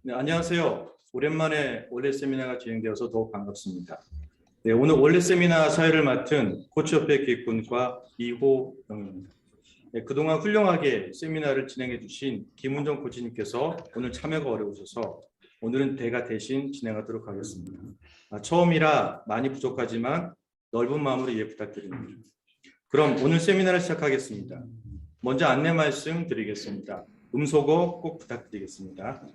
네, 안녕하세요. 오랜만에 원래 세미나가 진행되어서 더욱 반갑습니다. 네, 오늘 원래 세미나 사회를 맡은 코치협회 기획본과 이호영입니다. 네, 그동안 훌륭하게 세미나를 진행해 주신 김은정 코치님께서 오늘 참여가 어려우셔서 오늘은 제가 대신 진행하도록 하겠습니다. 처음이라 많이 부족하지만 넓은 마음으로 이해 부탁드립니다. 그럼 오늘 세미나를 시작하겠습니다. 먼저 안내 말씀 드리겠습니다. 음소거 꼭 부탁드리겠습니다.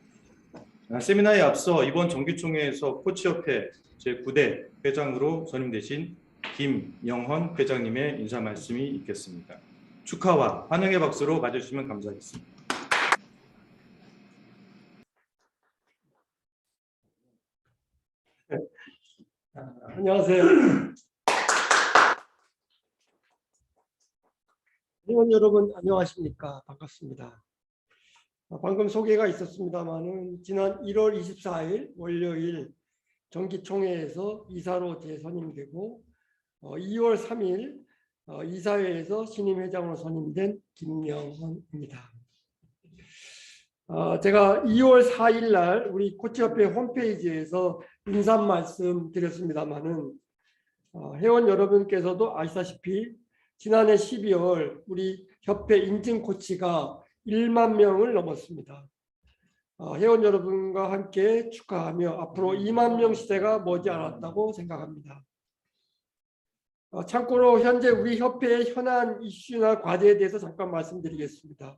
세미나에 앞서 이번 정기총회에서 코치협회 제9대 회장으로 선임되신 김영헌 회장님의 인사 말씀이 있겠습니다. 축하와 환영의 박수로 맞아주시면 감사하겠습니다. 안녕하세요. 회원 여러분 안녕하십니까? 반갑습니다. 방금 소개가 있었습니다만은 지난 1월 24일 월요일 정기총회에서 이사로 재선임되고 2월 3일 이사회에서 신임 회장으로 선임된 김영헌입니다. 제가 2월 4일 날 우리 코치협회 홈페이지에서 인사 말씀 드렸습니다만은 회원 여러분께서도 아시다시피 지난해 12월 우리 협회 인증 코치가 1만 명을 넘었습니다. 회원 여러분과 함께 축하하며 앞으로 2만 명 시대가 머지않았다고 생각합니다. 참고로 현재 우리 협회의 현안 이슈나 과제에 대해서 잠깐 말씀드리겠습니다.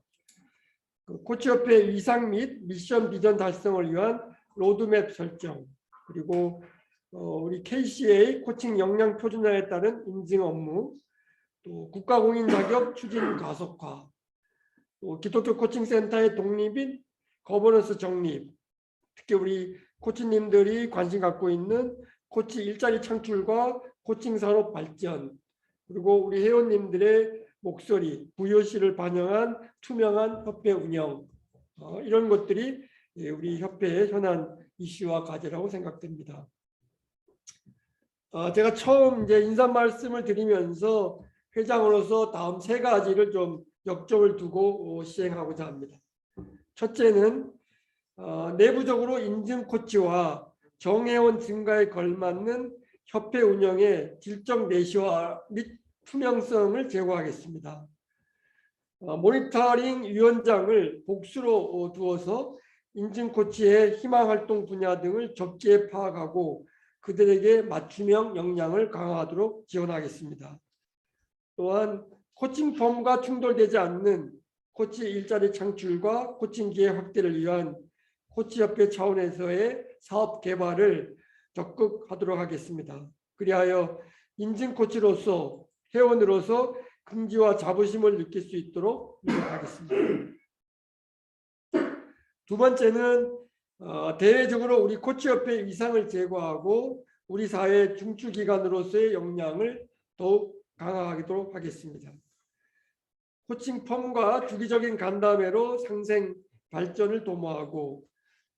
코치협회 위상 및 미션 비전 달성을 위한 로드맵 설정, 그리고 우리 KCA 코칭 역량 표준화에 따른 인증 업무, 또 국가공인 자격 추진 가속화, 또 기독교 코칭센터의 독립인 거버넌스 정립, 특히 우리 코치님들이 관심 갖고 있는 코치 일자리 창출과 코칭 산업 발전, 그리고 우리 회원님들의 목소리, 부여시를 반영한 투명한 협회 운영, 이런 것들이 우리 협회의 현안 이슈와 과제라고 생각됩니다. 제가 처음 이제 인사 말씀을 드리면서 회장으로서 다음 세 가지를 좀 역점을 두고 시행하고자 합니다. 첫째는 내부적으로 인증 코치와 정회원 증가에 걸맞는 협회 운영의 질적 내시화 및 투명성을 제고하겠습니다. 모니터링 위원장을 복수로 두어서 인증 코치의 희망 활동 분야 등을 적기에 파악하고 그들에게 맞춤형 역량을 강화하도록 지원하겠습니다. 또한 코칭 펌과 충돌되지 않는 코치 일자리 창출과 코칭 기회 확대를 위한 코치협회 차원에서의 사업 개발을 적극하도록 하겠습니다. 그리하여 인증 코치로서 회원으로서 긍지와 자부심을 느낄 수 있도록 노력하겠습니다. 두 번째는 대외적으로 우리 코치협회 위상을 제고하고 우리 사회 중추기관으로서의 역량을 더욱 강화하도록 하겠습니다. 코칭 펌과 주기적인 간담회로 상생 발전을 도모하고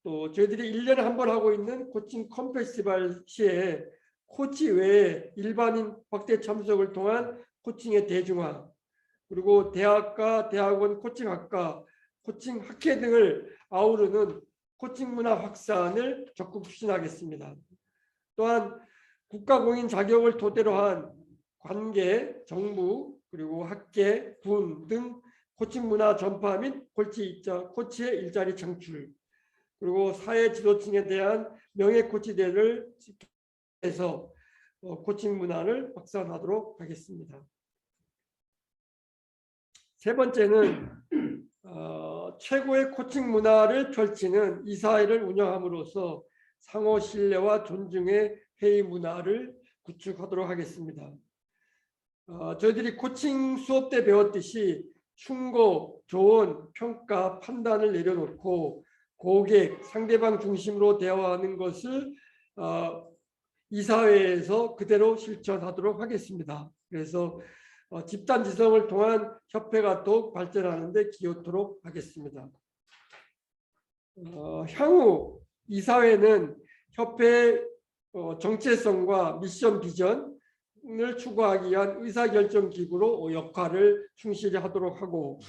또 저희들이 1년에 한 번 하고 있는 코칭 컴페스티벌 시에 코치 외에 일반인 확대 참석을 통한 코칭의 대중화, 그리고 대학과 대학원 코칭학과 코칭 학회 등을 아우르는 코칭 문화 확산을 적극 추진하겠습니다. 또한 국가공인 자격을 토대로 한 관계, 정부, 그리고 학계, 군 등 코칭 문화 전파 및 코치의 일자리 창출, 그리고 사회 지도층에 대한 명예 코치대를 해서 코칭 문화를 확산하도록 하겠습니다. 세 번째는 최고의 코칭 문화를 펼치는 이사회를 운영함으로써 상호 신뢰와 존중의 회의 문화를 구축하도록 하겠습니다. 저희들이 코칭 수업 때 배웠듯이 충고, 조언, 평가, 판단을 내려놓고 고객, 상대방 중심으로 대화하는 것을 이사회에서 그대로 실천하도록 하겠습니다. 그래서 집단 지성을 통한 협회가 더욱 발전하는 데 기여토록 하겠습니다. 향후 이사회는 협회의 정체성과 미션 비전을 추구하기 위한 의사결정 기구로 역할을 충실히 하도록 하고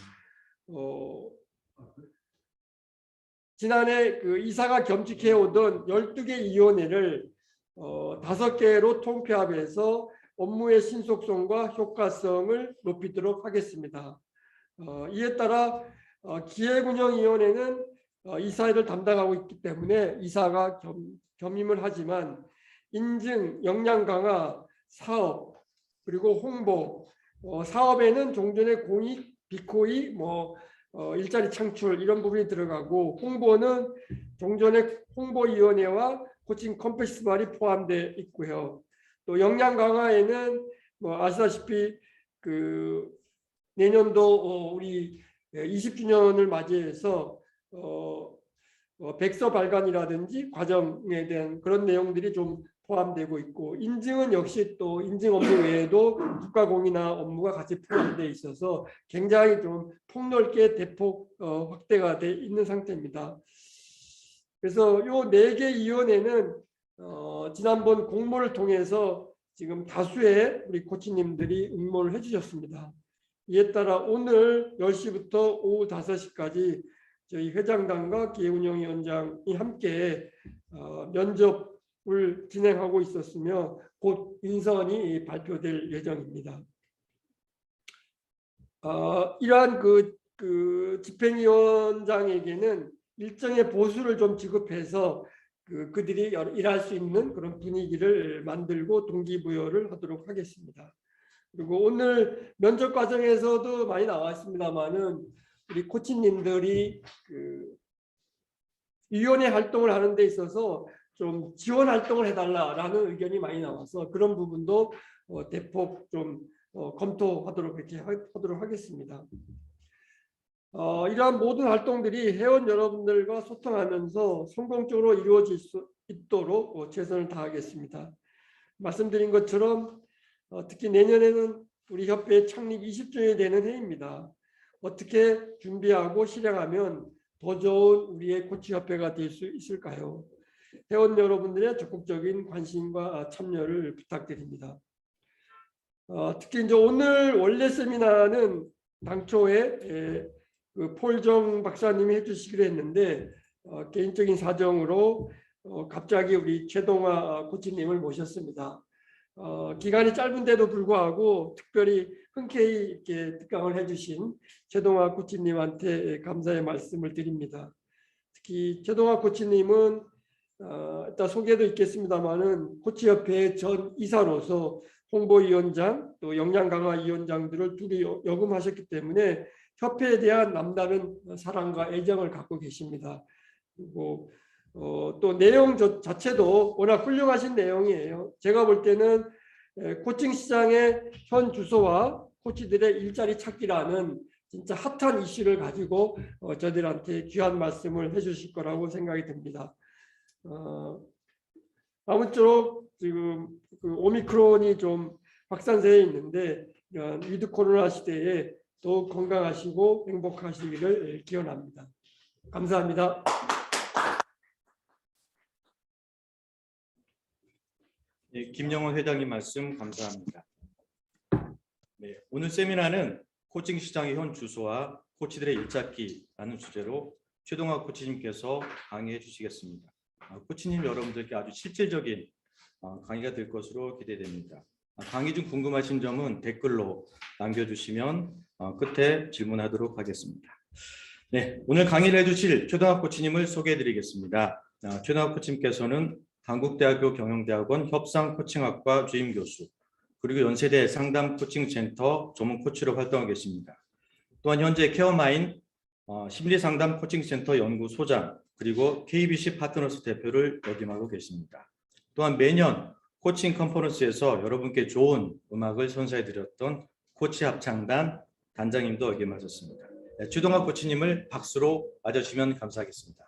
지난해 그 이사가 겸직해 오던 12개 위원회를 5개로 통폐합해서 업무의 신속성과 효과성을 높이도록 하겠습니다. 이에 따라 기획운영위원회는 이사를 담당하고 있기 때문에 이사가 겸임을 하지만 인증, 역량 강화, 사업, 그리고 홍보, 사업에는 종전의 공익, 비코익, 일자리 창출 이런 부분이 들어가고 홍보는 종전의 홍보위원회와 코칭 컴패스발이 포함되어 있고요. 또 역량 강화에는 아시다시피 그 내년도 우리 20주년을 맞이해서 백서 발간이라든지 과정에 대한 그런 내용들이 좀 포함되고 있고 인증은 역시 또 인증 업무 외에도 국가공인화 업무가 같이 포함되어 있어서 굉장히 좀 폭넓게 대폭 확대가 돼 있는 상태입니다. 그래서 요 4개 위원회는 지난번 공모를 통해서 지금 다수의 우리 코치님들이 응모를 해주셨습니다. 이에 따라 오늘 10시부터 오후 5시까지 저희 회장단과 기획운영위원장이 함께 면접을 진행하고 있었으며 곧 인선이 발표될 예정입니다. 이러한 그 집행위원장에게는 일정의 보수를 좀 지급해서 그들이 일할 수 있는 그런 분위기를 만들고 동기부여를 하도록 하겠습니다. 그리고 오늘 면접 과정에서도 많이 나왔습니다만은 우리 코치님들이 그 위원회 활동을 하는 데 있어서 좀 지원 활동을 해달라라는 의견이 많이 나와서 그런 부분도 대폭 좀 검토하도록 이렇게 하도록 하겠습니다. 이러한 모든 활동들이 회원 여러분들과 소통하면서 성공적으로 이루어질 수 있도록 최선을 다하겠습니다. 말씀드린 것처럼 특히 내년에는 우리 협회 창립 20주년이 되는 해입니다. 어떻게 준비하고 실행하면 더 좋은 우리의 코치협회가 될 수 있을까요? 회원 여러분들의 적극적인 관심과 참여를 부탁드립니다. 특히 이제 오늘 원래 세미나는 당초에 그 폴정 박사님이 해주시기로 했는데 개인적인 사정으로 갑자기 우리 최동화 코치님을 모셨습니다. 기간이 짧은데도 불구하고 특별히 흔쾌히 이렇게 특강을 해주신 최동화 코치님한테 감사의 말씀을 드립니다. 특히 최동화 코치님은 일단 소개도 있겠습니다만은 코치협회 전 이사로서 홍보위원장 또 역량강화위원장들을 둘이 역임하셨기 때문에 협회에 대한 남다른 사랑과 애정을 갖고 계십니다. 그리고 또 내용 자체도 워낙 훌륭하신 내용이에요. 제가 볼 때는 코칭 시장의 현 주소와 코치들의 일자리 찾기라는 진짜 핫한 이슈를 가지고 저들한테 귀한 말씀을 해주실 거라고 생각이 듭니다. 아무쪼록 지금 그 오미크론이 좀 확산세에 있는데 이런 위드 코로나 시대에 더욱 건강하시고 행복하시기를 기원합니다. 감사합니다. 네, 김영원 회장님 말씀 감사합니다. 네, 오늘 세미나는 코칭 시장의 현 주소와 코치들의 일잡기라는 주제로 최동화 코치님께서 강의해 주시겠습니다. 코치님 여러분들께 아주 실질적인 강의가 될 것으로 기대됩니다. 강의 중 궁금하신 점은 댓글로 남겨주시면 끝에 질문하도록 하겠습니다. 네, 오늘 강의를 해주실 최동화 코치님을 소개해드리겠습니다. 최동화 코치님께서는 한국대학교 경영대학원 협상코칭학과 주임교수 그리고 연세대 상담코칭센터 전문 코치로 활동하고 계십니다. 또한 현재 케어마인 심리상담 코칭센터 연구소장 그리고 KBC 파트너스 대표를 역임하고 계십니다. 또한 매년 코칭 컨퍼런스에서 여러분께 좋은 음악을 선사해드렸던 코치 합창단 단장님도 역임하셨습니다. 네, 최동화 코치님을 박수로 맞아주시면 감사하겠습니다.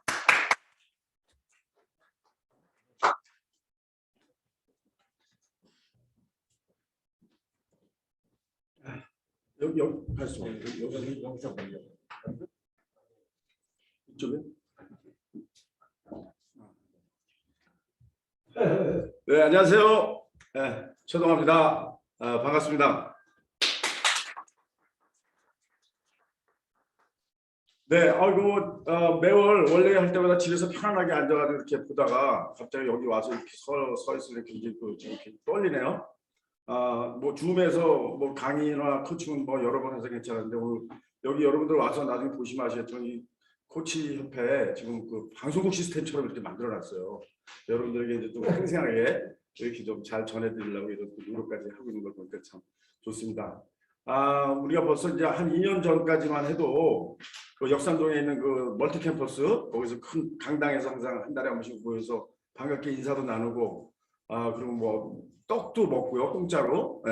여기 할수 없어요. 여기서 먼저. 이쪽에. 네, 안녕하세요. 네, 최동화입니다. 반갑습니다. 네, 아이고 매월 원래 할 때마다 집에서 편안하게 앉아가지고 이렇게 보다가 갑자기 여기 와서 이렇게 서 있으니까 굉장히 좀 이렇게 떨리네요. 뭐 줌에서 뭐 강의나 코칭은 뭐 여러 번 해서 괜찮은데 오늘 여기 여러분들 와서 나중에 보시면 아시겠지만 이 코치 협회 지금 그 방송국 시스템처럼 이렇게 만들어놨어요. 여러분들에게 이제 좀 생생하게 이렇게 좀 잘 전해드리려고 이런 노력까지 하고 있는 걸 보니까 참 좋습니다. 우리가 벌써 이제 한 2년 전까지만 해도 그 역삼동에 있는 그 멀티 캠퍼스 거기서 큰 강당에서 항상 한 달에 한 번씩 모여서 반갑게 인사도 나누고 그리고 뭐 떡도 먹고요 공짜로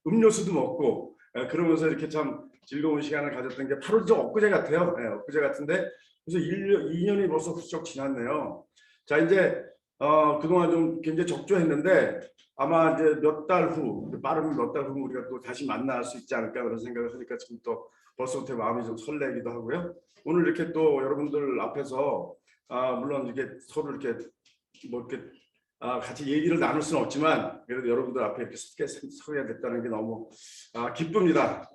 음료수도 먹고 그러면서 이렇게 참 즐거운 시간을 가졌던 게 바로 저 엊그제 같아요. 엊그제 같은데 그래서 2년이 벌써 훌쩍 지났네요. 자 이제 그동안 좀 굉장히 적조했는데 아마 이제 몇 달 후, 빠르면 몇 달 후 우리가 또 다시 만날 수 있지 않을까 그런 생각을 하니까 지금 또 벌써부터 마음이 좀 설레기도 하고요. 오늘 이렇게 또 여러분들 앞에서 물론 이게 서로 이렇게 뭐 이렇게 같이 얘기를 나눌 수는 없지만 그래도 여러분들 앞에 이렇게 서게 됐다는 게 너무 기쁩니다.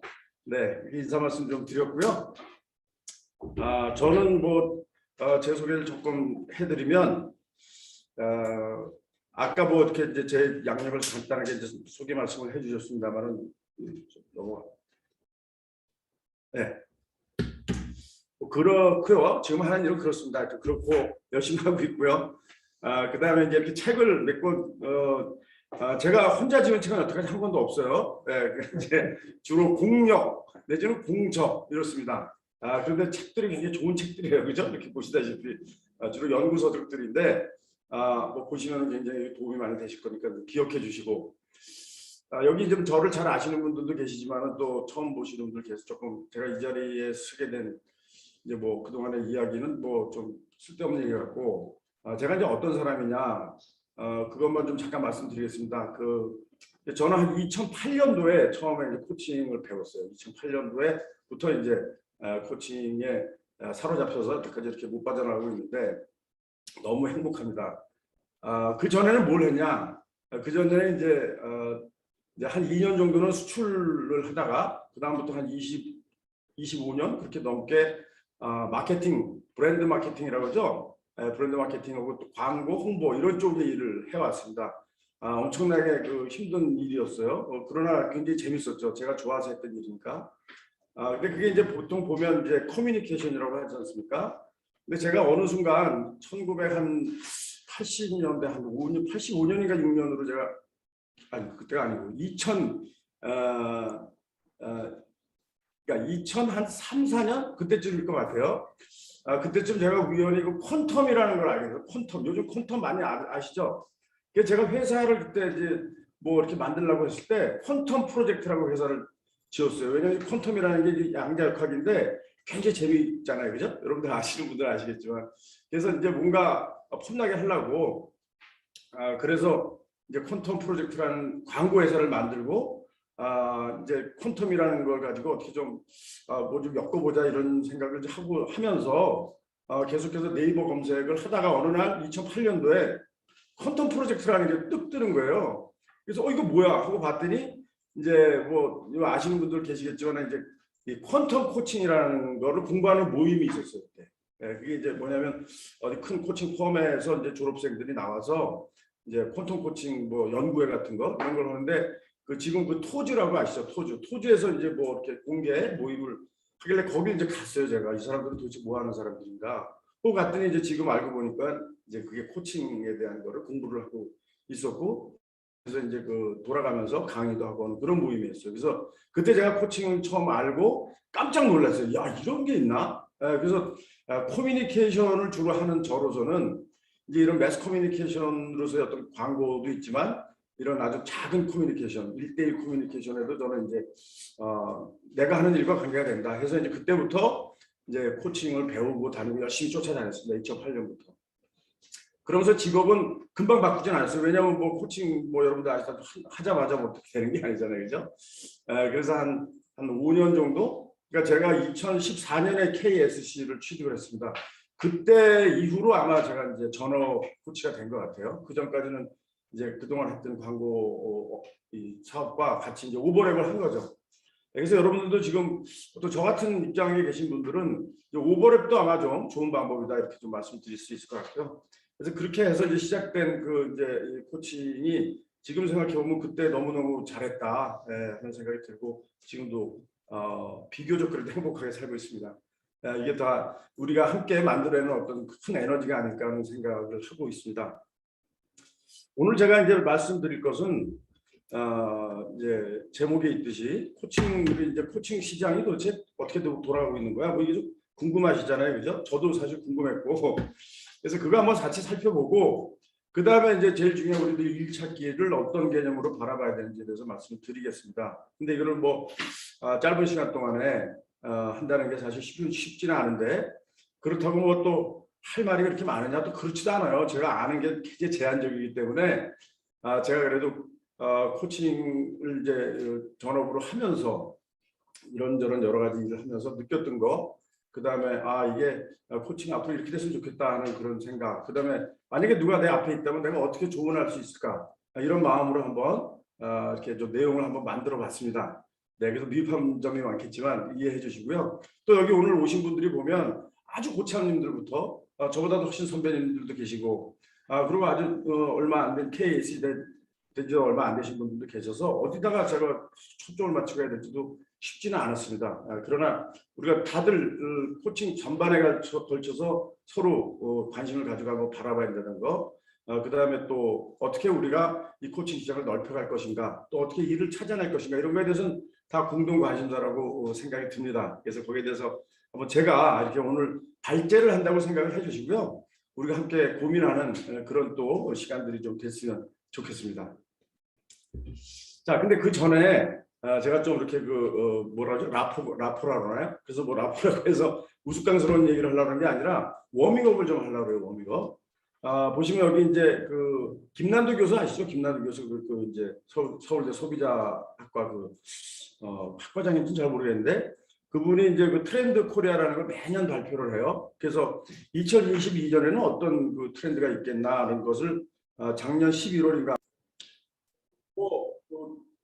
네, 인사 말씀 좀 드렸고요. 저는 뭐 제 소개를 조금 해드리면 아까 뭐 이렇게 이제 제 양력을 간단하게 이제 소개 말씀을 해주셨습니다만은 너무 뭐 그렇고요. 지금 하는 일은 그렇습니다. 그렇고 열심히 하고 있고요. 그다음에 이제 이렇게 책을 몇 권 제가 혼자 지은 책은 여태까지 한 권도 없어요. 이제 주로 공력 내지는 공적 이렇습니다. 그런데 책들이 굉장히 좋은 책들이에요, 그죠? 이렇게 보시다시피 주로 연구서들인데 뭐 보시면 굉장히 도움이 많이 되실 거니까 기억해 주시고 여기 좀 저를 잘 아시는 분들도 계시지만 또 처음 보시는 분들 계속 조금 제가 이 자리에 서게 된 이제 뭐 그동안의 이야기는 뭐 좀 쓸데없는 얘기 같고 제가 이제 어떤 사람이냐 그것만 좀 잠깐 말씀드리겠습니다. 저는 한 2008년도에 처음에 이제 코칭을 배웠어요. 2008년도에부터 이제 코칭에 사로잡혀서 여기까지 이렇게 못 빠져나가고 있는데 너무 행복합니다. 그 전에는 뭘 했냐? 그 전에는 이제 한 2년 정도는 수출을 하다가 그 다음부터 한 25년 그렇게 넘게 마케팅, 브랜드 마케팅이라고 하죠. 브랜드 마케팅하고 또 광고, 홍보 이런 쪽의 일을 해왔습니다. 엄청나게 그 힘든 일이었어요. 그러나 굉장히 재밌었죠. 제가 좋아서 했던 일이니까. 근데 그게 이제 보통 보면 이제 커뮤니케이션이라고 하지 않습니까? 근데 제가 어느 순간 1980년대 한 5년, 85년인가 6년으로 제가 그때가 아니고 2003, 4년 그때쯤일 것 같아요. 그때쯤 제가 우연히 그 퀀텀이라는 걸 알게 돼요. 퀀텀 요즘 퀀텀 많이 아시죠? 제가 회사를 그때 이제 뭐 이렇게 만들려고 했을 때 퀀텀 프로젝트라고 회사를 지었어요. 왜냐하면 퀀텀이라는 게 양자역학인데 굉장히 재미있잖아요, 그죠? 여러분들 아시는 분들 아시겠지만 그래서 이제 뭔가 폼나게 하려고 그래서 이제 퀀텀 프로젝트라는 광고 회사를 만들고 이제 퀀텀이라는 걸 가지고 어떻게 좀 뭐 좀 엮어보자 이런 생각을 하고 하면서 계속해서 네이버 검색을 하다가 어느 날 2008년도에 퀀텀 프로젝트라는 게 뚝 뜨는 거예요. 그래서 이거 뭐야 하고 봤더니 이제 뭐 아시는 분들 계시겠지만 이제 이 퀀텀 코칭이라는 거를 공부하는 모임이 있었어요. 그때. 그게 이제 뭐냐면 어디 큰 코칭 펌에서 이제 졸업생들이 나와서 이제 퀀텀 코칭 뭐 연구회 같은 거 이런 걸 하는데 지금 그 토즈라고 아시죠? 토즈에서 이제 뭐 이렇게 공개 모임을 하길래 거기 이제 갔어요. 제가 이 사람들은 도대체 뭐 하는 사람들인가? 갔더니 이제 지금 알고 보니까 이제 그게 코칭에 대한 거를 공부를 하고 있었고 그래서 이제 돌아가면서 강의도 하고 하는 그런 모임이었어요. 그래서 그때 제가 코칭을 처음 알고 깜짝 놀랐어요. 야, 이런 게 있나? 그래서 커뮤니케이션을 주로 하는 저로서는 이제 이런 매스 커뮤니케이션으로서의 어떤 광고도 있지만 이런 아주 작은 커뮤니케이션, 1대1 커뮤니케이션에도 저는 이제 내가 하는 일과 관계가 된다 해서 이제 그때부터 이제 코칭을 배우고 다니고 열심히 쫓아다녔습니다. 2008년부터. 그러면서 직업은 금방 바꾸진 않았어요. 왜냐하면 뭐 코칭 뭐 여러분들 아시다시피 하자마자 뭐 어떻게 되는 게 아니잖아요, 그죠? 그래서 한 5년 정도. 그러니까 제가 2014년에 KSC를 취직을 했습니다. 그때 이후로 아마 제가 이제 전업 코치가 된 것 같아요. 그 전까지는 이제 그동안 했던 광고 이 사업과 같이 이제 오버랩을 한 거죠. 그래서 여러분들도 지금 또 저 같은 입장에 계신 분들은 오버랩도 아마 좀 좋은 방법이다 이렇게 좀 말씀드릴 수 있을 것 같고요. 그래서 그렇게 해서 이제 시작된 그 이제 이 코칭이 지금 생각해 보면 그때 너무너무 잘했다 하는 생각이 들고 지금도 비교적 그래도 행복하게 살고 있습니다. 이게 다 우리가 함께 만들어내는 어떤 큰 에너지가 아닐까 하는 생각을 하고 있습니다. 오늘 제가 이제 말씀드릴 것은 이제 제목에 있듯이 코칭 시장이 도대체 어떻게 돌아가고 있는 거야? 뭐 이게 좀 궁금하시잖아요, 그죠? 저도 사실 궁금했고, 그래서 그거 한번 같이 살펴보고 그 다음에 이제 제일 중요한 우리들 일 찾기를 어떤 개념으로 바라봐야 되는지에 대해서 말씀드리겠습니다. 근데 이거를 뭐 짧은 시간 동안에 한다는 게 사실 쉽지는 않은데 그렇다고 뭐 또 할 말이 그렇게 많으냐 또 그렇지도 않아요. 제가 아는 게 굉장히 제한적이기 때문에 제가 그래도 코칭을 이제 전업으로 하면서 이런저런 여러 가지 일을 하면서 느꼈던 거, 그 다음에 이게 코칭 앞으로 이렇게 됐으면 좋겠다 하는 그런 생각, 그 다음에 만약에 누가 내 앞에 있다면 내가 어떻게 조언할 수 있을까, 이런 마음으로 한번 이렇게 좀 내용을 한번 만들어 봤습니다. 네, 그래서 미흡한 점이 많겠지만 이해해 주시고요. 또 여기 오늘 오신 분들이 보면 아주 고참님들부터 저보다도 훨씬 선배님들도 계시고 그리고 아주 얼마 안 된 KC 된지 얼마 안 되신 분들도 계셔서 어디다가 제가 초점을 맞추고 해야 될지도 쉽지는 않았습니다. 그러나 우리가 다들 코칭 전반에 걸쳐서 서로 관심을 가져가고 바라봐야 된다는 거, 그 다음에 또 어떻게 우리가 이 코칭 시장을 넓혀갈 것인가, 또 어떻게 일을 찾아낼 것인가, 이런 거에 대해서는 다 공동 관심사라고 생각이 듭니다. 그래서 거기에 대해서 한번 제가 이렇게 오늘 발제를 한다고 생각을 해주시고요. 우리가 함께 고민하는 그런 또 시간들이 좀 됐으면 좋겠습니다. 자, 근데 그 전에 제가 좀 이렇게 뭐라죠? 라포라 그러나요? 그래서 뭐 라포라고 해서 우스꽝스러운 얘기를 하려고 하는 게 아니라 워밍업을 좀 하려고 해요. 워밍업. 보시면 여기 이제 그 김난도 교수 아시죠? 김난도 교수 그 이제 서울대 소비자학과 학과장인지는 잘 모르겠는데 그분이 이제 그 트렌드 코리아라는 걸 매년 발표를 해요. 그래서 2022년에는 어떤 그 트렌드가 있겠나 하는 것을 작년 11월인가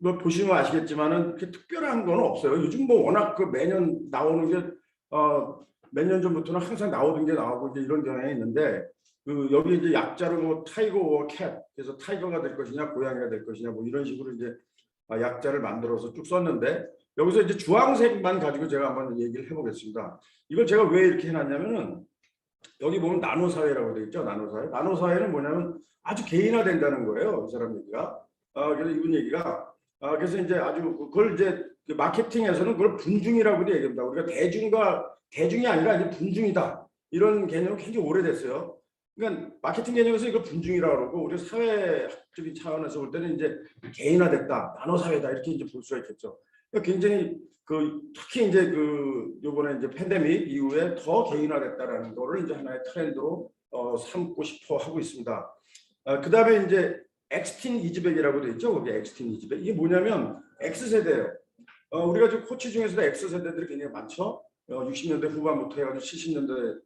뭐 보시면 아시겠지만은 그렇게 특별한 건 없어요. 요즘 뭐 워낙 그 매년 나오는 게 몇 년 전부터는 항상 나오던 게 나오고 이제 이런 경향이 있는데 그 여기 이제 약자로 뭐 타이거 캣, 그래서 타이거가 될 것이냐 고양이가 될 것이냐 뭐 이런 식으로 이제 약자를 만들어서 쭉 썼는데 여기서 이제 주황색만 가지고 제가 한번 얘기를 해보겠습니다. 이걸 제가 왜 이렇게 해놨냐면은 여기 보면 나노 사회라고 되어 있죠. 나노 사회. 나노 사회는 뭐냐면 아주 개인화된다는 거예요. 이 사람 얘기가. 그래서 이분 얘기가 그래서 이제 아주 그걸 이제 마케팅에서는 그걸 분중이라고도 얘기합니다. 우리가 대중이 아니라 이제 분중이다. 이런 개념은 굉장히 오래됐어요. 그러니까 마케팅 개념에서 이걸 분중이라고 그러고 우리 사회학적인 차원에서 볼 때는 이제 개인화됐다, 나노 사회다 이렇게 이제 볼 수가 있겠죠. 그러니까 굉장히 특히 이제 요번에 이제 팬데믹 이후에 더 개인화됐다라는 거를 이제 하나의 트렌드로 삼고 싶어 하고 있습니다. 그다음에 이제 엑스틴 이즈백이라고 되어 있죠. 거기 엑스틴 이즈백. 이게 뭐냐면 X세대예요. 우리가 지금 코치 중에서도 X세대들이 굉장히 많죠. 60년대 후반부터 해가지고 70년대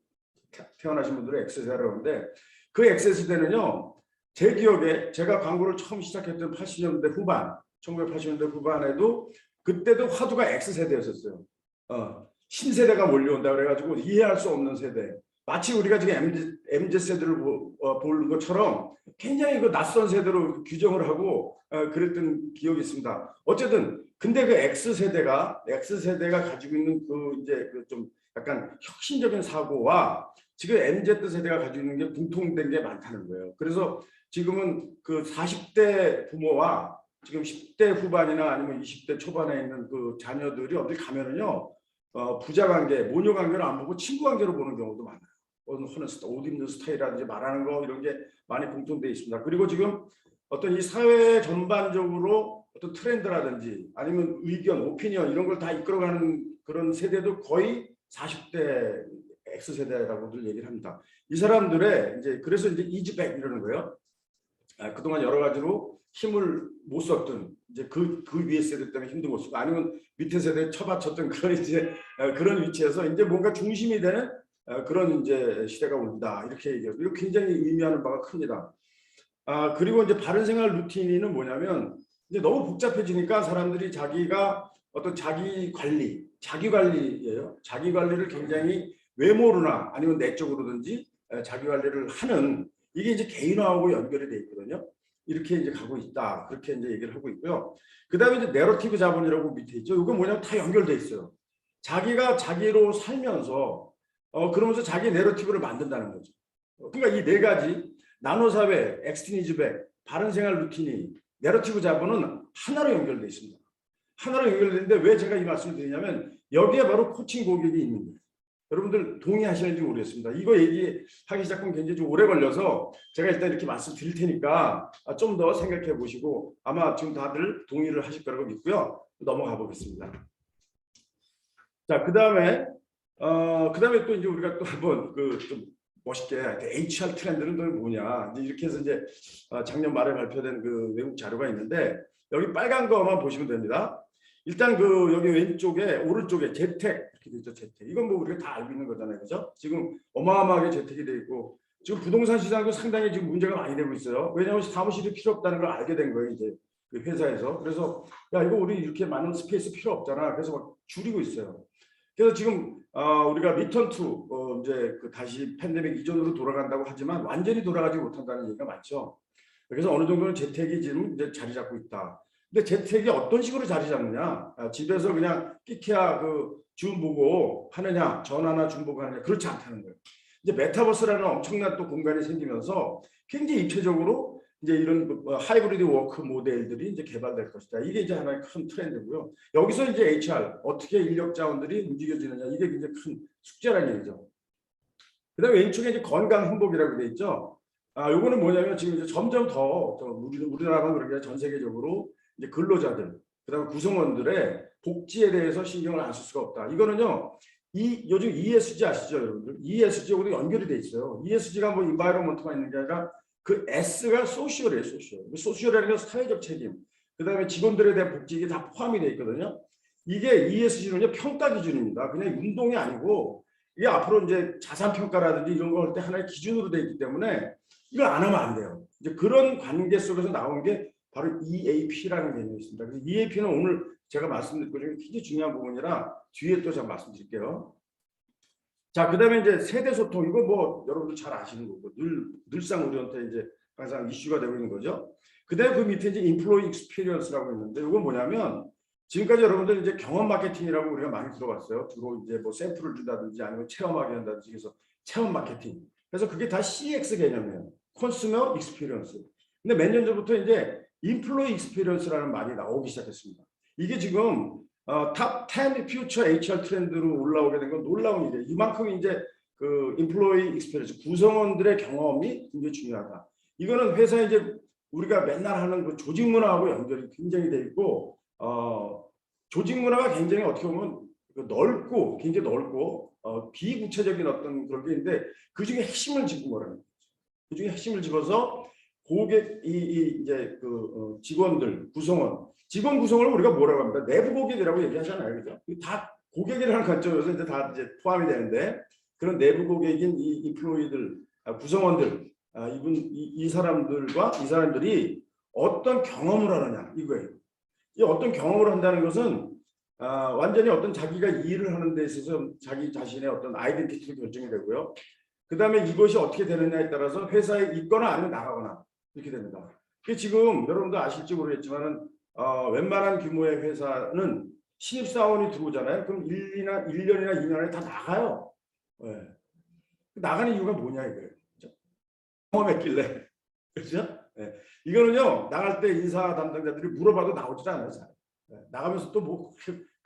태어나신 분들은 X세대라고 하는데 그 X세대는요. 제 기억에 제가 광고를 처음 시작했던 80년대 후반, 1980년대 후반에도 그때도 화두가 X세대였었어요. 신세대가 몰려온다 그래가지고 이해할 수 없는 세대. 마치 우리가 지금 MZ세대를 보는 것처럼 굉장히 그 낯선 세대로 규정을 하고 그랬던 기억이 있습니다. 어쨌든 근데 그 X세대가 가지고 있는 이제 좀 약간 혁신적인 사고와 지금 MZ세대가 가지고 있는 게 공통된 게 많다는 거예요. 그래서 지금은 그 40대 부모와 지금 10대 후반이나 아니면 20대 초반에 있는 그 자녀들이 어디 가면은요, 부자 관계, 모녀 관계를 안 보고 친구 관계로 보는 경우도 많아요. 옷 입는 스타일이라든지 말하는 거 이런 게 많이 공통되어 있습니다. 그리고 지금 어떤 이 사회 전반적으로 어떤 트렌드라든지 아니면 의견, 오피니언 이런 걸 다 이끌어가는 그런 세대도 거의 40대 X세대라고들 얘기를 합니다. 이 사람들의 이제 그래서 이제 이즈백 이러는 거예요. 그동안 여러 가지로 힘을 못 썼던 이제 그 위에 세대 때문에 힘도 못 쓰고 아니면 밑에 세대에 처받쳤던 그런 이제 그런 위치에서 이제 뭔가 중심이 되는 그런 이제 시대가 온다 이렇게 얘기해요. 이거 굉장히 의미하는 바가 큽니다. 그리고 이제 바른 생활 루틴은 뭐냐면 이제 너무 복잡해지니까 사람들이 자기가 어떤 자기 관리예요. 자기 관리를 굉장히 외모로나 아니면 내적으로든지 자기 관리를 하는 이게 이제 개인화하고 연결이 돼 있거든요. 이렇게 이제 가고 있다. 그렇게 이제 얘기를 하고 있고요. 그다음에 이제 내러티브 자본이라고 밑에 있죠. 이거 뭐냐면 다 연결돼 있어요. 자기가 자기로 살면서 그러면서 자기 내러티브를 만든다는 거죠. 그러니까 이 네 가지 나노사회, 엑스티니즈백, 바른생활 루틴이 내러티브 자본은 하나로 연결돼 있습니다. 하나로 연결되는데 왜 제가 이 말씀을 드리냐면 여기에 바로 코칭 고객이 있는 거예요. 여러분들 동의하시는지 모르겠습니다. 이거 얘기하기 시작하면 굉장히 좀 오래 걸려서 제가 일단 이렇게 말씀드릴 테니까 좀 더 생각해 보시고 아마 지금 다들 동의를 하실 거라고 믿고요. 넘어가 보겠습니다. 자, 그다음에 또 이제 우리가 또 한번 좀 멋있게 HR 트렌드는 또 뭐냐 이제 이렇게 해서 이제 작년 말에 발표된 그 외국 자료가 있는데 여기 빨간 거만 보시면 됩니다. 일단 여기 왼쪽에 오른쪽에 재택 이렇게 되죠. 재택 이건 뭐 우리가 다 알고 있는 거잖아요, 그죠? 지금 어마어마하게 재택이 돼 있고 지금 부동산 시장도 상당히 지금 문제가 많이 되고 있어요. 왜냐하면 사무실이 필요 없다는 걸 알게 된 거예요, 이제 그 회사에서. 그래서 야 이거 우리 이렇게 많은 스페이스 필요 없잖아. 그래서 막 줄이고 있어요. 그래서 지금 우리가 리턴 투 이제 다시 팬데믹 이전으로 돌아간다고 하지만 완전히 돌아가지 못한다는 얘기가 많죠. 그래서 어느 정도는 재택이 지금 이제 자리 잡고 있다. 근데 재택이 어떤 식으로 자리 잡느냐? 집에서 그냥 끼케야 줌 보고 하느냐, 전화나 줌 보고 하느냐, 그렇지 않다는 거예요. 이제 메타버스라는 엄청난 또 공간이 생기면서 굉장히 입체적으로 이제 이런 하이브리드 워크 모델들이 이제 개발될 것이다. 이게 이제 하나의 큰 트렌드고요. 여기서 이제 HR 어떻게 인력 자원들이 움직여지느냐 이게 굉장히 큰 숙제라는 얘기죠. 그다음에 왼쪽에 이제 건강 행복이라고 돼 있죠. 요거는 뭐냐면 지금 이제 점점 더 우리나라만 그런 게 전 세계적으로 이제 근로자들, 그다음에 구성원들의 복지에 대해서 신경을 안 쓸 수가 없다. 이거는요, 요즘 ESG 아시죠, 여러분들? ESG하고도 연결이 돼 있어요. ESG가 뭐 인바이러먼트만 있는 게 아니라 그 S가 소셜이에요, 소셜. 소셜이라는 건 사회적 책임. 그다음에 직원들에 대한 복지 이게 다 포함이 돼 있거든요. 이게 ESG는요 평가 기준입니다. 그냥 운동이 아니고 이게 앞으로 이제 자산 평가라든지 이런 거 할 때 하나의 기준으로 돼 있기 때문에 이걸 안 하면 안 돼요. 이제 그런 관계 속에서 나온 게 바로 EAP라는 개념이 있습니다. 그래서 EAP는 오늘 제가 말씀드릴 것 중에 굉장히 중요한 부분이라 뒤에 또 제가 말씀드릴게요. 자, 그다음에 이제 세대 소통 이거 뭐 여러분들 잘 아시는 거고 늘상 우리한테 이제 항상 이슈가 되고 있는 거죠. 그다음에 그 밑에 이제 인플로이 익스피리언스라고 있는데 이건 뭐냐면 지금까지 여러분들 이제 경험 마케팅이라고 우리가 많이 들어봤어요. 주로 이제 뭐 샘플을 준다든지 아니면 체험하게 한다든지 해서 체험 마케팅. 그래서 그게 다 CX 개념이에요. 컨슈머 익스피리언스. 근데 몇 년 전부터 이제 인플로이 익스피리언스라는 말이 나오기 시작했습니다. 이게 지금 탑 10 퓨처 HR 트렌드로 올라오게 된 건 놀라운 일이에요. 이만큼 이제 그 인플로이 익스피리언스 구성원들의 경험이 굉장히 중요하다. 이거는 회사에 이제 우리가 맨날 하는 그 조직 문화하고 연결이 굉장히 돼 있고 조직 문화가 굉장히 어떻게 보면 넓고 굉장히 넓고 비구체적인 어떤 그런 게 있는데 그 중에 핵심을 짚은 거라는 거죠. 그 중에 핵심을 집어서 고객 이제 직원들 구성원 직원 구성을 우리가 뭐라고 합니다. 내부 고객이라고 얘기하잖아요, 그죠? 다 고객이라는 관점에서 이제 다 이제 포함이 되는데 그런 내부 고객인 이 인플로이들 구성원들 이 사람들이 어떤 경험을 하느냐 이거예요. 이 어떤 경험을 한다는 것은 완전히 어떤 자기가 일을 하는 데 있어서 자기 자신의 어떤 아이덴티티가 결정이 되고요. 그 다음에 이것이 어떻게 되느냐에 따라서 회사에 있거나 아니면 나가거나 이렇게 됩니다. 지금 여러분도 아실지 모르겠지만은 웬만한 규모의 회사는 신입사원이 들어오잖아요. 그럼 1년이나 2년 안에 다 나가요. 네. 나가는 이유가 뭐냐 이거예요. 그렇죠? 경험했길래. 그렇죠? 네. 이거는요 나갈 때 인사 담당자들이 물어봐도 나오지 않아요. 네. 나가면서 또 뭐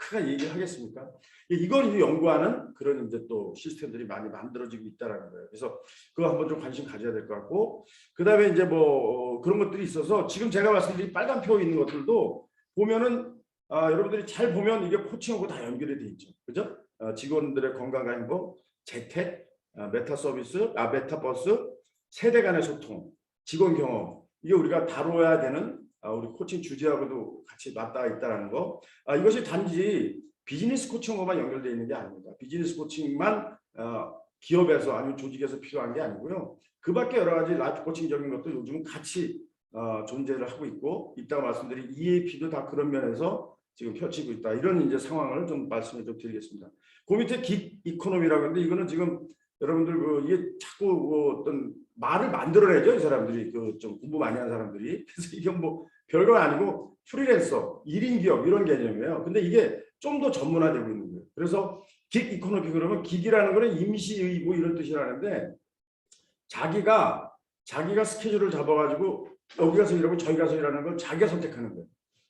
크게 얘기를 하겠습니까? 이걸 연구하는 그런 이제 또 시스템들이 많이 만들어지고 있다라는 거예요. 그래서 그거 한번 좀 관심 가져야 될 것 같고, 그 다음에 이제 뭐 그런 것들이 있어서 지금 제가 말씀드린 빨간 표 있는 것들도 보면은 여러분들이 잘 보면 이게 코칭하고 다 연결이 돼 있죠, 그죠? 직원들의 건강과 행복, 재택, 메타 서비스, 메타버스, 세대 간의 소통, 직원 경험 이게 우리가 다뤄야 되는 우리 코칭 주제하고도 같이 맞닿아 있다는 거. 이것이 단지 비즈니스 코칭과만 연결되어 있는 게 아닙니다. 비즈니스 코칭만 기업에서 아니면 조직에서 필요한 게 아니고요. 그 밖에 여러 가지 라이프 코칭적인 것도 요즘은 같이 존재를 하고 있고 있다고 말씀드린 EAP도 다 그런 면에서 지금 펼치고 있다. 이런 이제 상황을 좀 말씀을 좀 드리겠습니다. 그 밑에 긱 이코노미라고 하는데 이거는 지금 여러분들 이게 자꾸 어떤 말을 만들어내죠. 이 사람들이 좀 공부 많이 한 사람들이. 그래서 이게 뭐 별거 아니고 프리랜서, 1인 기업 이런 개념이에요. 근데 이게 좀 더 전문화되고 있는 거예요. 그래서 긱 이코노미 그러면 긱이라는 거는 임시의 뭐 이런 뜻이라는데 자기가 스케줄을 잡아가지고 여기 가서 일하고 저기 가서 일하는 걸 자기가 선택하는 거예요.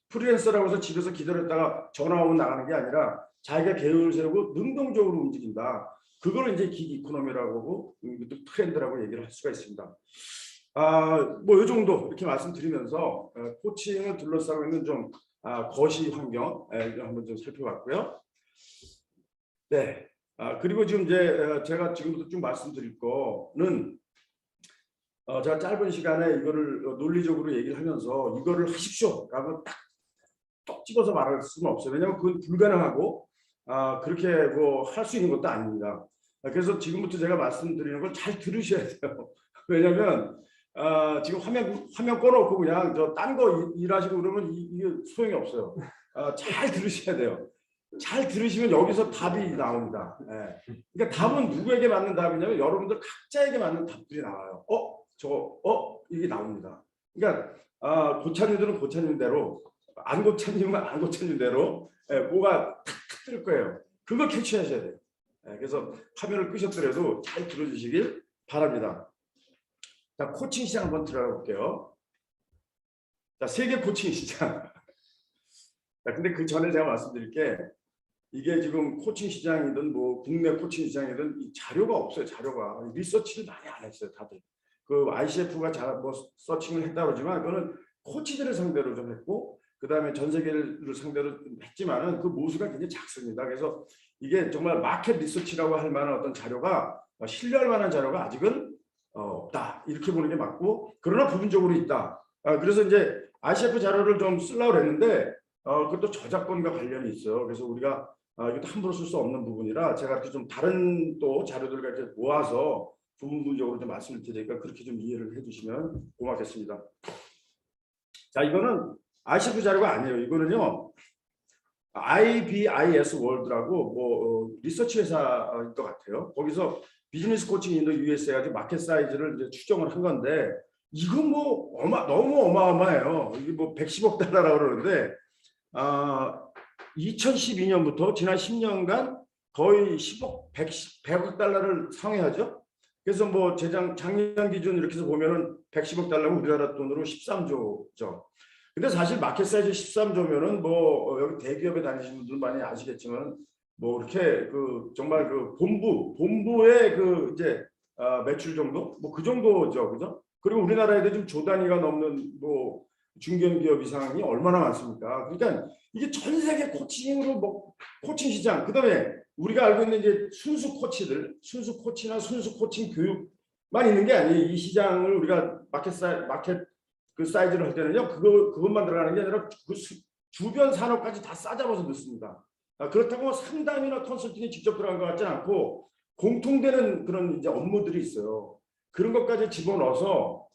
프리랜서라고 해서 집에서 기다렸다가 전화 오면 나가는 게 아니라 자기가 계획을 세우고 능동적으로 움직인다. 그걸 이제 긱 이코노미라고 하고 또 트렌드라고 얘기를 할 수가 있습니다. 뭐 이 정도 이렇게 말씀드리면서 코칭을 둘러싸고 있는 좀 거시 환경 한번 좀 살펴봤고요. 네. 그리고 지금 이제 제가 지금부터 쭉 말씀드릴 거는 제가 짧은 시간에 이거를 논리적으로 얘기를 하면서 이거를 하십시오라고 딱 집어서 말할 수는 없어요. 왜냐하면 그건 불가능하고 그렇게 뭐 할 수 있는 것도 아닙니다. 그래서 지금부터 제가 말씀드리는 걸 잘 들으셔야 돼요. 왜냐하면 지금 화면 꺼놓고 그냥 딴 거 일하시고 그러면 이게 소용이 없어요. 잘 들으셔야 돼요. 잘 들으시면 여기서 답이 나옵니다. 그러니까 답은 누구에게 맞는 답이냐면 여러분들 각자에게 맞는 답들이 나와요. 이게 나옵니다. 그러니까 고참님들은 고참님대로, 안 고참님은 안 고참님대로 뭐가 탁 뜰 거예요. 그걸 캐치하셔야 돼요. 그래서 화면을 끄셨더라도 잘 들어주시길 바랍니다. 자, 코칭 시장 한번 들어가 볼게요. 자, 세계 코칭 시장. 자, 근데 그 전에 제가 말씀드릴 게 이게 지금 코칭 시장이든 뭐 국내 코칭 시장이든 이 자료가 없어요. 자료가 리서치를 많이 안 했어요. 다들 그 ICF가 뭐 서칭을 했다 그러지만 그거는 코치들을 상대로 좀 했고 그 다음에 전 세계를 상대로 했지만은 그 모수가 굉장히 작습니다. 그래서 이게 정말 마켓 리서치라고 할 만한 어떤 자료가 신뢰할 만한 자료가 아직은 없다 이렇게 보는 게 맞고 그러나 부분적으로 있다. 그래서 이제 ICF 자료를 좀 쓰려고 했는데 그것도 저작권과 관련이 있어요. 그래서 우리가 이것도 함부로 쓸 수 없는 부분이라 제가 좀 다른 또 자료들과 이렇게 모아서 부분적으로 좀 말씀을 드리니까 그렇게 좀 이해를 해주시면 고맙겠습니다. 자, 이거는 ICF 자료가 아니에요. 이거는요 IBIS 월드라고 뭐 리서치 회사인 것 같아요. 거기서 비즈니스 코칭 인도 USA 가지고 마켓 사이즈를 이제 추정을 한 건데 이건 뭐 너무 어마어마해요. 이게 뭐 110억 달러라고 그러는데 2012년부터 지난 10년간 거의 100억 달러를 상회하죠. 그래서 뭐 작년 기준 이렇게 해서 보면은 110억 달러면 우리나라 돈으로 13조죠. 근데 사실 마켓 사이즈 13조면은 뭐 여기 대기업에 다니시는 분들 많이 아시겠지만 뭐 이렇게 정말 본부의 이제 매출 정도 뭐 그 정도죠, 그죠? 그리고 우리나라에도 좀 조 단위가 넘는 뭐 중견기업 이상이 얼마나 많습니까? 그러니까 이게 전 세계 코칭으로 뭐 코칭 시장 그다음에 우리가 알고 있는 이제 순수 코치나 순수 코칭 교육만 있는 게 아니에요. 이 시장을 우리가 마켓 그 사이즈를 할 때는요 그것만 들어가는 게 아니라 그 주변 산업까지 다 싸잡아서 넣습니다. 그렇다고 상담이나 컨설팅이 직접 들어간 것 같지는 않고 공통되는 그런 이제 업무들이 있어요. 그런 것까지 집어넣어서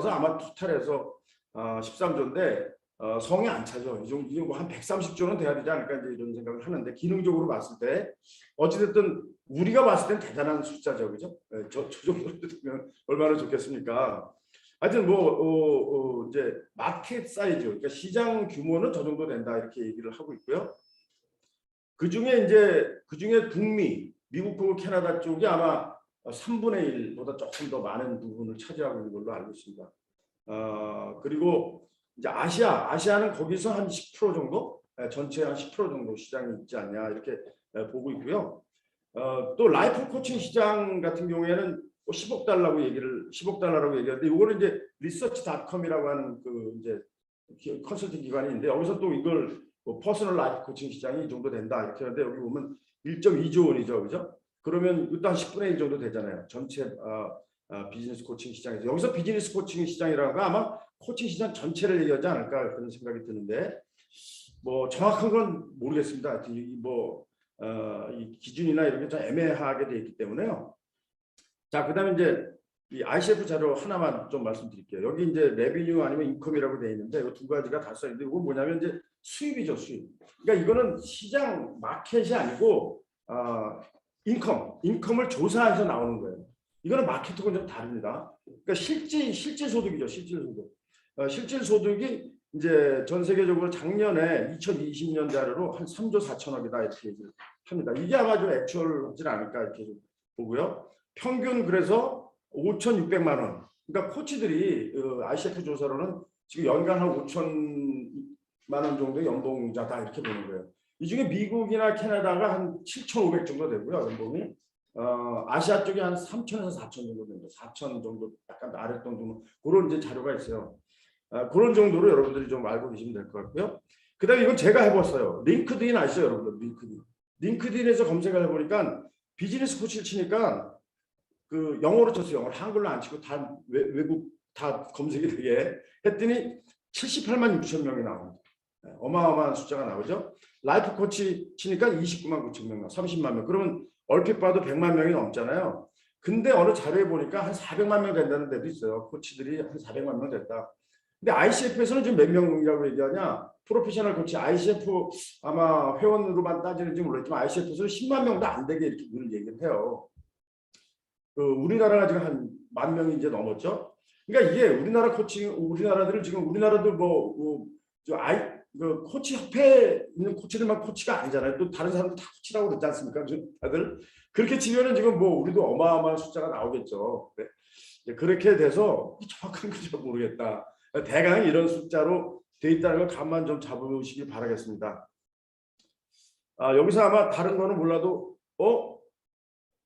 아마 토탈해서 13조인데 성이 안 차죠. 이게 뭐 한 130조는 돼야 되지 않을까 이제 이런 생각을 하는데 기능적으로 봤을 때 어찌됐든 우리가 봤을 땐 대단한 숫자죠, 그죠? 저 정도로 되면 얼마나 좋겠습니까? 하여튼 뭐 이제 마켓 사이즈, 그러니까 시장 규모는 저 정도 된다 이렇게 얘기를 하고 있고요. 그 중에 북미, 미국하고 캐나다 쪽이 아마 3분의 1보다 조금 더 많은 부분을 차지하고 있는 걸로 알고 있습니다. 그리고 이제 아시아는 거기서 한 10% 정도, 전체 한 10% 정도 시장이 있지 않냐 이렇게 보고 있고요. 또 라이프 코칭 시장 같은 경우에는 10억 달러라고 얘기하는데 이거는 이제 리서치.com이라고 하는 그 이제 컨설팅 기관이 있는데 여기서 또 이걸 뭐 퍼스널 라이프 코칭 시장이 이 정도 된다 이렇게 하는데 여기 보면 1.2조 원이죠, 그죠? 그러면 일단 10분의 1 정도 되잖아요. 전체 비즈니스 코칭 시장에서 여기서 비즈니스 코칭 시장이라는 거 아마 코칭 시장 전체를 얘기하지 않을까 그런 생각이 드는데 뭐 정확한 건 모르겠습니다. 이 기준이나 이런 게 좀 애매하게 돼 있기 때문에요. 자, 그다음에 이제 이 ICF 자료 하나만 좀 말씀드릴게요. 여기 이제 레비뉴 아니면 인컴이라고 되어 있는데 이 두 가지가 다 써 있는데 이건 뭐냐면 이제 수입이죠, 수입. 그러니까 이거는 시장 마켓이 아니고 인컴을 조사해서 나오는 거예요. 이거는 마케팅은 좀 다릅니다. 그러니까 실질 소득이죠, 실질 소득. 실질 소득이 이제 전 세계적으로 작년에 2020년 자료로 한 3조 4천억이다 이렇게 얘기를 합니다. 이게 아마 좀 액추얼하지 않을까 이렇게 좀 보고요. 평균 그래서 5,600만 원. 그러니까 코치들이 ICF 조사로는 지금 연간 한 5천만 원 정도의 연봉자다 이렇게 보는 거예요. 이 중에 미국이나 캐나다가 한 7,500 정도 되고요, 연봉이. 아시아 쪽에 한 3천에서 4천 정도 됩니다. 4천 정도 약간 아랫돈 정도 그런 이제 자료가 있어요. 그런 정도로 여러분들이 좀 알고 계시면 될 것 같고요. 그다음에 이건 제가 해봤어요. 링크드인 아시죠, 여러분들? 링크드인에서 검색을 해보니까 비즈니스 코치를 치니까 그 영어로 쳤어요. 영어로 한글로 안 치고 다 외국 다 검색이 되게 했더니 78만 6천 명이 나옵니다. 어마어마한 숫자가 나오죠. 라이프 코치 치니까 29만 9천 명, 30만 명. 그러면 얼핏 봐도 100만 명이 넘잖아요. 근데 어느 자료에 보니까 한 400만 명 된다는 데도 있어요. 코치들이 한 400만 명 됐다. 근데 ICF에서는 지금 몇 명이라고 얘기하냐? 프로페셔널 코치 ICF 아마 회원으로만 따지는지 모르겠지만 ICF에서는 10만 명도 안 되게 이렇게 늘 얘기를 해요. 우리나라가 지금 한 1만 명이 이제 넘었죠. 그러니까 이게 우리나라 코칭, 우리나라들을 지금 우리나라도 그 코치 협회에 있는 코치들만 코치가 아니잖아요. 또 다른 사람들 다 코치라고 그러지 않습니까? 다들 그렇게 치면은 지금 뭐 우리도 어마어마한 숫자가 나오겠죠. 네. 그렇게 돼서 정확한 건지 모르겠다. 대강 이런 숫자로 돼 있다는 걸 감만 좀 잡으시길 바라겠습니다. 여기서 아마 다른 거는 몰라도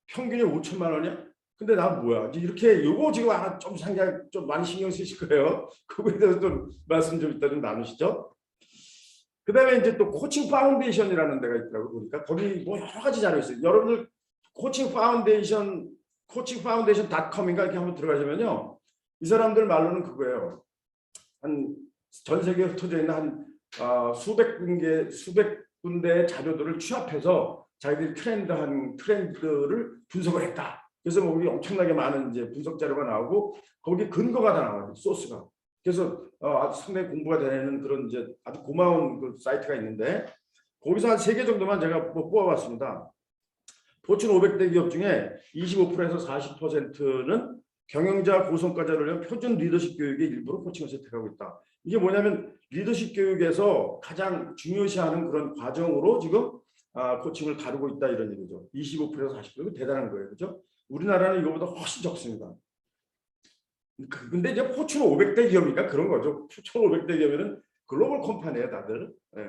평균이 5천만 원이야? 근데 난 뭐야? 이렇게 요거 지금 아마 좀 상당히 좀 많이 신경 쓰실 거예요. 그거에 대해서 좀 말씀 좀 이따 좀 나누시죠. 그다음에 이제 또 코칭 파운데이션이라는 데가 있더라고요. 보니까 거기 뭐 여러 가지 자료 있어요. 여러분들 코칭 파운데이션.com인가 이렇게 한번 들어가시면요. 이 사람들 말로는 그거예요. 한 전 세계에 흩어져 있는 한 수백 군데의 자료들을 취합해서 자기들이 트렌드를 분석을 했다. 그래서 뭐 우리 엄청나게 많은 이제 분석 자료가 나오고 거기 근거가 다 나와요. 소스가. 그래서 아주 상당히 공부가 되는 그런 이제 아주 고마운 그 사이트가 있는데 거기서 한 3개 정도만 제가 뭐 뽑아봤습니다. 포춘 500대 기업 중에 25%에서 40%는 경영자 고성과자를 위한 표준 리더십 교육의 일부로 코칭을 채택하고 있다. 이게 뭐냐면 리더십 교육에서 가장 중요시하는 그런 과정으로 지금 코칭을 다루고 있다 이런 얘기죠. 25%에서 40% 대단한 거예요. 그렇죠? 우리나라는 이거보다 훨씬 적습니다. 근데 이제 포춘 500대 기업이니까 그런 거죠. 포춘 500대 기업에는 글로벌 컴퍼니예요, 다들. 네.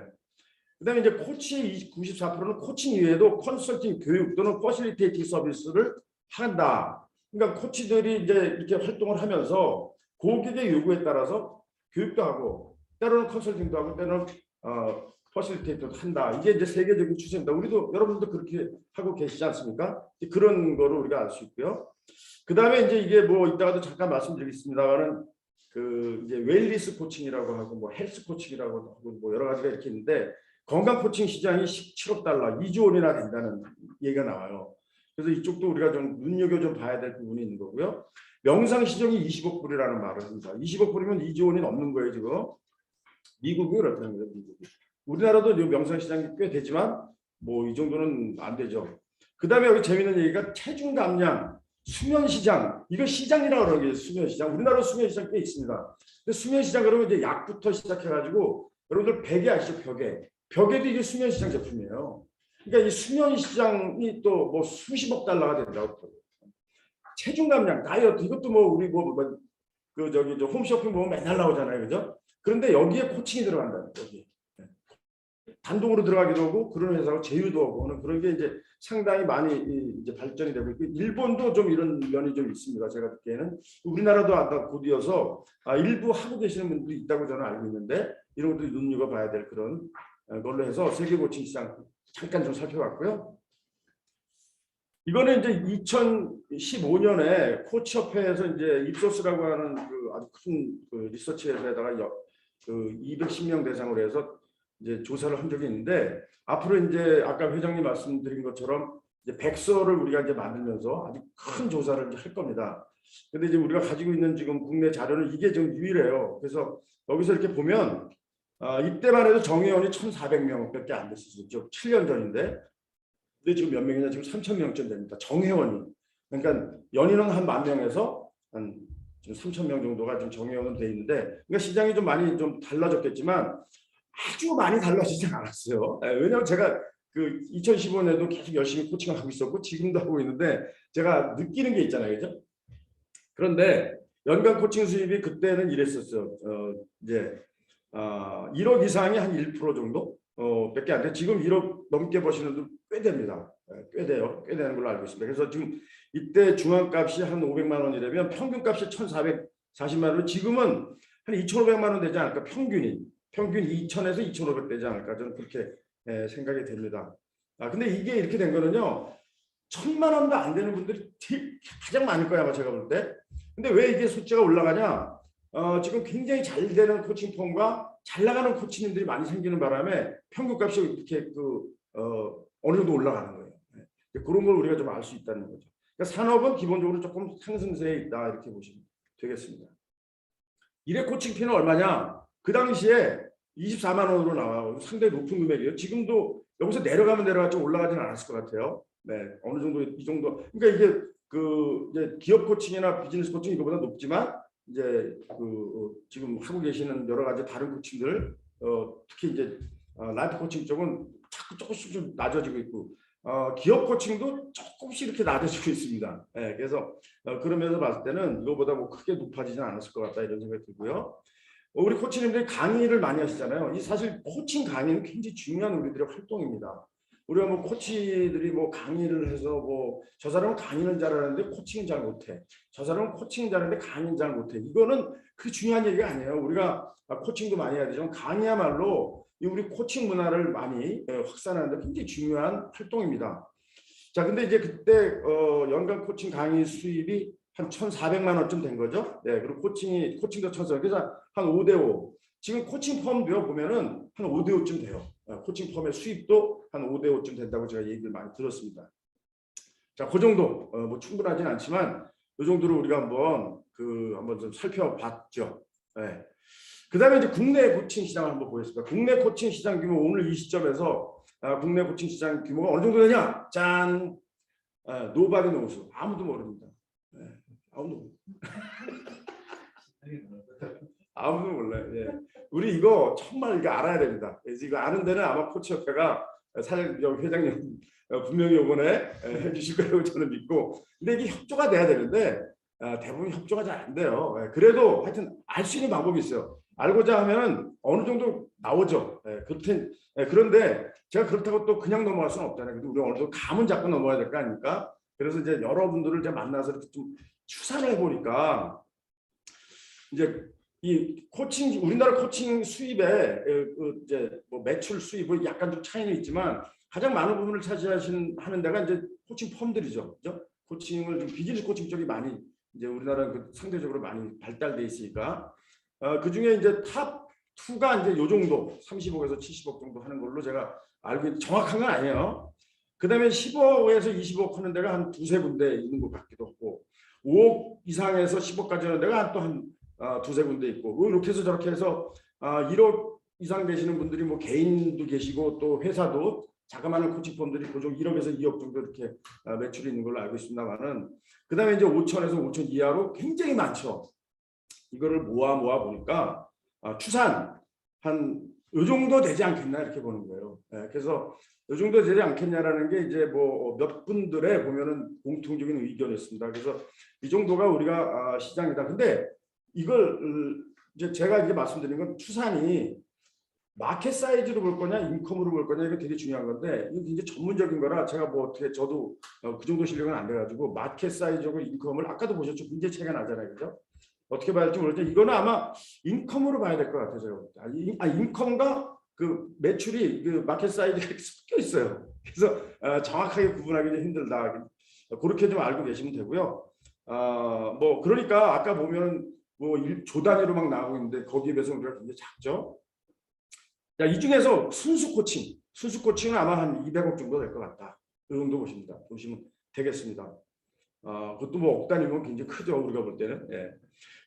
그다음에 이제 코치 94%는 코칭 이외에도 컨설팅 교육 또는 퍼실리테이팅 서비스를 한다. 그러니까 코치들이 이제 이렇게 활동을 하면서 고객의 요구에 따라서 교육도 하고 때로는 컨설팅도 하고 때로는 퍼실리테이터도 한다. 이게 이제 세계적인 추세입니다. 우리도 여러분들도 그렇게 하고 계시지 않습니까? 그런 거를 우리가 알 수 있고요. 그다음에 이제 이게 뭐 이따가도 잠깐 말씀드리겠습니다만은 그 이제 웰리스 코칭이라고 하고 뭐 헬스 코칭이라고 하고 뭐 여러 가지가 이렇게 있는데 건강 코칭 시장이 17억 달러, 2조 원이나 된다는 얘기가 나와요. 그래서 이쪽도 우리가 좀 눈여겨 좀 봐야 될 부분이 있는 거고요. 명상 시장이 20억 불이라는 말을 합니다. 20억 불이면 2조 원이 넘는 거예요, 지금. 미국이 그렇다는 거예요, 미국이. 우리나라도 명상 시장이 꽤 되지만 뭐 이 정도는 안 되죠. 그다음에 여기 재미있는 얘기가 체중 감량, 수면 시장. 이거 시장이라고 그러는 게 수면 시장. 우리나라 수면 시장 꽤 있습니다. 근데 수면 시장 그러면 이제 약부터 시작해가지고 여러분들 베개 아시죠? 벽에도 이게 수면 시장 제품이에요. 그러니까 이 수면 시장이 또 뭐 수십억 달러가 된다고. 체중 감량, 다이어트 이것도 뭐 우리 그 저기 저 홈쇼핑 보면 맨날 나오잖아요, 그죠? 그런데 여기에 코칭이 들어간다는 거지. 단독으로 들어가기도 하고 그런 회사가 제휴도 하고 하는 그런 게 이제 상당히 많이 이제 발전이 되고 있고 일본도 좀 이런 면이 좀 있습니다. 제가 듣기에는 우리나라도 아까 곧이어서 일부 하고 계시는 분들이 있다고 저는 알고 있는데 이런 것도 눈여겨봐야 될 그런 걸로 해서 세계 코칭 시장 잠깐 좀 살펴봤고요. 이거는 이제 2015년에 코치협회에서 이제 입소스라고 하는 그 아주 큰 그 리서치 회사에다가 그 210명 대상으로 해서 이제 조사를 한 적이 있는데 앞으로 이제 아까 회장님 말씀드린 것처럼 이제 백서를 우리가 이제 만들면서 아주 큰 조사를 이제 할 겁니다. 근데 이제 우리가 가지고 있는 지금 국내 자료는 이게 좀 유일해요. 그래서 여기서 이렇게 보면 이때만 해도 정회원이 1,400명밖에 안 됐었죠. 7년 전인데. 근데 지금 몇 명이냐? 지금 3,000명쯤 됩니다. 정회원이. 그러니까 연인은 한 10,000명에서 한 지금 3,000명 정도가 지금 정회원은 돼 있는데, 그러니까 시장이 좀 많이 좀 달라졌겠지만 아주 많이 달라지지 않았어요. 왜냐하면 제가 그 2015년에도 계속 열심히 코칭을 하고 있었고 지금도 하고 있는데 제가 느끼는 게 있잖아요, 그죠? 그런데 연간 코칭 수입이 그때는 이랬었어요. 이제 1억 이상이 한 1% 정도 밖에 안 돼. 지금 1억 넘게 버시는 분 꽤 됩니다. 꽤 돼요. 꽤 되는 걸로 알고 있습니다. 그래서 지금 이때 중앙값이 한 500만 원이라면 평균값이 1,440만 원. 지금은 한 2,500만 원 되지 않을까? 평균 2,000에서 2,500 되지 않을까? 저는 그렇게 생각이 됩니다. 근데 이게 이렇게 된 거는요. 1,000만 원도 안 되는 분들이 가장 많을 거야, 아마 제가 볼 때. 근데 왜 이게 숫자가 올라가냐? 지금 굉장히 잘 되는 코칭 펌과 잘 나가는 코치님들이 많이 생기는 바람에 평균값이 이렇게 어느 정도 올라가는 거예요. 그런 걸 우리가 좀 알 수 있다는 거죠. 그러니까 산업은 기본적으로 조금 상승세에 있다 이렇게 보시면 되겠습니다. 1회 코칭비는 얼마냐? 그 당시에 24만 원으로 나와요. 상당히 높은 금액이에요. 지금도 여기서 내려가면 내려갔지 올라가지는 않았을 것 같아요. 네, 어느 정도 이 정도. 그러니까 이게 이제 기업 코칭이나 비즈니스 코칭 이거보다 높지만 이제 지금 하고 계시는 여러 가지 다른 코칭들 특히 이제 라이프 코칭 쪽은 자꾸 조금씩 좀 낮아지고 있고 기업 코칭도 조금씩 이렇게 낮아지고 있습니다. 네, 그래서 그러면서 봤을 때는 이거보다 뭐 크게 높아지진 않았을 것 같다 이런 생각이 들고요. 우리 코치님들이 강의를 많이 하시잖아요. 이 사실 코칭 강의는 굉장히 중요한 우리들의 활동입니다. 우리가 뭐 코치들이 뭐 강의를 해서 뭐 저 사람은 강의는 잘하는데 코칭은 잘 못해. 저 사람은 코칭은 잘하는데 강의는 잘 못해. 이거는 그렇게 중요한 얘기가 아니에요. 우리가 코칭도 많이 해야 되지만 강의야말로 우리 코칭 문화를 많이 확산하는 데 굉장히 중요한 활동입니다. 자, 근데 이제 그때 연간 코칭 강의 수입이 한 1,400만 원쯤 된 거죠. 네, 그리고 코칭도 1,400. 그래서 한 5대5. 지금 코칭 펌도요 보면은 한 5대5쯤 돼요. 코칭 펌의 수입도 한 5대5쯤 된다고 제가 얘기를 많이 들었습니다. 자, 그 정도 뭐 충분하진 않지만 이 정도로 우리가 한번 좀 살펴봤죠. 네. 그다음에 이제 국내 코칭 시장을 한번 보겠습니다. 국내 코칭 시장 규모 오늘 이 시점에서 국내 코칭 시장 규모가 어느 정도 되냐? 짠, 노바디 노스. 아무도 모릅니다. 네. 아무도 몰라요. 예. 우리 이거 정말 이거 알아야 됩니다. 그래서 이거 아는 데는 아마 코치협회가 회장님 분명히 이번에 해주실 거라고 저는 믿고, 근데 이게 협조가 돼야 되는데 대부분 협조가 잘 안 돼요. 그래도 하여튼 알 수 있는 방법이 있어요. 알고자 하면 어느 정도 나오죠. 그런데 제가 그렇다고 또 그냥 넘어갈 수는 없잖아요. 근데 우리 어느 정도 감은 잡고 넘어야 될 거 아닙니까? 그래서 이제 여러분들을 이제 만나서 이렇게 좀 추산을 해보니까 이제 이 코칭 우리나라 코칭 수입에 이제 뭐 매출 수입은 약간 좀 차이는 있지만 가장 많은 부분을 차지하는 데가 이제 코칭 펌들이죠. 그죠? 코칭을 좀 비즈니스 코칭 쪽이 많이 이제 우리나라는 상대적으로 많이 발달돼 있으니까 그 중에 이제 탑 2가 이제 요 정도 30억에서 70억 정도 하는 걸로 제가 알고 있는데 정확한 건 아니에요. 그다음에 10억에서 20억 하는 데가 한 두세 군데 있는 것 같기도 하고 5억 이상에서 10억까지 하는 데가 또 한 두세 군데 있고 이렇게 해서 저렇게 해서 1억 이상 되시는 분들이 뭐 개인도 계시고 또 회사도 자그마한 코칭 펌들이 보통 1억에서 2억 정도 이렇게 매출이 있는 걸로 알고 있습니다만은 그다음에 이제 5천에서 5천 이하로 굉장히 많죠. 이거를 모아 보니까 추산 한 요 정도 되지 않겠나 이렇게 보는 거예요. 그래서 요 정도 되지 않겠냐라는 게 이제 뭐 몇 분들의 보면은 공통적인 의견이었습니다. 그래서 이 정도가 우리가 시장이다. 근데 이걸 이제 제가 이제 말씀드린 건 추산이 마켓 사이즈로 볼 거냐 인컴으로 볼 거냐 이거 되게 중요한 건데 이거 굉장히 전문적인 거라 제가 뭐 어떻게 저도 그 정도 실력은 안 돼가지고 마켓 사이즈하고 인컴을 아까도 보셨죠. 굉장히 차이가 나잖아요. 그죠? 어떻게 봐야 할지 모르겠는데 이거는 아마 인컴으로 봐야 될 것 같아요. 인컴과 그 매출이 그 마켓 사이즈가 섞여 있어요. 그래서 정확하게 구분하기 좀 힘들다. 그렇게 좀 알고 계시면 되고요. 뭐 그러니까 아까 보면 뭐 조 단위로 막 나오고 있는데 거기에 비해서 우리가 굉장히 작죠. 자, 이 중에서 순수 코칭은 아마 한 200억 정도 될 것 같다. 이 정도 보시면 되겠습니다. 그것도 뭐 억 단위면 굉장히 크죠, 우리가 볼 때는. 예.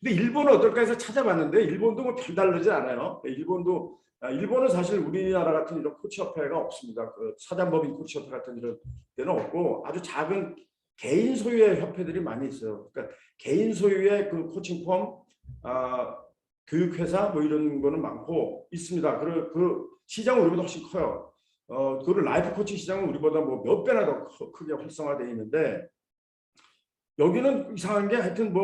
근데 일본은 어떨까 해서 찾아봤는데 일본도 뭐 별다르지 않아요. 일본은 사실 우리나라 같은 이런 코치협회가 없습니다. 그 사단법인 코치협회 같은 이런 데는 없고 아주 작은 개인 소유의 협회들이 많이 있어요. 그러니까 개인 소유의 그 코칭펌, 교육회사 뭐 이런 거는 많고 있습니다. 그 시장은 우리보다 훨씬 커요. 그 라이프 코칭 시장은 우리보다 뭐 몇 배나 더 크게 활성화되어 있는데 여기는 이상한 게 하여튼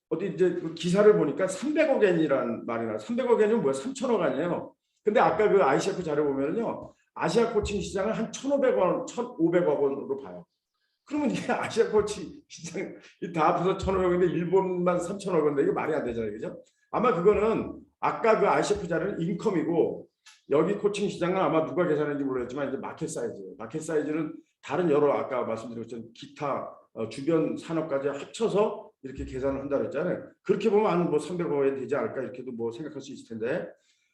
어디 이제 그 기사를 보니까 300억 엔이란 말이 나요. 300억 엔이면 뭐야? 3천억 아니에요. 근데 아까 그 ICF 자료 보면요. 아시아 코칭 시장을 한 1,500원, 1,500억 원으로 봐요. 그러면 이게 아시아 코칭 시장 다 합해서 1,500억인데 일본만 3천억 원인데 이게 말이 안 되잖아요. 그죠? 아마 그거는 아까 그 ICF 자료는 인컴이고 여기 코칭 시장은 아마 누가 계산했는지 모르겠지만 이제 마켓 사이즈예요. 마켓 사이즈는 다른 여러 아까 말씀드렸던 기타 주변 산업까지 합쳐서 이렇게 계산을 한다고 했잖아요. 그렇게 보면 한 뭐 300억 엔 되지 않을까 이렇게도 뭐 생각할 수 있을 텐데.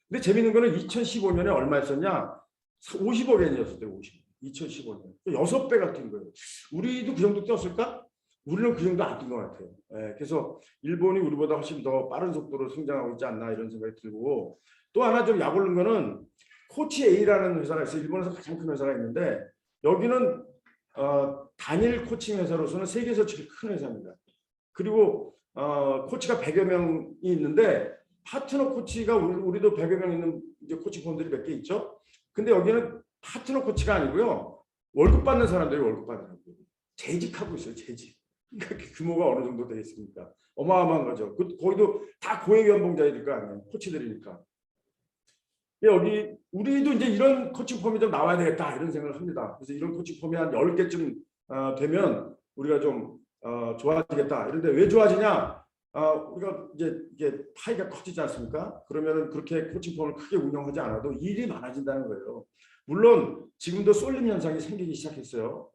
근데 재밌는 거는 2015년에 얼마였었냐? 50억 엔이었을 때 50. 2015년. 6배가 뛴 거예요. 우리도 그 정도 뛰었을까? 우리는 그 정도 안 뛴 것 같아요. 예, 그래서 일본이 우리보다 훨씬 더 빠른 속도로 성장하고 있지 않나 이런 생각이 들고 또 하나 좀 약 올른 거는 코치 A라는 회사가 있어요. 일본에서 가장 큰 회사가 있는데 여기는 단일 코칭 회사로서는 세계에서 제일 큰 회사입니다. 그리고 코치가 100여 명이 있는데 파트너 코치가 우리도 100여 명 있는 이제 코칭 펌들이 몇 개 있죠. 근데 여기는 파트너 코치가 아니고요. 월급 받는 사람들이 월급 받는 사람들. 재직하고 있어요. 재직. 그러니까 규모가 어느 정도 되겠습니까? 어마어마한 거죠. 거기도 다 고액 연봉자일 거 아니에요. 코치들이니까. 여기 우리도 이제 이런 코칭 펌이 좀 나와야 되겠다 이런 생각을 합니다. 그래서 이런 코칭 펌이 한 10개쯤 되면 우리가 좀 좋아지겠다. 이런데 왜 좋아지냐? 우리가 이제 이게 파이가 커지지 않습니까? 그러면은 그렇게 코칭 펌을 크게 운영하지 않아도 일이 많아진다는 거예요. 물론 지금도 쏠림 현상이 생기기 시작했어요.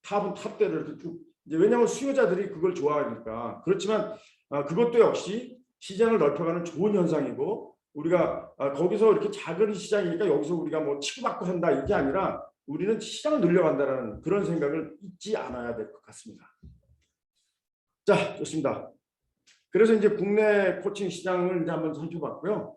탑은 탑대로 이렇게 쭉 이제 왜냐하면 수요자들이 그걸 좋아하니까. 그렇지만 그것도 역시 시장을 넓혀가는 좋은 현상이고 우리가 거기서 이렇게 작은 시장이니까 여기서 우리가 뭐 치고받고 한다 이게 아니라 우리는 시장을 늘려간다는 그런 생각을 잊지 않아야 될 것 같습니다. 자, 좋습니다. 그래서 이제 국내 코칭 시장을 이제 한번 살펴봤고요.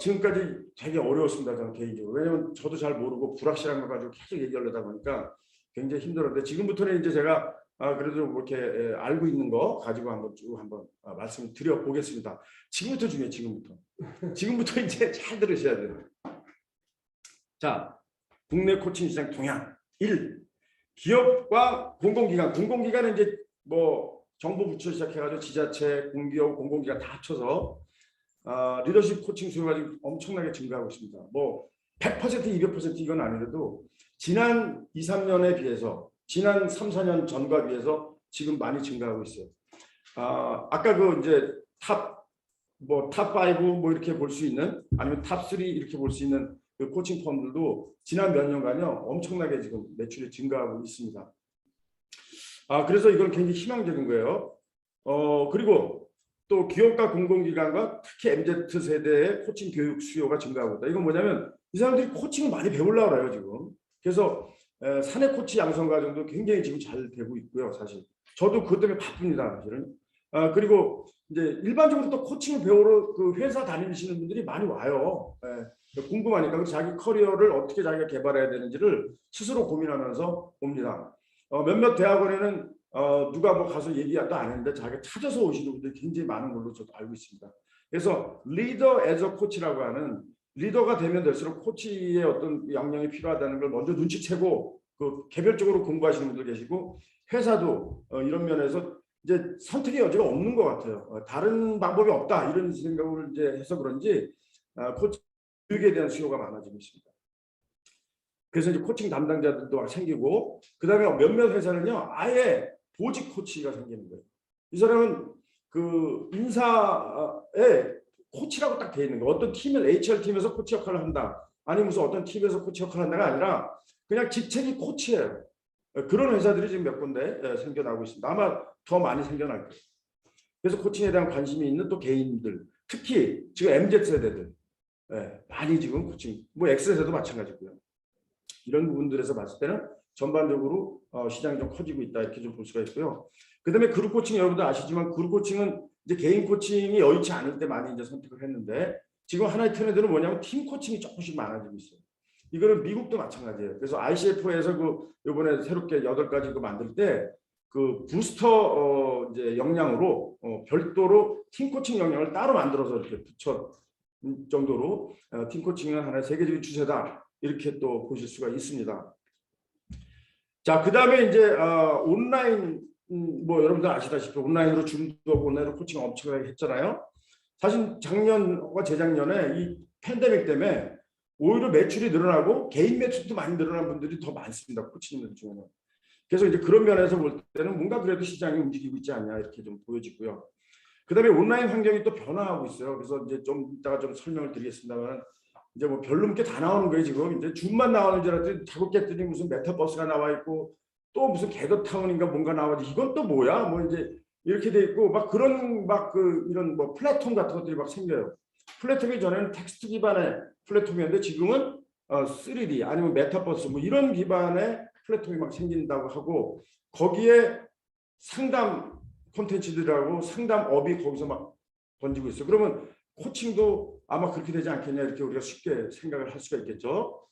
지금까지 되게 어려웠습니다. 저는 개인적으로. 왜냐하면 저도 잘 모르고 불확실한 거 가지고 계속 얘기하려다 보니까 굉장히 힘들었는데 지금부터는 이제 제가 그래도 뭐 이렇게 알고 있는 거 가지고 한번 쭉 말씀을 드려 보겠습니다. 지금부터 중요해요. 지금부터 이제 잘 들으셔야 돼요. 자, 국내 코칭 시장 동향 1. 기업과 공공기관. 공공기관은 이제 뭐 정부 부처 시작해가지고 지자체, 공기업, 공공기관 다 합쳐서 리더십 코칭 수요가 지금 엄청나게 증가하고 있습니다. 뭐 100%, 200% 이건 아니라도 지난 2, 3년에 비해서 지난 3, 4년 전과 비해서 지금 많이 증가하고 있어요. 아까 그 이제 탑 5 뭐 이렇게 볼 수 있는 아니면 탑 3 이렇게 볼 수 있는 그 코칭 펌들도 지난 몇 년간요 엄청나게 지금 매출이 증가하고 있습니다. 그래서 이건 굉장히 희망적인 거예요. 그리고 또 기업과 공공기관과 특히 MZ 세대의 코칭 교육 수요가 증가하고 있다. 이건 뭐냐면 이 사람들이 코칭을 많이 배우려고 해요 지금. 그래서 사내 코치 양성 과정도 굉장히 지금 잘 되고 있고요. 사실 저도 그것 때문에 바쁩니다. 사실은. 그리고 이제 일반적으로 또 코칭을 배우러 그 회사 다니시는 분들이 많이 와요. 궁금하니까 자기 커리어를 어떻게 자기가 개발해야 되는지를 스스로 고민하면서 옵니다. 몇몇 대학원에는 누가 뭐 가서 얘기도 안 했는데 자기가 찾아서 오시는 분들이 굉장히 많은 걸로 저도 알고 있습니다. 그래서 리더 에저 코치라고 하는 리더가 되면 될수록 코치의 어떤 역량이 필요하다는 걸 먼저 눈치채고 그 개별적으로 공부하시는 분들 계시고 회사도 이런 면에서 이제 선택의 여지가 없는 것 같아요. 다른 방법이 없다 이런 생각을 이제 해서 그런지 코치 교육에 대한 수요가 많아지고 있습니다. 그래서 이제 코칭 담당자들도 생기고 그다음에 몇몇 회사는요 아예 보직 코치가 생기는 거예요. 이 사람은 그 인사에 코치라고 딱 돼 있는 거. 어떤 팀을 HR 팀에서 코치 역할을 한다. 아니 무슨 어떤 팀에서 코치 역할을 한다가 아니라 그냥 직책이 코치예요. 그런 회사들이 지금 몇 군데 생겨나고 있습니다. 아마 더 많이 생겨날 거예요. 그래서 코칭에 대한 관심이 있는 또 개인들, 특히 지금 MZ 세대들 많이 지금 코칭, 뭐 X세대도 마찬가지고요. 이런 부분들에서 봤을 때는 전반적으로 시장이 좀 커지고 있다 이렇게 좀 볼 수가 있고요. 그다음에 그룹 코칭 여러분들 아시지만 그룹 코칭은 이제 개인 코칭이 여의치 않을 때 많이 이제 선택을 했는데 지금 하나의 트렌드는 뭐냐면 팀 코칭이 조금씩 많아지고 있어요. 이거는 미국도 마찬가지예요. 그래서 ICF에서 그 이번에 새롭게 8가지 그 만들 때 그 부스터 이제 역량으로 별도로 팀 코칭 역량을 따로 만들어서 이렇게 붙여 정도로 팀 코칭은 하나의 세계적인 추세다 이렇게 또 보실 수가 있습니다. 자, 그다음에 이제 온라인 뭐 여러분들 아시다시피 온라인으로 줌도 하고 온라인으로 코칭 엄청나게 했잖아요. 사실 작년과 재작년에 이 팬데믹 때문에 오히려 매출이 늘어나고 개인 매출도 많이 늘어난 분들이 더 많습니다. 코치님들 중에는. 그래서 이제 그런 면에서 볼 때는 뭔가 그래도 시장이 움직이고 있지 않냐 이렇게 좀 보여지고요. 그다음에 온라인 환경이 또 변화하고 있어요. 그래서 이제 좀 이따가 좀 설명을 드리겠습니다만 이제 뭐 별로 게 다 나오는 거예요. 지금 이제 줌만 나오는 줄 알았더니 자꾸 깼더니 무슨 메타버스가 나와 있고 또 무슨 겟더타운인가 뭔가 나와지 이건 또 뭐야? 뭐 이제 이렇게 돼 있고 막 그런 막 그 이런 뭐 플랫폼 같은 것들이 막 생겨요. 플랫폼이 전에는 텍스트 기반의 플랫폼이었는데 지금은 3D 아니면 메타버스 뭐 이런 기반의 플랫폼이 막 생긴다고 하고 거기에 상담 콘텐츠들하고 상담업이 거기서 막 번지고 있어요. 그러면 코칭도 아마 그렇게 되지 않겠냐 이렇게 우리가 쉽게 생각을 할 수가 있겠죠.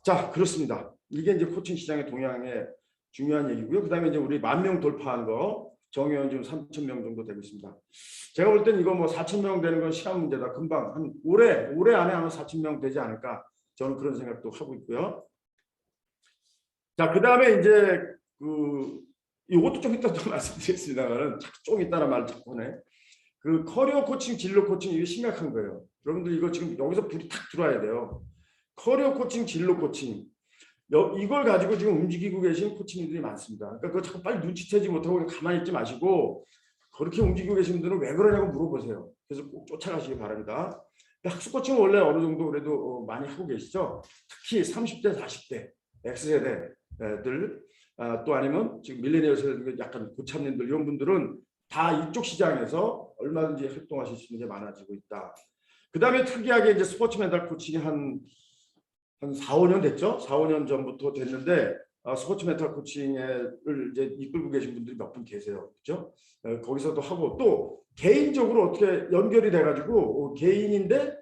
자, 그렇습니다. 이게 이제 코칭 시장의 동향의 중요한 얘기고요. 그다음에 이제 우리 10,000명 돌파한 거 정의원 지금 3,000명 정도 되고 있습니다. 제가 볼 땐 이거 뭐 4,000명 되는 건 시간 문제다. 금방 한 올해 안에 아마 4,000명 되지 않을까 저는 그런 생각도 하고 있고요. 자, 그다음에 이제 이것도 좀 이따 또 말씀드리겠습니다만은 좀 이따라 말 자꾸 해. 그 커리어 코칭, 진로 코칭 이게 심각한 거예요. 여러분들 이거 지금 여기서 불이 탁 들어와야 돼요. 커리어 코칭, 진로 코칭 이걸 가지고 지금 움직이고 계신 코치님들이 많습니다. 그러니까 그거 자꾸 빨리 눈치채지 못하고 그냥 가만히 있지 마시고 그렇게 움직이고 계신 분들은 왜 그러냐고 물어보세요. 그래서 꼭 쫓아가시기 바랍니다. 학습 코칭은 원래 어느 정도 그래도 많이 하고 계시죠. 특히 30대, 40대 X세대들 또 아니면 지금 밀레니얼 세대 약간 고참님들 이런 분들은 다 이쪽 시장에서 얼마든지 활동하실 수 있는 게 많아지고 있다. 그 다음에 특이하게 이제 스포츠 멘탈 코칭이 한 4, 5년 됐죠? 4, 5년 전부터 됐는데 스포츠 멘탈 코칭을 이제 이끌고 계신 분들이 몇 분 계세요. 그렇죠? 거기서도 하고 또 개인적으로 어떻게 연결이 돼가지고 개인인데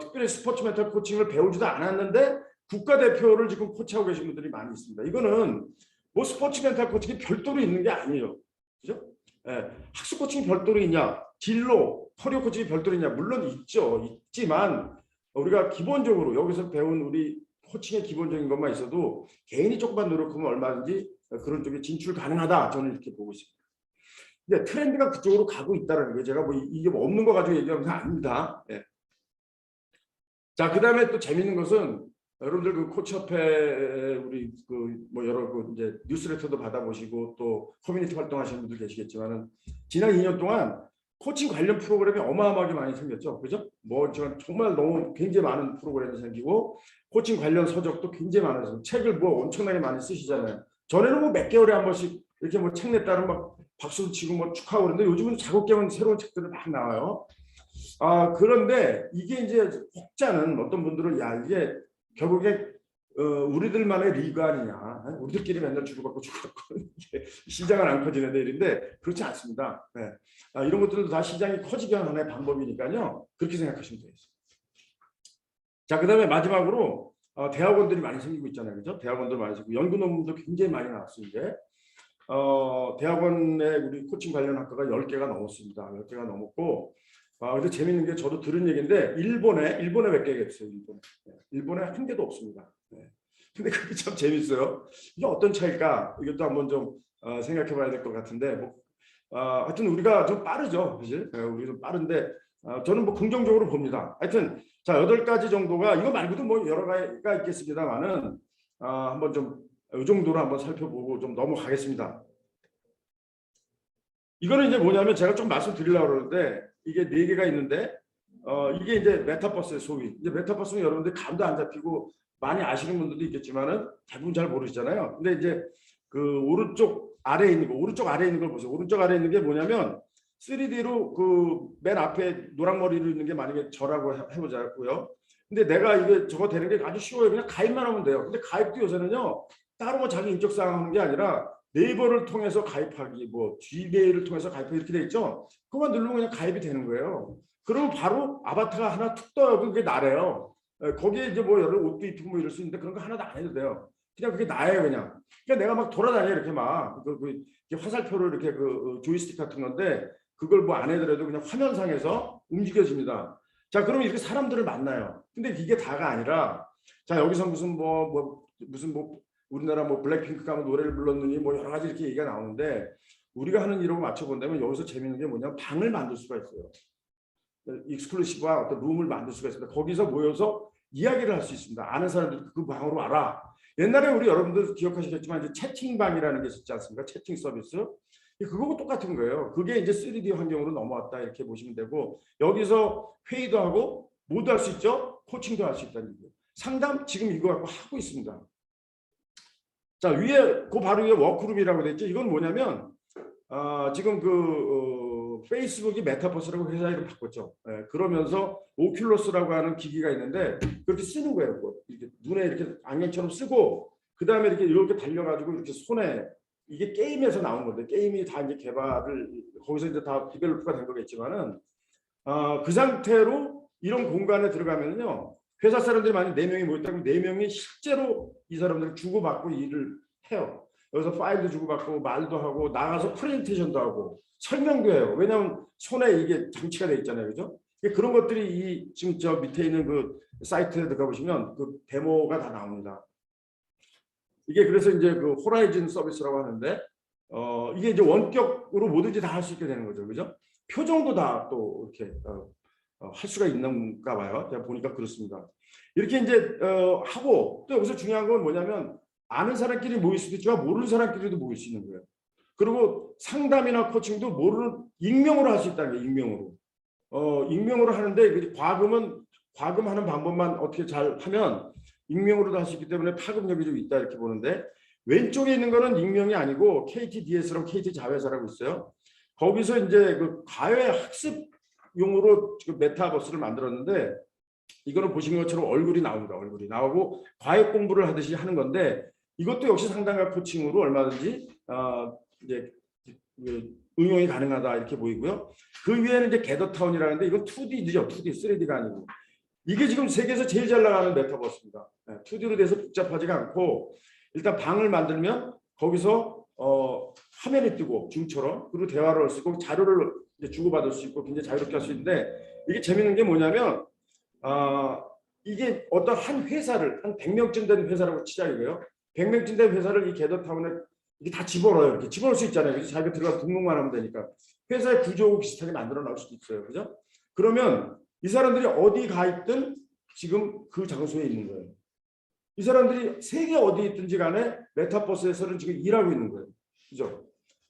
특별히 스포츠 멘탈 코칭을 배우지도 않았는데 국가대표를 지금 코치하고 계신 분들이 많이 있습니다. 이거는 뭐 스포츠 멘탈 코칭이 별도로 있는 게 아니에요. 그죠? 학습 코칭이 별도로 있냐? 진로, 커리어 코칭이 별도로 있냐? 물론 있지만 우리가 기본적으로 여기서 배운 우리 코칭의 기본적인 것만 있어도 개인이 조금만 노력하면 얼마든지 그런 쪽에 진출 가능하다. 저는 이렇게 보고 있습니다. 근데 트렌드가 그쪽으로 가고 있다는 거예요. 제가 뭐 이게 뭐 없는 거 가지고 얘기하는 건 아닙니다. 자, 그다음에 또 재밌는 것은 여러분들 그 코치협회 우리 그 뭐 여러 그 이제 뉴스레터도 받아보시고 또 커뮤니티 활동하시는 분들 계시겠지만은 지난 2년 동안 코칭 관련 프로그램이 어마어마하게 많이 생겼죠, 그죠? 뭐 정말 너무 굉장히 많은 프로그램이 생기고 코칭 관련 서적도 굉장히 많아서 책을 뭐 엄청나게 많이 쓰시잖아요. 전에는 뭐 몇 개월에 한 번씩 이렇게 뭐 책 냈다는 막 박수도 치고 뭐 축하하고 그러는데 요즘은 자국계만 새로운 책들이 막 나와요. 그런데 이게 이제 혹자는 어떤 분들은 야 이게 결국에 우리들만의 리그 아니냐, 우리들끼리 맨날 주고받고 시장은 안 커지는데 이런데 그렇지 않습니다. 네. 이런 것들도 다 시장이 커지게 하는 하나의 방법이니까요. 그렇게 생각하시면 되겠습니다. 자, 그다음에 마지막으로 대학원들이 많이 생기고 있잖아요, 그죠? 대학원들 많이 생기고 연구 논문도 굉장히 많이 나왔어요. 이제 대학원에 우리 코칭 관련 학과가 10개가 넘었습니다. 10개가 넘었고. 그래서 재밌는 게 저도 들은 얘기인데 일본에 몇 개가 있어요. 일본에 한 개도 없습니다. 근데 그게 참 재밌어요. 이게 어떤 차일까? 이것도 한번 좀 생각해봐야 될 것 같은데 뭐 하여튼 우리가 좀 빠르죠, 사실. 우리 좀 빠른데 저는 뭐 긍정적으로 봅니다. 하여튼 자 8가지 정도가 이거 말고도 뭐 여러 가지가 있겠습니다만은 한번 좀 이 정도로 한번 살펴보고 좀 넘어가겠습니다. 이거는 이제 뭐냐면 제가 좀 말씀드리려고 그러는데 이게 4개가 있는데 이게 이제 메타버스의 소위 이제 메타버스는 여러분들 감도 안 잡히고 많이 아시는 분들도 있겠지만은 대부분 잘 모르시잖아요. 근데 이제 그 오른쪽 아래에 있는 걸 보세요. 오른쪽 아래에 있는 게 뭐냐면 3D로 그 맨 앞에 노랑머리로 있는 게 만약에 저라고 해보자고요. 근데 내가 이게 저거 되는 게 아주 쉬워요. 그냥 가입만 하면 돼요. 근데 가입도 요새는요 따로 뭐 자기 인적 사항 하는 게 아니라 네이버를 통해서 가입하기, 뭐 gmail을 통해서 가입하기 이렇게 돼 있죠. 그거만 누르면 그냥 가입이 되는 거예요. 그러면 바로 아바타가 하나 툭 떠요. 그게 나래요. 거기에 이제 뭐 여러 옷도 입히고 뭐 이럴 수 있는데 그런 거 하나도 안 해도 돼요. 그냥 그게 나예요, 그냥. 그러니까 내가 막 돌아다녀 이렇게 막 화살표로 이렇게 조이스틱 같은 건데 그걸 뭐 안 해더라도 그냥 화면상에서 움직여집니다. 자, 그러면 이렇게 사람들을 만나요. 근데 이게 다가 아니라 자, 여기서 무슨 우리나라 뭐 블랙핑크가 뭐 노래를 불렀느니 뭐 여러 가지 이렇게 얘기가 나오는데 우리가 하는 이라고 맞춰본다면 여기서 재밌는 게 뭐냐면 방을 만들 수가 있어요. 익스클루시브한 어떤 룸을 만들 수가 있습니다. 거기서 모여서 이야기를 할 수 있습니다. 아는 사람들이 그 방으로 와라. 옛날에 우리 여러분들 기억하시겠지만 이제 채팅방이라는 게 있었지 않습니까? 채팅 서비스. 그거하고 똑같은 거예요. 그게 이제 3D 환경으로 넘어왔다 이렇게 보시면 되고 여기서 회의도 하고 뭐도 할 수 있죠? 코칭도 할 수 있다는 거예요. 상담 지금 이거 갖고 하고 있습니다. 자, 위에 그 바로 위에 워크룸이라고 돼 있죠. 이건 뭐냐면 지금 페이스북이 메타버스라고 회사 이름 바꿨죠. 그러면서 오큘러스라고 하는 기기가 있는데 그렇게 쓰는 거예요. 뭐 이렇게 눈에 이렇게 안경처럼 쓰고 그 다음에 이렇게 달려가지고 이렇게 손에 이게 게임에서 나온 건데 게임이 다 이제 개발을 거기서 이제 다 디벨로프가 된 거겠지만은 그 상태로 이런 공간에 들어가면요 회사 사람들이 만약 4명이 모였다면 4명이 실제로 이 사람들을 주고받고 일을 해요. 여기서 파일도 주고받고 말도 하고 나가서 프레젠테이션도 하고 설명도 해요. 왜냐하면 손에 이게 장치가 돼 있잖아요, 그죠? 그런 것들이 지금 저 밑에 있는 그 사이트에 들어가 보시면 그 데모가 다 나옵니다. 이게 그래서 이제 그 호라이즌 서비스라고 하는데 이게 이제 원격으로 뭐든지 다 할 수 있게 되는 거죠, 그죠? 표정도 다 또 이렇게 할 수가 있는가 봐요. 제가 보니까 그렇습니다. 이렇게 이제 하고 또 여기서 중요한 건 뭐냐면 아는 사람끼리 모일 수도 있지만 모르는 사람끼리도 모일 수 있는 거예요. 그리고 상담이나 코칭도 모르는 익명으로 할 수 있다는 게 익명으로. 익명으로 하는데 과금하는 방법만 어떻게 잘 하면 익명으로도 할 수 있기 때문에 파급력이 좀 있다 이렇게 보는데 왼쪽에 있는 거는 익명이 아니고 KTDS라고 KT 자회사라고 있어요. 거기서 이제 그 과외 학습용으로 지금 메타버스를 만들었는데 이거는 보신 것처럼 얼굴이 나옵니다. 얼굴이 나오고 과외 공부를 하듯이 하는 건데 이것도 역시 상담과 코칭으로 얼마든지 이제 응용이 가능하다 이렇게 보이고요. 그 위에는 이제 게더타운이라는데 이건 2D죠. 2D, 3D가 아니고 이게 지금 세계에서 제일 잘 나가는 메타버스입니다. 2D로 돼서 복잡하지가 않고 일단 방을 만들면 거기서 화면이 뜨고 줌처럼 그리고 대화를 할 수 있고 자료를 이제 주고받을 수 있고 굉장히 자유롭게 할 수 있는데 이게 재밌는 게 뭐냐면 이게 어떤 한 회사를 한 100명쯤 되는 회사라고 치자 이거예요. 100명쯤 된 회사를 이 게더타운에 이게 다 집어넣어요. 이렇게 집어넣을 수 있잖아요. 그래서 자기가 들어가서 등록만 하면 되니까 회사의 구조하고 비슷하게 만들어 나올 수도 있어요. 그죠? 그러면 이 사람들이 어디 가 있든 지금 그 장소에 있는 거예요. 이 사람들이 세계 어디 있든지 간에 메타버스에서는 지금 일하고 있는 거예요. 그죠?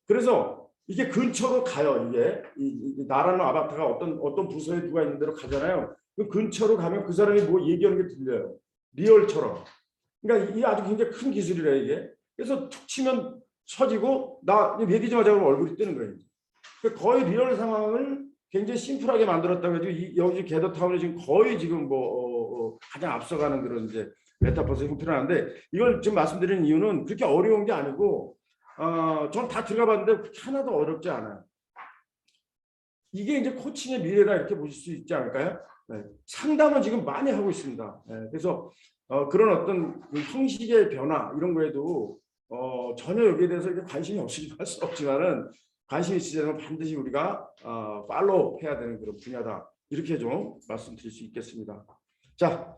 그래서 이게 근처로 가요. 이게 이 나라는 아바타가 어떤 부서에 누가 있는 데로 가잖아요. 그 근처로 가면 그 사람이 뭐 얘기하는 게 들려요. 리얼처럼. 그러니까 이게 아주 굉장히 큰 기술이래 이게. 그래서 툭 치면 쳐지고 나 얘기 좀 하자고 얼굴이 뜨는 거예요. 그러니까 거의 리얼 상황을 굉장히 심플하게 만들었다고 해도 여기 게더타운이 지금 거의 지금 가장 앞서가는 그런 이제 메타버스 형태로 하는데 이걸 지금 말씀드리는 이유는 그렇게 어려운 게 아니고 전 다 들어가 봤는데 하나도 어렵지 않아요. 이게 이제 코칭의 미래다 이렇게 보실 수 있지 않을까요? 네. 상담은 지금 많이 하고 있습니다. 네. 그래서 그런 어떤 형식의 변화 이런 거에도 전혀 여기에 대해서 이렇게 관심이 없으면 할 수 없지만은 관심이 있으면 반드시 우리가 팔로우 해야 되는 그런 분야다 이렇게 좀 말씀드릴 수 있겠습니다. 자,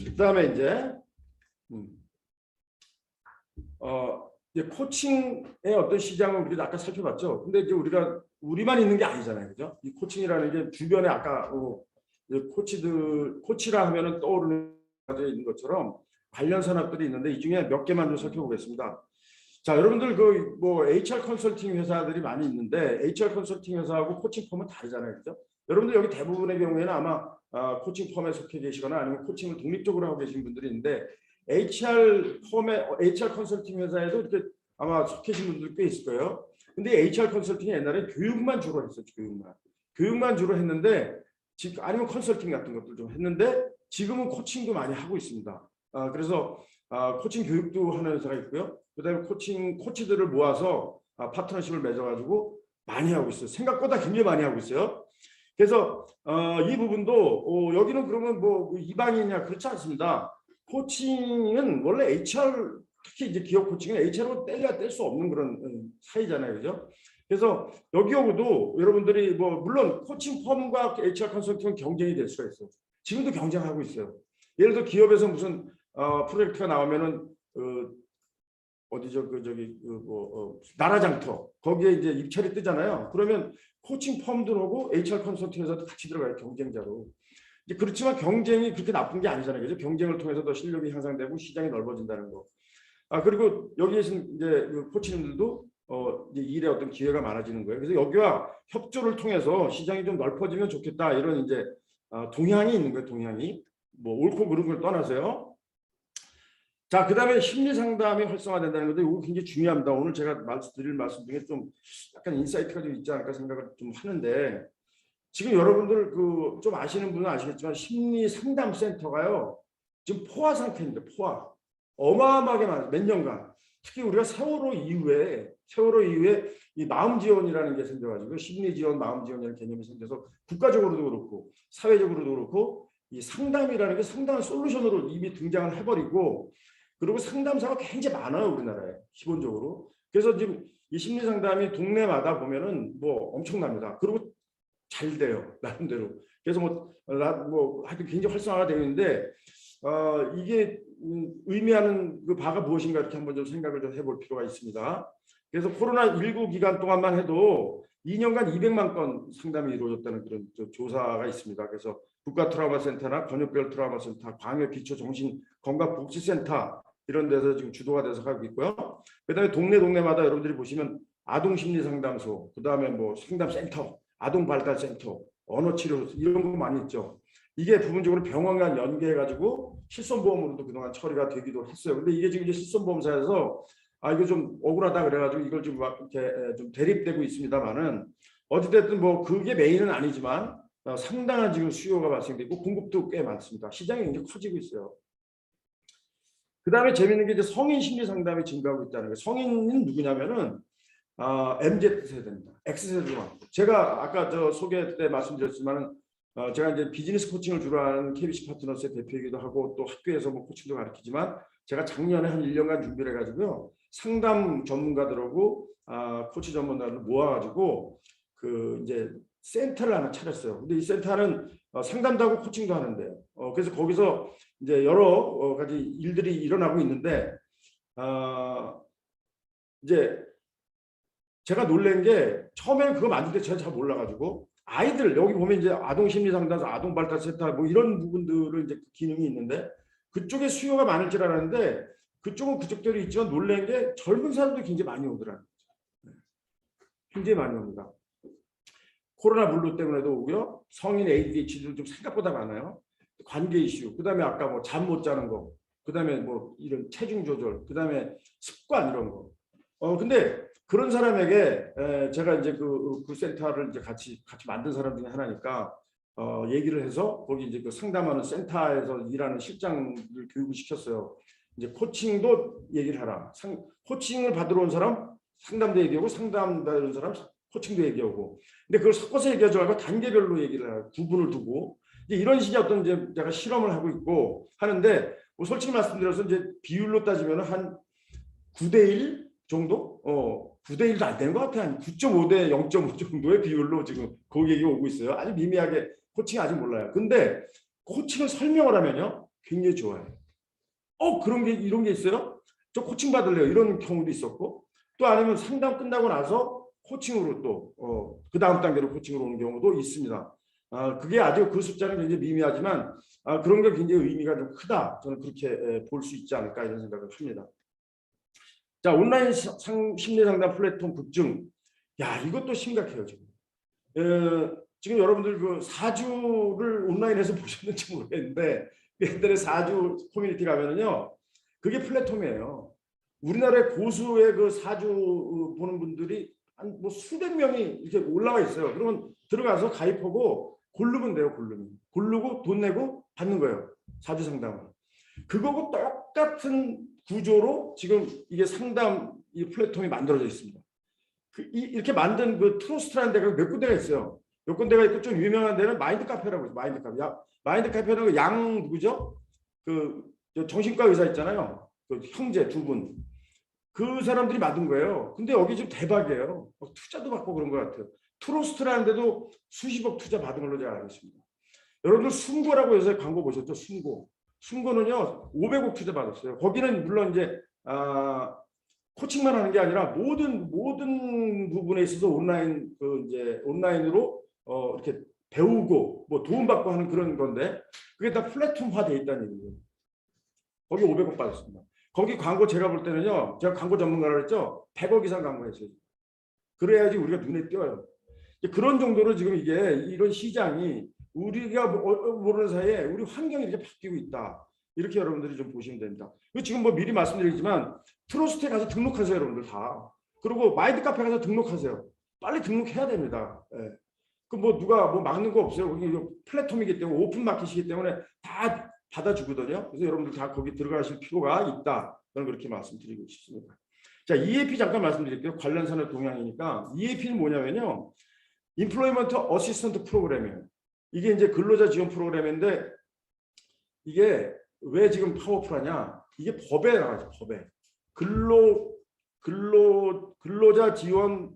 그다음에 이제 이제 코칭의 어떤 시장을 우리가 아까 살펴봤죠. 근데 이제 우리만 있는 게 아니잖아요, 그죠? 이 코칭이라는 게 주변에 아까 코치라 하면은 떠오르는 있는 것처럼 관련 산업들이 있는데 이 중에 몇 개만 좀 살펴보겠습니다. 자, 여러분들 HR 컨설팅 회사들이 많이 있는데 HR 컨설팅 회사하고 코칭 펌은 다르잖아요, 그죠? 여러분들 여기 대부분의 경우에는 아마 코칭 펌에 속해 계시거나 아니면 코칭을 독립적으로 하고 계신 분들이 있는데 HR 컨설팅 회사에도 이렇게 아마 속해 계신 분들 꽤 있을 거예요. 근데 HR 컨설팅이 옛날에 교육만 주로 했었죠, 교육만 주로 했는데 아니면 컨설팅 같은 것들 좀 했는데 지금은 코칭도 많이 하고 있습니다. 그래서 코칭 교육도 하는 회사가 있고요. 그다음에 코치들을 모아서 파트너십을 맺어가지고 많이 하고 있어요. 생각보다 굉장히 많이 하고 있어요. 그래서 이 부분도 여기는 그러면 뭐 이방이냐 그렇지 않습니다. 코칭은 원래 HR, 특히 이제 기업 코칭은 HR로 뗄래야 뗄 수 없는 그런 사이잖아요, 그죠? 그래서 여기하고도 여러분들이 뭐 물론 코칭 펌과 HR 컨설팅은 경쟁이 될 수가 있어요. 지금도 경쟁하고 있어요. 예를 들어 기업에서 무슨 프로젝트가 나오면은 어디죠 그 저기 나라장터 거기에 이제 입찰이 뜨잖아요. 그러면 코칭 펌 들어오고 HR 컨설팅 회사도 같이 들어가요, 경쟁자로. 이제 그렇지만 경쟁이 그렇게 나쁜 게 아니잖아요, 그죠? 경쟁을 통해서 더 실력이 향상되고 시장이 넓어진다는 거. 그리고 여기 계신 이제 그 코치님들도 이제 일에 어떤 기회가 많아지는 거예요. 그래서 여기와 협조를 통해서 시장이 좀 넓어지면 좋겠다, 이런 이제 동향이 있는 거예요. 동향이 뭐 옳고 그른 걸 떠나서요. 자, 그다음에 심리 상담이 활성화된다는 건데 이거 굉장히 중요합니다. 오늘 제가 드릴 말씀 중에 좀 약간 인사이트가 좀 있지 않을까 생각을 좀 하는데, 지금 여러분들 그 좀 아시는 분은 아시겠지만 심리 상담 센터가요 지금 포화 상태입니다. 포화 어마어마하게 많아요. 몇 년간. 특히 우리가 세월호 이후에 이 마음 지원이라는 게 생겨가지고 심리 지원, 마음 지원이라는 개념이 생겨서 국가적으로도 그렇고 사회적으로도 그렇고 이 상담이라는 게 상당한 솔루션으로 이미 등장을 해버리고, 그리고 상담사가 굉장히 많아요, 우리나라에 기본적으로. 그래서 지금 이 심리 상담이 동네마다 보면은 뭐 엄청납니다. 그리고 잘 돼요, 나름대로. 그래서 뭐 하여튼 굉장히 활성화가 되어 있는데 이게 의미하는 그 바가 무엇인가 이렇게 한번 좀 생각을 좀 해볼 필요가 있습니다. 그래서 코로나19 기간 동안만 해도 2년간 200만 건 상담이 이루어졌다는 그런 조사가 있습니다. 그래서 국가 트라우마 센터나 권역별 트라우마 센터, 광역 기초 정신 건강 복지센터 이런 데서 지금 주도가 돼서 가고 있고요. 그다음에 동네마다 여러분들이 보시면 아동 심리 상담소, 그다음에 뭐 상담센터, 아동 발달 센터, 언어 치료 이런 거 많이 있죠. 이게 부분적으로 병원과 연계해가지고 실손보험으로도 그동안 처리가 되기도 했어요. 근데 이게 지금 이제 실손보험사에서 이거 좀 억울하다 그래가지고 이걸 좀 이렇게 좀 대립되고 있습니다만은, 어찌됐든 뭐 그게 메인은 아니지만 상당한 지금 수요가 발생되고 공급도 꽤 많습니다. 시장이 굉장히 커지고 있어요. 그 다음에 재밌는 게 이제 성인 심리 상담이 증가하고 있다는 거예요. 성인은 누구냐면은 MZ 세대입니다. X세대도 많고. 제가 아까 저 소개 때 말씀드렸지만은 제가 이제 비즈니스 코칭을 주로 하는 KBC 파트너스의 대표이기도 하고 또 학교에서 뭐 코칭도 가르치지만, 제가 작년에 한 1년간 준비를 해가지고요 상담 전문가들하고 코치 전문가들을 모아가지고 그 이제 센터를 하나 차렸어요. 근데 이 센터는 상담도 하고 코칭도 하는데 그래서 거기서 이제 여러 가지 일들이 일어나고 있는데 이제 제가 놀란 게 처음에는 그거 만들 때 제가 잘 몰라가지고 아이들 여기 보면 이제 아동 심리 상담소, 아동 발달 센터 뭐 이런 부분들은 이제 기능이 있는데 그쪽에 수요가 많을 줄 알았는데 그쪽은 그쪽대로 있지만 놀란 게 젊은 사람들이 굉장히 많이 오더라고요. 굉장히 많이 옵니다. 코로나 블루 때문에도 오고요. 성인 ADHD도 좀 생각보다 많아요. 관계 이슈, 그다음에 아까 뭐 잠 못 자는 거, 그다음에 뭐 이런 체중 조절, 그다음에 습관 이런 거. 근데 그런 사람에게 제가 이제 그 센터를 이제 같이 만든 사람 중에 하나니까 얘기를 해서 거기 이제 그 상담하는 센터에서 일하는 실장을 교육을 시켰어요. 이제 코칭도 얘기를 하라. 코칭을 받으러 온 사람 상담도 얘기하고, 상담 받으러 온 사람 코칭도 얘기하고. 근데 그걸 섞어서 얘기하지 말고 단계별로 얘기를 해요. 구분을 두고. 이제 이런 식의 어떤 이제 제가 실험을 하고 있고 하는데, 뭐 솔직히 말씀드려서 이제 비율로 따지면 한 9대1 정도? 9대1도 안 되는 것 같아요. 한 9.5대 0.5 정도의 비율로 지금 거기에 오고 있어요. 아주 미미하게 코칭 아직 몰라요. 근데 코칭을 설명을 하면요 굉장히 좋아요. 그런 게 이런 게 있어요? 저 코칭 받을래요. 이런 경우도 있었고, 또 아니면 상담 끝나고 나서 코칭으로 또 그 다음 단계로 코칭으로 오는 경우도 있습니다. 그게 아주 그 숫자는 굉장히 미미하지만 그런 게 굉장히 의미가 좀 크다. 저는 그렇게 볼 수 있지 않을까 이런 생각을 합니다. 자, 온라인 심리 상담 플랫폼 급증. 야, 이것도 심각해요, 지금. 지금 여러분들 그 사주를 온라인에서 보셨는지 모르겠는데, 옛날에 사주 커뮤니티 가면은요, 그게 플랫폼이에요. 우리나라의 고수의 그 사주 보는 분들이 한 뭐 수백 명이 이렇게 올라와 있어요. 그러면 들어가서 가입하고 고르면 돼요, 고르고 돈 내고 받는 거예요, 사주 상담을. 그거하고 똑같은 구조로 지금 이게 상담 이 플랫폼이 만들어져 있습니다. 이렇게 만든 그 트러스트라는 데가 몇 군데가 있어요. 몇 군데가 있고 좀 유명한 데는 마인드 카페라고 있어요. 마인드 카페. 마인드 카페는 그 양 누구죠? 그 정신과 의사 있잖아요. 그 형제 두 분. 그 사람들이 만든 거예요. 근데 여기 지금 대박이에요. 투자도 받고 그런 것 같아요. 트러스트라는 데도 수십억 투자 받은 걸로 제가 알고 있습니다. 여러분들 순고라고 요새 광고 보셨죠? 순고. 순고는요 500억 투자 받았어요. 거기는 물론 이제 코칭만 하는 게 아니라 모든 부분에 있어서 온라인으로 이렇게 배우고 뭐 도움받고 하는 그런 건데 그게 다 플랫폼화돼 있다는 얘기예요. 거기 500억 받았습니다. 거기 광고 제가 볼 때는요, 제가 광고 전문가라고 했죠, 100억 이상 광고했어요. 그래야지 우리가 눈에 띄어요. 그런 정도로 지금 이게 이런 시장이 우리가 모르는 사이에 우리 환경이 이렇게 바뀌고 있다. 이렇게 여러분들이 좀 보시면 됩니다. 지금 뭐 미리 말씀드리지만 트러스트에 가서 등록하세요, 여러분들 다. 그리고 마인드 카페 가서 등록하세요. 빨리 등록해야 됩니다. 예. 그 뭐 누가 뭐 막는 거 없어요. 거기 플랫폼이기 때문에 오픈 마켓이기 때문에 다 받아주거든요. 그래서 여러분들 다 거기 들어가실 필요가 있다. 저는 그렇게 말씀드리고 싶습니다. 자, EAP 잠깐 말씀드릴게요. 관련 산업 동향이니까. EAP는 뭐냐면요, Employment Assistance 프로그램이에요. 이게 이제 근로자 지원 프로그램인데 이게 왜 지금 파워풀하냐? 이게 법에 나가죠. 법에 근로자 지원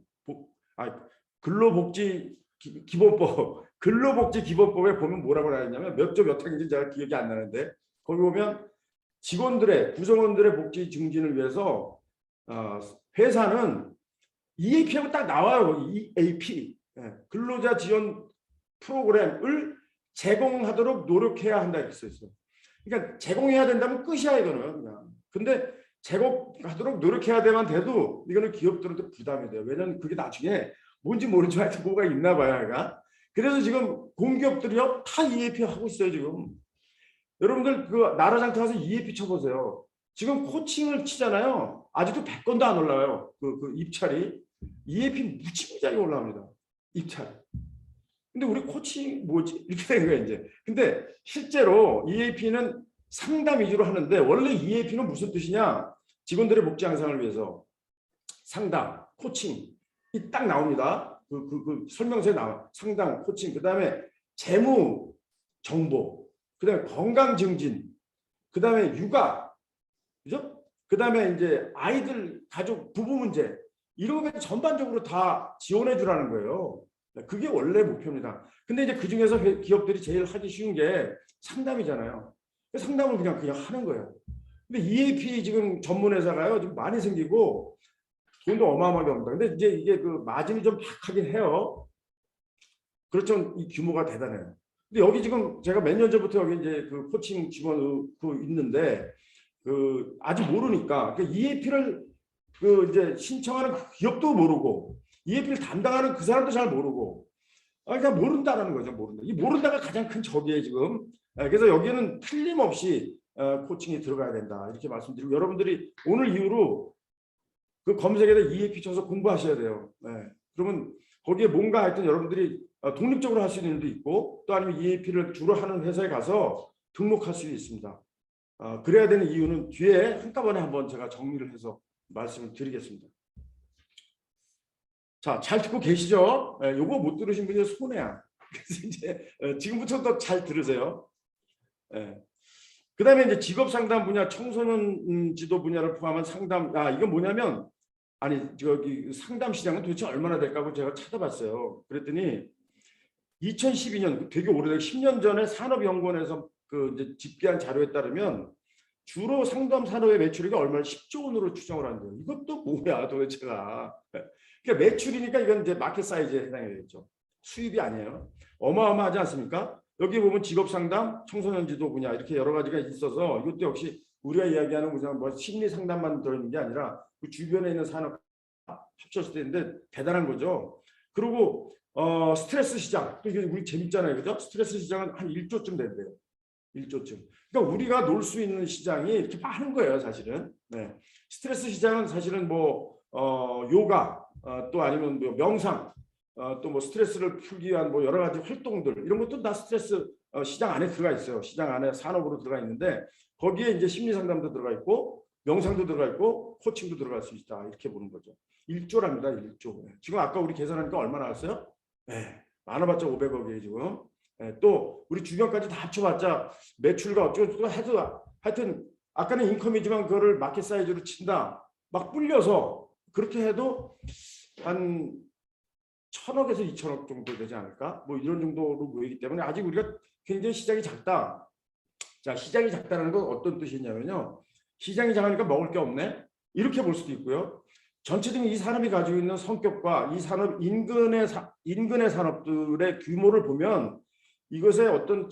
근로복지 기본법 근로복지 기본법에 보면 뭐라고 나왔냐면 몇 조 몇 항인지 제가 기억이 안 나는데 거기 보면 직원들의 구성원들의 복지 증진을 위해서 회사는 EAP하고 딱 나와요. EAP 근로자 지원 프로그램을 제공하도록 노력해야 한다 이렇게 써 있어요. 그러니까 제공해야 된다면 끝이야 이거는 그냥. 근데 제공하도록 노력해야 돼도 이거는 기업들한테 부담이 돼요. 왜냐하면 그게 나중에 뭔지 모르지 하여튼 뭐가 있나 봐요. 얘가. 그래서 지금 공기업들이요 다 EAP 하고 있어요 지금. 여러분들 그 나라장터 가서 EAP 쳐보세요. 지금 코칭을 치잖아요. 아직도 100건도 안 올라와요. 그 입찰이. EAP 무지무지하게 올라옵니다. 입찰. 근데 우리 코칭 뭐지? 이렇게 되는 거예요 이제. 근데 실제로 EAP는 상담 위주로 하는데 원래 EAP는 무슨 뜻이냐? 직원들의 복지 향상을 위해서 상담, 코칭 이 딱 나옵니다. 그 설명서에 나와. 상담, 코칭, 그 다음에 재무 정보, 그 다음에 건강 증진, 그 다음에 육아, 그죠? 그 다음에 이제 아이들, 가족, 부부 문제 이런 거 전반적으로 다 지원해 주라는 거예요. 그게 원래 목표입니다. 근데 이제 그 중에서 기업들이 제일 하기 쉬운 게 상담이잖아요. 상담을 그냥 하는 거예요. 근데 EAP 지금 전문 회사가요 좀 많이 생기고 돈도 어마어마하게 옵니다. 근데 이제 이게 그 마진이 좀 박하긴 해요. 그렇죠. 이 규모가 대단해요. 근데 여기 지금 제가 몇 년 전부터 여기 이제 그 코칭 직원 있는데 그 아직 모르니까 그 EAP를 그 이제 신청하는 기업도 모르고 EAP를 담당하는 그 사람도 잘 모르고 그냥 모른다라는 거죠. 모른다. 이 모른다가 가장 큰 적이에요 지금. 그래서 여기는 틀림없이 코칭이 들어가야 된다 이렇게 말씀드리고 여러분들이 오늘 이후로 그 검색에다 EAP 쳐서 공부하셔야 돼요. 그러면 거기에 뭔가 하여튼 여러분들이 독립적으로 할 수 있는 일도 있고 또 아니면 EAP를 주로 하는 회사에 가서 등록할 수 있습니다. 그래야 되는 이유는 뒤에 한꺼번에 한번 제가 정리를 해서 말씀을 드리겠습니다. 자, 잘 듣고 계시죠? 요거 못 들으신 분이 손해야. 그래서 이제 지금부터 더 잘 들으세요. 그 다음에 이제 직업 상담 분야, 청소년 지도 분야를 포함한 상담, 이건 뭐냐면, 저기 상담 시장은 도대체 얼마나 될까 고 제가 찾아봤어요. 그랬더니 2012년, 되게 오래된 10년 전에 산업연구원에서 그 이제 집계한 자료에 따르면 주로 상담 산업의 매출액이 얼마나 10조 원으로 추정을 한대요. 이것도 뭐야 도대체가. 그러니까 매출이니까 이건 이제 마켓 사이즈에 해당이 되겠죠. 수입이 아니에요. 어마어마하지 않습니까? 여기 보면 직업 상담, 청소년 지도 분야 이렇게 여러 가지가 있어서 이것도 역시 우리가 이야기하는 뭐 심리 상담만 들어있는 게 아니라 그 주변에 있는 산업 합쳤을 때인데 대단한 거죠. 그리고 스트레스 시장 또 이게 우리 재밌잖아요, 그죠? 스트레스 시장은 한 1조쯤 된대요. 1조쯤. 그러니까 우리가 놀 수 있는 시장이 이렇게 많은 거예요, 사실은. 스트레스 시장은 사실은 뭐 요가 또 아니면 뭐 명상 또 뭐 스트레스를 풀기 위한 뭐 여러 가지 활동들 이런 것도 다 스트레스 시장 안에 들어가 있어요. 시장 안에 산업으로 들어가 있는데 거기에 이제 심리 상담도 들어가 있고 명상도 들어가 있고 코칭도 들어갈 수 있다. 이렇게 보는 거죠. 1조랍니다. 1조. 지금 아까 우리 계산하니까 얼마 나왔어요? 네, 많아봤자 500억이에요 지금. 네, 또 우리 주변까지 다 합쳐봤자 매출과 어쩌고 해도 하여튼 아까는 인컴이지만 그거를 마켓 사이즈로 친다. 막 불려서 그렇게 해도 한 1,000억에서 2,000억 정도 되지 않을까? 뭐 이런 정도로 보이기 때문에 아직 우리가 굉장히 시장이 작다. 자, 시장이 작다는 건 어떤 뜻이냐면요. 시장이 작으니까 먹을 게 없네. 이렇게 볼 수도 있고요. 전체적인 이 산업이 가지고 있는 성격과 이 산업 인근의 산업들의 규모를 보면 이것의 어떤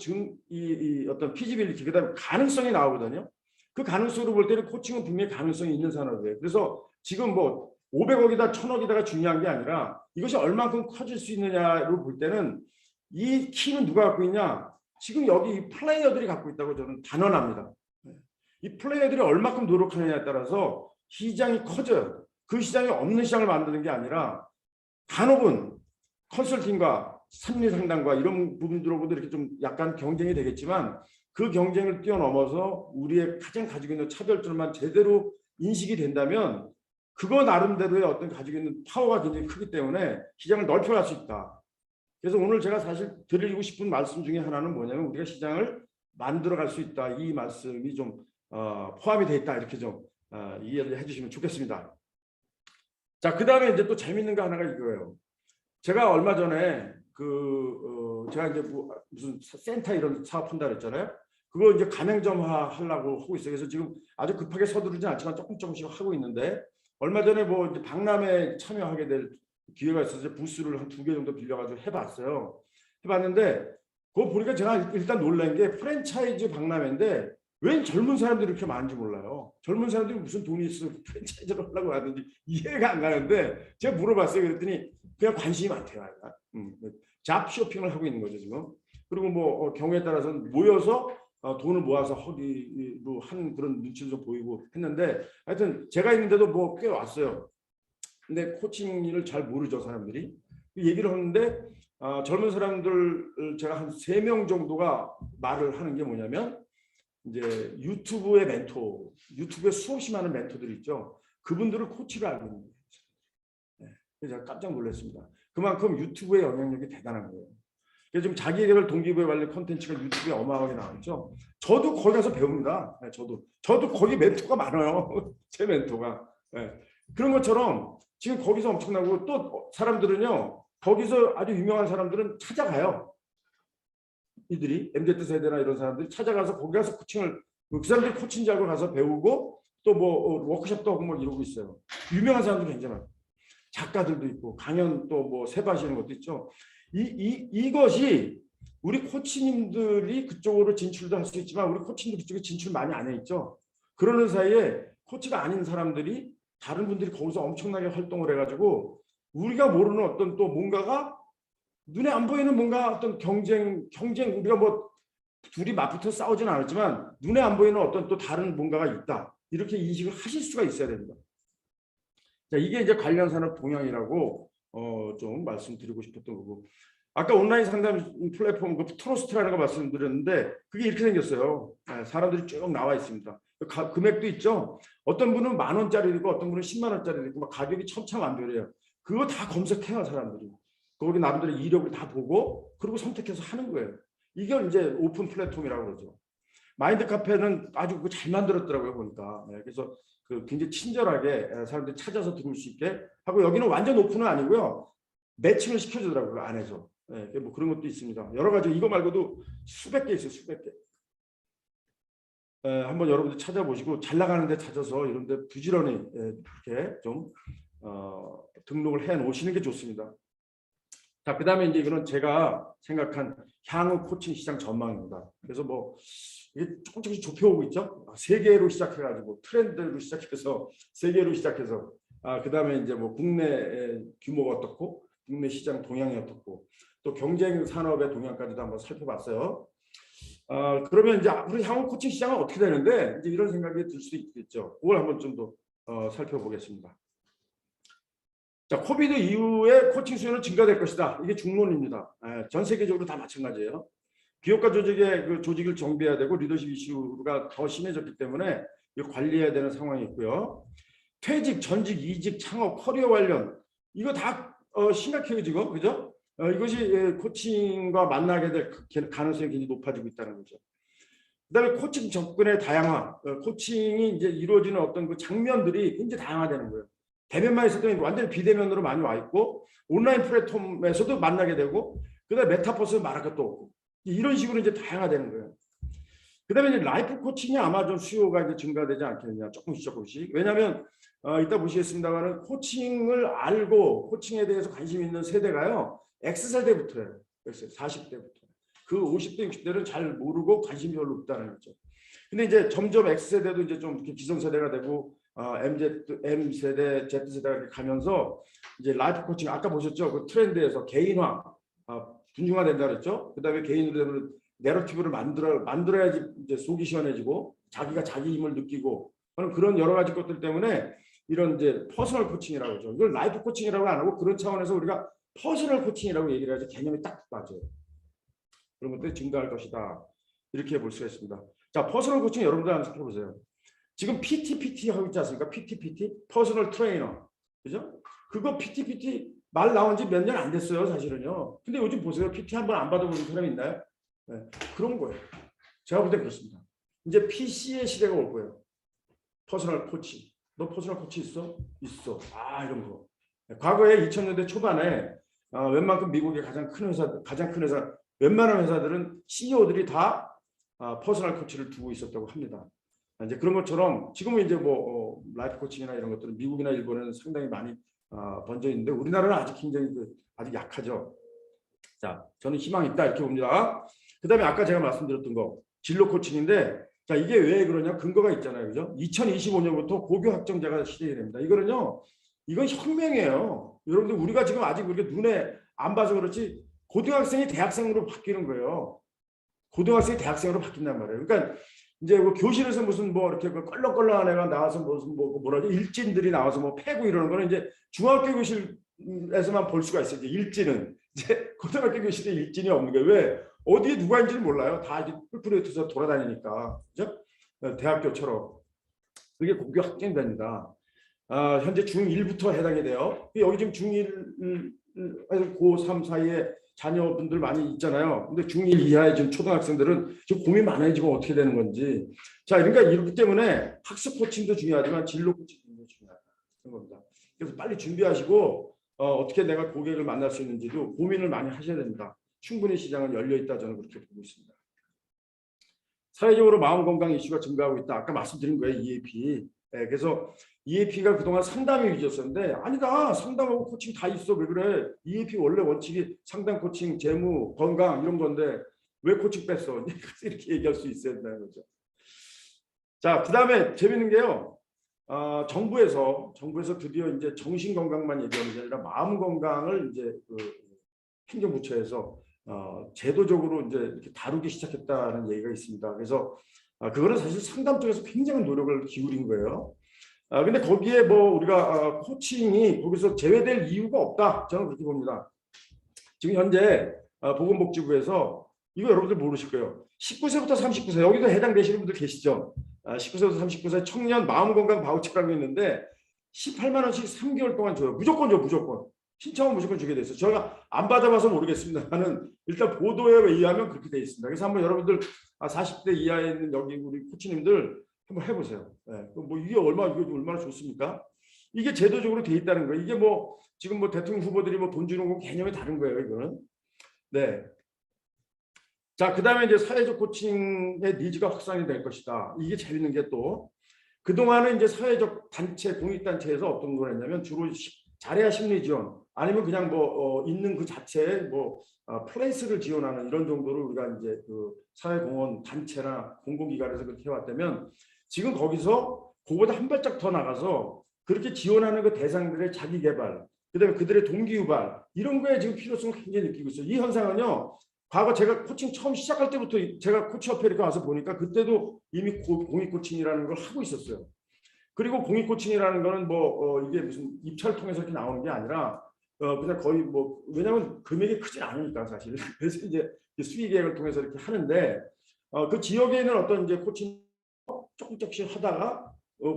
어떤 피지빌리티 그다음에 가능성이 나오거든요. 그 가능성으로 볼 때는 코칭은 분명히 가능성이 있는 산업이에요. 그래서 지금 뭐 500억이다 1,000억이다가 중요한 게 아니라 이것이 얼만큼 커질 수 있느냐로 볼 때는 이 키는 누가 갖고 있냐? 지금 여기 이 플레이어들이 갖고 있다고 저는 단언합니다. 이 플레이어들이 얼마큼 노력하느냐에 따라서 시장이 커져요. 그 시장이 없는 시장을 만드는 게 아니라 간혹은 컨설팅과 심리 상담과 이런 부분들하고도 이렇게 좀 약간 경쟁이 되겠지만 그 경쟁을 뛰어넘어서 우리의 가장 가지고 있는 차별점만 제대로 인식이 된다면 그거 나름대로의 어떤 가지고 있는 파워가 굉장히 크기 때문에 시장을 넓혀갈 수 있다. 그래서 오늘 제가 사실 드리고 싶은 말씀 중에 하나는 뭐냐면 우리가 시장을 만들어갈 수 있다. 이 말씀이 좀 포함이 되어 있다. 이렇게 좀 이해를 해주시면 좋겠습니다. 자, 그 다음에 이제 또 재밌는 거 하나가 이거예요. 제가 얼마 전에 제가 이제 무슨 센터 이런 사업 한다 그랬잖아요. 그거 이제 가맹점화 하려고 하고 있어요. 그래서 지금 아주 급하게 서두르지 않지만 조금씩 하고 있는데 얼마 전에 뭐 이제 박람회에 참여하게 될 기회가 있어서 부스를 한 2개 정도 빌려가지고 해봤어요. 해봤는데 그거 보니까 제가 일단 놀란 게 프랜차이즈 박람회인데 왜 젊은 사람들이 이렇게 많은지 몰라요. 젊은 사람들이 무슨 돈이 있어 프랜차이즈를 하려고 하는지 이해가 안 가는데 제가 물어봤어요. 그랬더니 그냥 관심이 많대요. 잡 쇼핑을 하고 있는 거죠 지금. 그리고 뭐 경우에 따라서는 모여서 돈을 모아서 하기로 한 그런 눈치도 좀 보이고 했는데 하여튼 제가 있는데도 뭐 꽤 왔어요. 근데 코칭을 잘 모르죠 사람들이. 얘기를 하는데 젊은 사람들 제가 한 3명 정도가 말을 하는 게 뭐냐면 이제 유튜브의 멘토, 유튜브에 수없이 많은 멘토들이 있죠. 그분들을 코치를 알고 있는 거예요. 네, 그래서 제가 깜짝 놀랐습니다. 그만큼 유튜브의 영향력이 대단한 거예요. 그래서 지금 자기개발 동기부여 관련 콘텐츠가 유튜브에 어마어마하게 나왔죠. 저도 거기 가서 배웁니다. 네, 저도 거기 멘토가 많아요. 제 멘토가. 네. 그런 것처럼 지금 거기서 엄청나고 또 사람들은요. 거기서 아주 유명한 사람들은 찾아가요. 이들이 MZ세대나 이런 사람들이 찾아가서 거기 가서 코칭을 그 사람들이 코칭자고 가서 배우고 또 뭐 워크숍도 하고 뭐 이러고 있어요. 유명한 사람들 굉장히 많아요. 작가들도 있고 강연 또 뭐 세바시는 것도 있죠. 이것이 우리 코치님들이 그쪽으로 진출도 할 수 있지만 우리 코치님들 그쪽에 진출 많이 안 해 있죠. 그러는 사이에 코치가 아닌 사람들이 다른 분들이 거기서 엄청나게 활동을 해가지고 우리가 모르는 어떤 또 뭔가가 눈에 안 보이는 뭔가 어떤 경쟁 우리가 뭐 둘이 맞붙어 싸우지는 않았지만 눈에 안 보이는 어떤 또 다른 뭔가가 있다. 이렇게 인식을 하실 수가 있어야 됩니다. 자, 이게 이제 관련 산업 동향이라고 좀 말씀드리고 싶었던 거고. 아까 온라인 상담 플랫폼 그 트러스트라는 거 말씀드렸는데 그게 이렇게 생겼어요. 사람들이 쭉 나와 있습니다. 금액도 있죠. 어떤 분은 10,000원짜리도 있고 어떤 분은 100,000원짜리도 있고 막 가격이 천차만별이에요. 그거 다 검색해요 사람들이. 거기 나름대로 이력을 다 보고 그리고 선택해서 하는 거예요. 이게 이제 오픈 플랫폼이라고 그러죠. 마인드 카페는 아주 잘 만들었더라고요 보니까. 그래서 굉장히 친절하게 사람들이 찾아서 들어올 수 있게 하고 여기는 완전 오픈은 아니고요. 매칭을 시켜주더라고요 안에서. 뭐 그런 것도 있습니다. 여러 가지 이거 말고도 수백 개 있어요. 수백 개. 한번 여러분들 찾아보시고 잘 나가는 데 찾아서 이런 데 부지런히 이렇게 좀 등록을 해 놓으시는 게 좋습니다. 자, 그다음에 이제 이거는 제가 생각한 향후 코칭 시장 전망입니다. 그래서 뭐 이게 조금씩 좁혀오고 있죠. 세계로 시작해가지고 트렌드로 시작해서 세계로 시작해서 그다음에 이제 뭐 국내 규모가 어떻고 국내 시장 동향이 어떻고 또 경쟁 산업의 동향까지도 한번 살펴봤어요. 그러면 이제 우리 향후 코칭 시장은 어떻게 되는데 이제 이런 생각이 들 수도 있겠죠. 그걸 한번 좀 더 살펴보겠습니다. 자, 코비드 이후에 코칭 수요는 증가될 것이다. 이게 중론입니다. 전 세계적으로 다 마찬가지예요. 기업가 조직의 그 조직을 정비해야 되고 리더십 이슈가 더 심해졌기 때문에 이거 관리해야 되는 상황이 있고요. 퇴직, 전직, 이직, 창업, 커리어 관련 이거 다 심각해요 지금, 그죠? 이것이 코칭과 만나게 될 가능성이 굉장히 높아지고 있다는 거죠. 그다음에 코칭 접근의 다양화, 코칭이 이제 이루어지는 어떤 그 장면들이 굉장히 다양화되는 거예요. 대면만 있었더니 완전히 비대면으로 많이 와 있고 온라인 플랫폼에서도 만나게 되고 그다음에 메타버스 말할 것도 없고 이런 식으로 이제 다양화되는 거예요. 그다음에 이제 라이프 코칭이 아마 좀 수요가 이제 증가되지 않겠느냐 조금씩. 왜냐하면 이따 보시겠습니다만은 코칭을 알고 코칭에 대해서 관심 있는 세대가요 X세대부터예요. 40대부터. 그 50대, 60대는 잘 모르고 관심이 별로 없다는 거죠. 근데 이제 점점 X세대도 이제 좀 이렇게 기성세대가 되고 M세대, Z세대가 이렇게 가면서 이제 라이프 코칭 아까 보셨죠? 그 트렌드에서 개인화, 분중화된다 그랬죠? 그다음에 개인으로 되면 내러티브를 만들어야지 이제 속이 시원해지고 자기가 자기 힘을 느끼고 하는 그런 여러 가지 것들 때문에 이런 이제 퍼스널 코칭이라고 하죠. 이걸 라이프 코칭이라고 안 하고 그런 차원에서 우리가 퍼스널 코칭이라고 얘기를 해야지 개념이 딱 맞아요. 그런 것들이 증가할 것이다. 이렇게 볼 수가 있습니다. 자, 퍼스널 코칭 여러분들 한번 생각해 보세요. 지금 PT 하고 있지 않습니까? PT, 퍼스널 트레이너. 그죠? 그거 PT 말 나온 지 몇 년 안 됐어요, 사실은요. 근데 요즘 보세요. PT 한 번 안 받아보는 사람이 있나요? 네, 그런 거예요. 제가 볼 때 그렇습니다. 이제 PC의 시대가 올 거예요. 퍼스널 코치. 너 퍼스널 코치 있어? 있어. 이런 거. 과거에 2000년대 초반에 웬만큼 미국의 가장 큰 회사, 웬만한 회사들은 CEO들이 다 퍼스널 코치를 두고 있었다고 합니다. 이제 그런 것처럼 지금은 이제 뭐 라이프 코칭이나 이런 것들은 미국이나 일본에는 상당히 많이 번져 있는데 우리나라는 아직 굉장히 아직 약하죠. 자, 저는 희망이 있다 이렇게 봅니다. 그다음에 아까 제가 말씀드렸던 거 진로 코칭인데 자 이게 왜 그러냐 근거가 있잖아요, 그죠? 2025년부터 고교 학점제가 시행이 됩니다. 이건 혁명이에요. 여러분들 우리가 지금 아직 우리가 눈에 안 봐서 그렇지 고등학생이 대학생으로 바뀌는 거예요. 고등학생이 대학생으로 바뀐단 말이에요. 그러니까 이제 뭐 교실에서 무슨 뭐 이렇게 껄렁껄렁한 애가 나와서 무슨 뭐라지 일진들이 나와서 뭐 패고 이러는 거는 이제 중학교 교실에서만 볼 수가 있어요. 이제 일진은 이제 고등학교 교실에 일진이 없는 거예요. 왜? 어디에 누가 있는지는 몰라요. 다 이제 뿔뿔이 흩어서 돌아다니니까. 그죠? 대학교처럼. 그게 고교 학점입니다. 현재 중1부터 해당이 돼요. 여기 지금 중1, 고3 사이에 자녀분들 많이 있잖아요. 근데 중1 이하의 지금 초등학생들은 지금 고민 많아요. 지금 어떻게 되는 건지. 자, 그러니까 이렇기 때문에 학습 코칭도 중요하지만 진로 코칭도 중요하다. 그런 겁니다. 그래서 빨리 준비하시고 어떻게 내가 고객을 만날 수 있는지도 고민을 많이 하셔야 됩니다. 충분히 시장은 열려 있다 저는 그렇게 보고 있습니다. 사회적으로 마음 건강 이슈가 증가하고 있다. 아까 말씀드린 거예요. EAP. 그래서 EAP가 그동안 상담이 위주였었는데 아니다. 상담하고 코칭 다 있어. 왜 그래? EAP 원래 원칙이 상담 코칭, 재무, 건강 이런 건데 왜 코칭 뺐어? 이렇게 얘기할 수 있어야 된다는 거죠. 자, 그다음에 재밌는 게요. 정부에서 드디어 이제 정신 건강만 얘기하는 게 아니라 마음 건강을 이제 그 행정부처에서 제도적으로 이제 이렇게 다루기 시작했다는 얘기가 있습니다. 그래서 그거는 사실 상담 쪽에서 굉장한 노력을 기울인 거예요. 근데 거기에 뭐 우리가 코칭이 거기서 제외될 이유가 없다. 저는 그렇게 봅니다. 지금 현재 보건복지부에서 이거 여러분들 모르실 거예요. 19세부터 39세 여기도 해당되시는 분들 계시죠. 19세부터 39세 청년 마음건강 바우처라고 있는데 18만 원씩 3개월 동안 줘요. 무조건 줘, 무조건. 신청은 무조건 주게 돼 있어요. 제가 안 받아봐서 모르겠습니다만은 일단 보도에 의하면 그렇게 돼 있습니다. 그래서 한번 여러분들 40대 이하에 있는 여기 우리 코치님들 한번 해보세요. 뭐 이게 얼마나 좋습니까? 이게 제도적으로 돼 있다는 거예요. 이게 뭐 지금 뭐 대통령 후보들이 뭐 돈 주는 건 개념이 다른 거예요. 이거는. 네. 자, 그다음에 이제 사회적 코칭의 니즈가 확산이 될 것이다. 이게 재밌는 게 또 그동안은 이제 사회적 단체, 공익단체에서 어떤 걸 했냐면 주로 자래야 심리 지원 아니면 그냥 뭐 있는 그 자체에 뭐 플레이스를 지원하는 이런 정도로 우리가 이제 그 사회공헌 단체나 공공기관에서 그렇게 해왔다면 지금 거기서 그보다 한 발짝 더 나가서 그렇게 지원하는 그 대상들의 자기 개발, 그다음에 그들의 동기 유발 이런 거에 지금 필요성을 굉장히 느끼고 있어요. 이 현상은요. 과거 제가 코칭 처음 시작할 때부터 제가 코치협회에 와서 보니까 그때도 이미 공익 코칭이라는 걸 하고 있었어요. 그리고 공익 코칭이라는 거는 뭐 이게 무슨 입찰 통해서 이렇게 나오는 게 아니라 그냥 거의 뭐 왜냐하면 금액이 크진 않으니까 사실. 그래서 이제 수의 계획을 통해서 이렇게 하는데 그 지역에 있는 어떤 이제 코칭 조금씩 하다가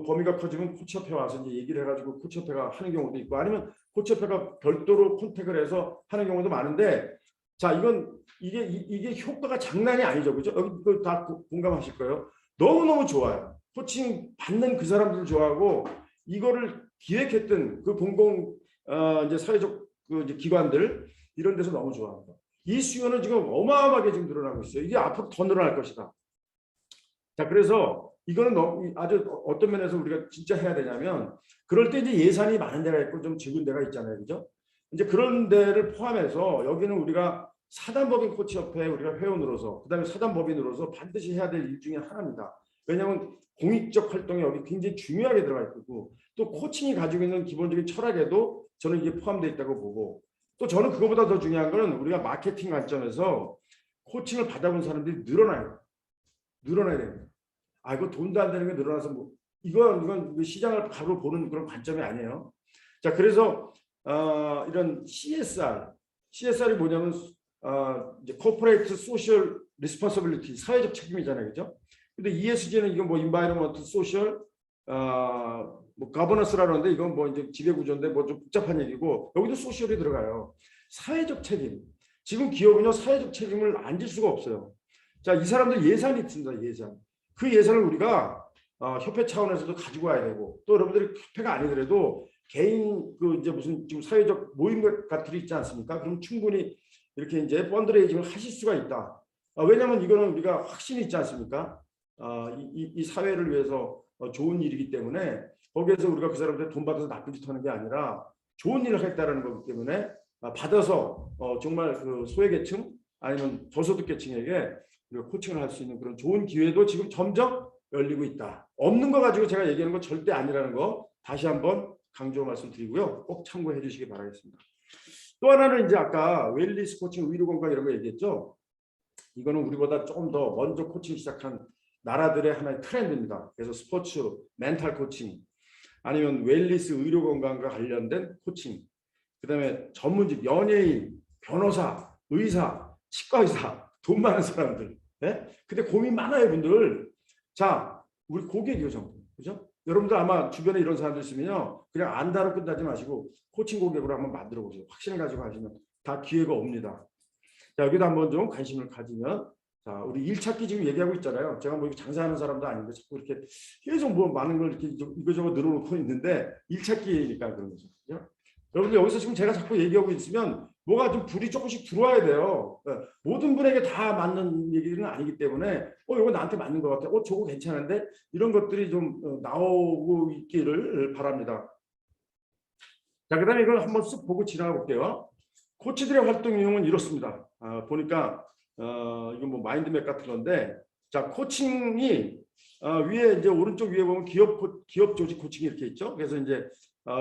범위가 커지면 코치협회 와서 이제 얘기를 해가지고 코치협회가 하는 경우도 있고 아니면 코치협회가 별도로 컨택을 해서 하는 경우도 많은데 자 이게 효과가 장난이 아니죠, 그죠? 여기 다 공감하실 거예요. 너무너무 좋아요. 코칭 받는 그 사람들 좋아하고 이거를 기획했던 그 공공 이제 사회적 그 이제 기관들 이런 데서 너무 좋아합니다. 이 수요는 지금 어마어마하게 지금 늘어나고 있어요. 이게 앞으로 더 늘어날 것이다. 자, 그래서 이거는 너무 아주 어떤 면에서 우리가 진짜 해야 되냐면 그럴 때 이제 예산이 많은 데가 있고 좀 적은 데가 있잖아요, 그죠? 이제 그런 데를 포함해서 여기는 우리가 사단법인 코치협회 우리가 회원으로서 그다음에 사단법인으로서 반드시 해야 될 일 중에 하나입니다. 왜냐하면 공익적 활동이 여기 굉장히 중요하게 들어가 있고 또 코칭이 가지고 있는 기본적인 철학에도 저는 이게 포함되어 있다고 보고 또 저는 그거보다 더 중요한 거는 우리가 마케팅 관점에서 코칭을 받아본 사람들이 늘어나야 됩니다. 아 이거 돈도 안 되는 게 늘어나서 뭐 이건 시장을 바로 보는 그런 관점이 아니에요. 자 그래서 이런 CSR이 뭐냐면 이제 Corporate Social Responsibility 사회적 책임이잖아요, 그죠? 근데 ESG는 이건 뭐 Environment, Social, 뭐 Governance라는데 이건 뭐 이제 지배 구조인데 뭐 좀 복잡한 얘기고 여기도 소셜이 들어가요. 사회적 책임. 지금 기업은요 사회적 책임을 안 질 수가 없어요. 자, 이 사람들 예산이 있습니다. 예산. 그 예산을 우리가 협회 차원에서도 가지고 와야 되고 또 여러분들이 협회가 아니더라도 개인 그 이제 무슨 지금 사회적 모임 같은 게 있지 않습니까? 그럼 충분히 이렇게 이제 펀드레이징을 하실 수가 있다. 왜냐하면 이거는 우리가 확신이 있지 않습니까? 이 사회를 위해서 좋은 일이기 때문에 거기에서 우리가 그 사람들 돈 받아서 나쁜 짓 하는 게 아니라 좋은 일을 하겠다라는 거기 때문에 받아서 정말 그 소외계층 아니면 저소득계층에게 우리가 코칭을 할 수 있는 그런 좋은 기회도 지금 점점 열리고 있다. 없는 거 가지고 제가 얘기하는 건 절대 아니라는 거 다시 한번 강조 말씀드리고요. 꼭 참고해 주시기 바라겠습니다. 또 하나는 이제 아까 웰리스 코칭, 의료 건강 이런 거 얘기했죠. 이거는 우리보다 조금 더 먼저 코칭 시작한 나라들의 하나의 트렌드입니다. 그래서 스포츠, 멘탈 코칭, 아니면 웰리스 의료 건강과 관련된 코칭, 그다음에 전문직, 연예인, 변호사, 의사, 치과 의사, 돈 많은 사람들. 네? 근데 고민 많아요, 분들. 자, 우리 고객 요정, 그죠? 여러분들 아마 주변에 이런 사람들 있으면요, 그냥 안다로 끝나지 마시고 코칭 고객으로 한번 만들어 보세요. 확신을 가지고 하시면 다 기회가 옵니다. 자, 여기도 한번 좀 관심을 가지면, 자, 우리 일 찾기 지금 얘기하고 있잖아요. 제가 뭐 장사하는 사람도 아닌데 자꾸 이렇게 계속 뭐 많은 걸 이렇게 이거저거 늘어놓고 있는데 일 찾기니까 그런 거죠. 그죠? 여러분들 여기서 지금 제가 자꾸 얘기하고 있으면 뭐가 좀 불이 조금씩 들어와야 돼요. 모든 분에게 다 맞는 얘기는 아니기 때문에 이거 나한테 맞는 것 같아. 저거 괜찮은데 이런 것들이 좀 나오고 있기를 바랍니다. 자, 그다음에 이걸 한번 쓱 보고 지나가 볼게요. 코치들의 활동 유형은 이렇습니다. 보니까 이건 뭐 마인드맵 같은 건데, 자, 코칭이 위에 이제 오른쪽 위에 보면 기업 조직 코칭이 이렇게 있죠. 그래서 이제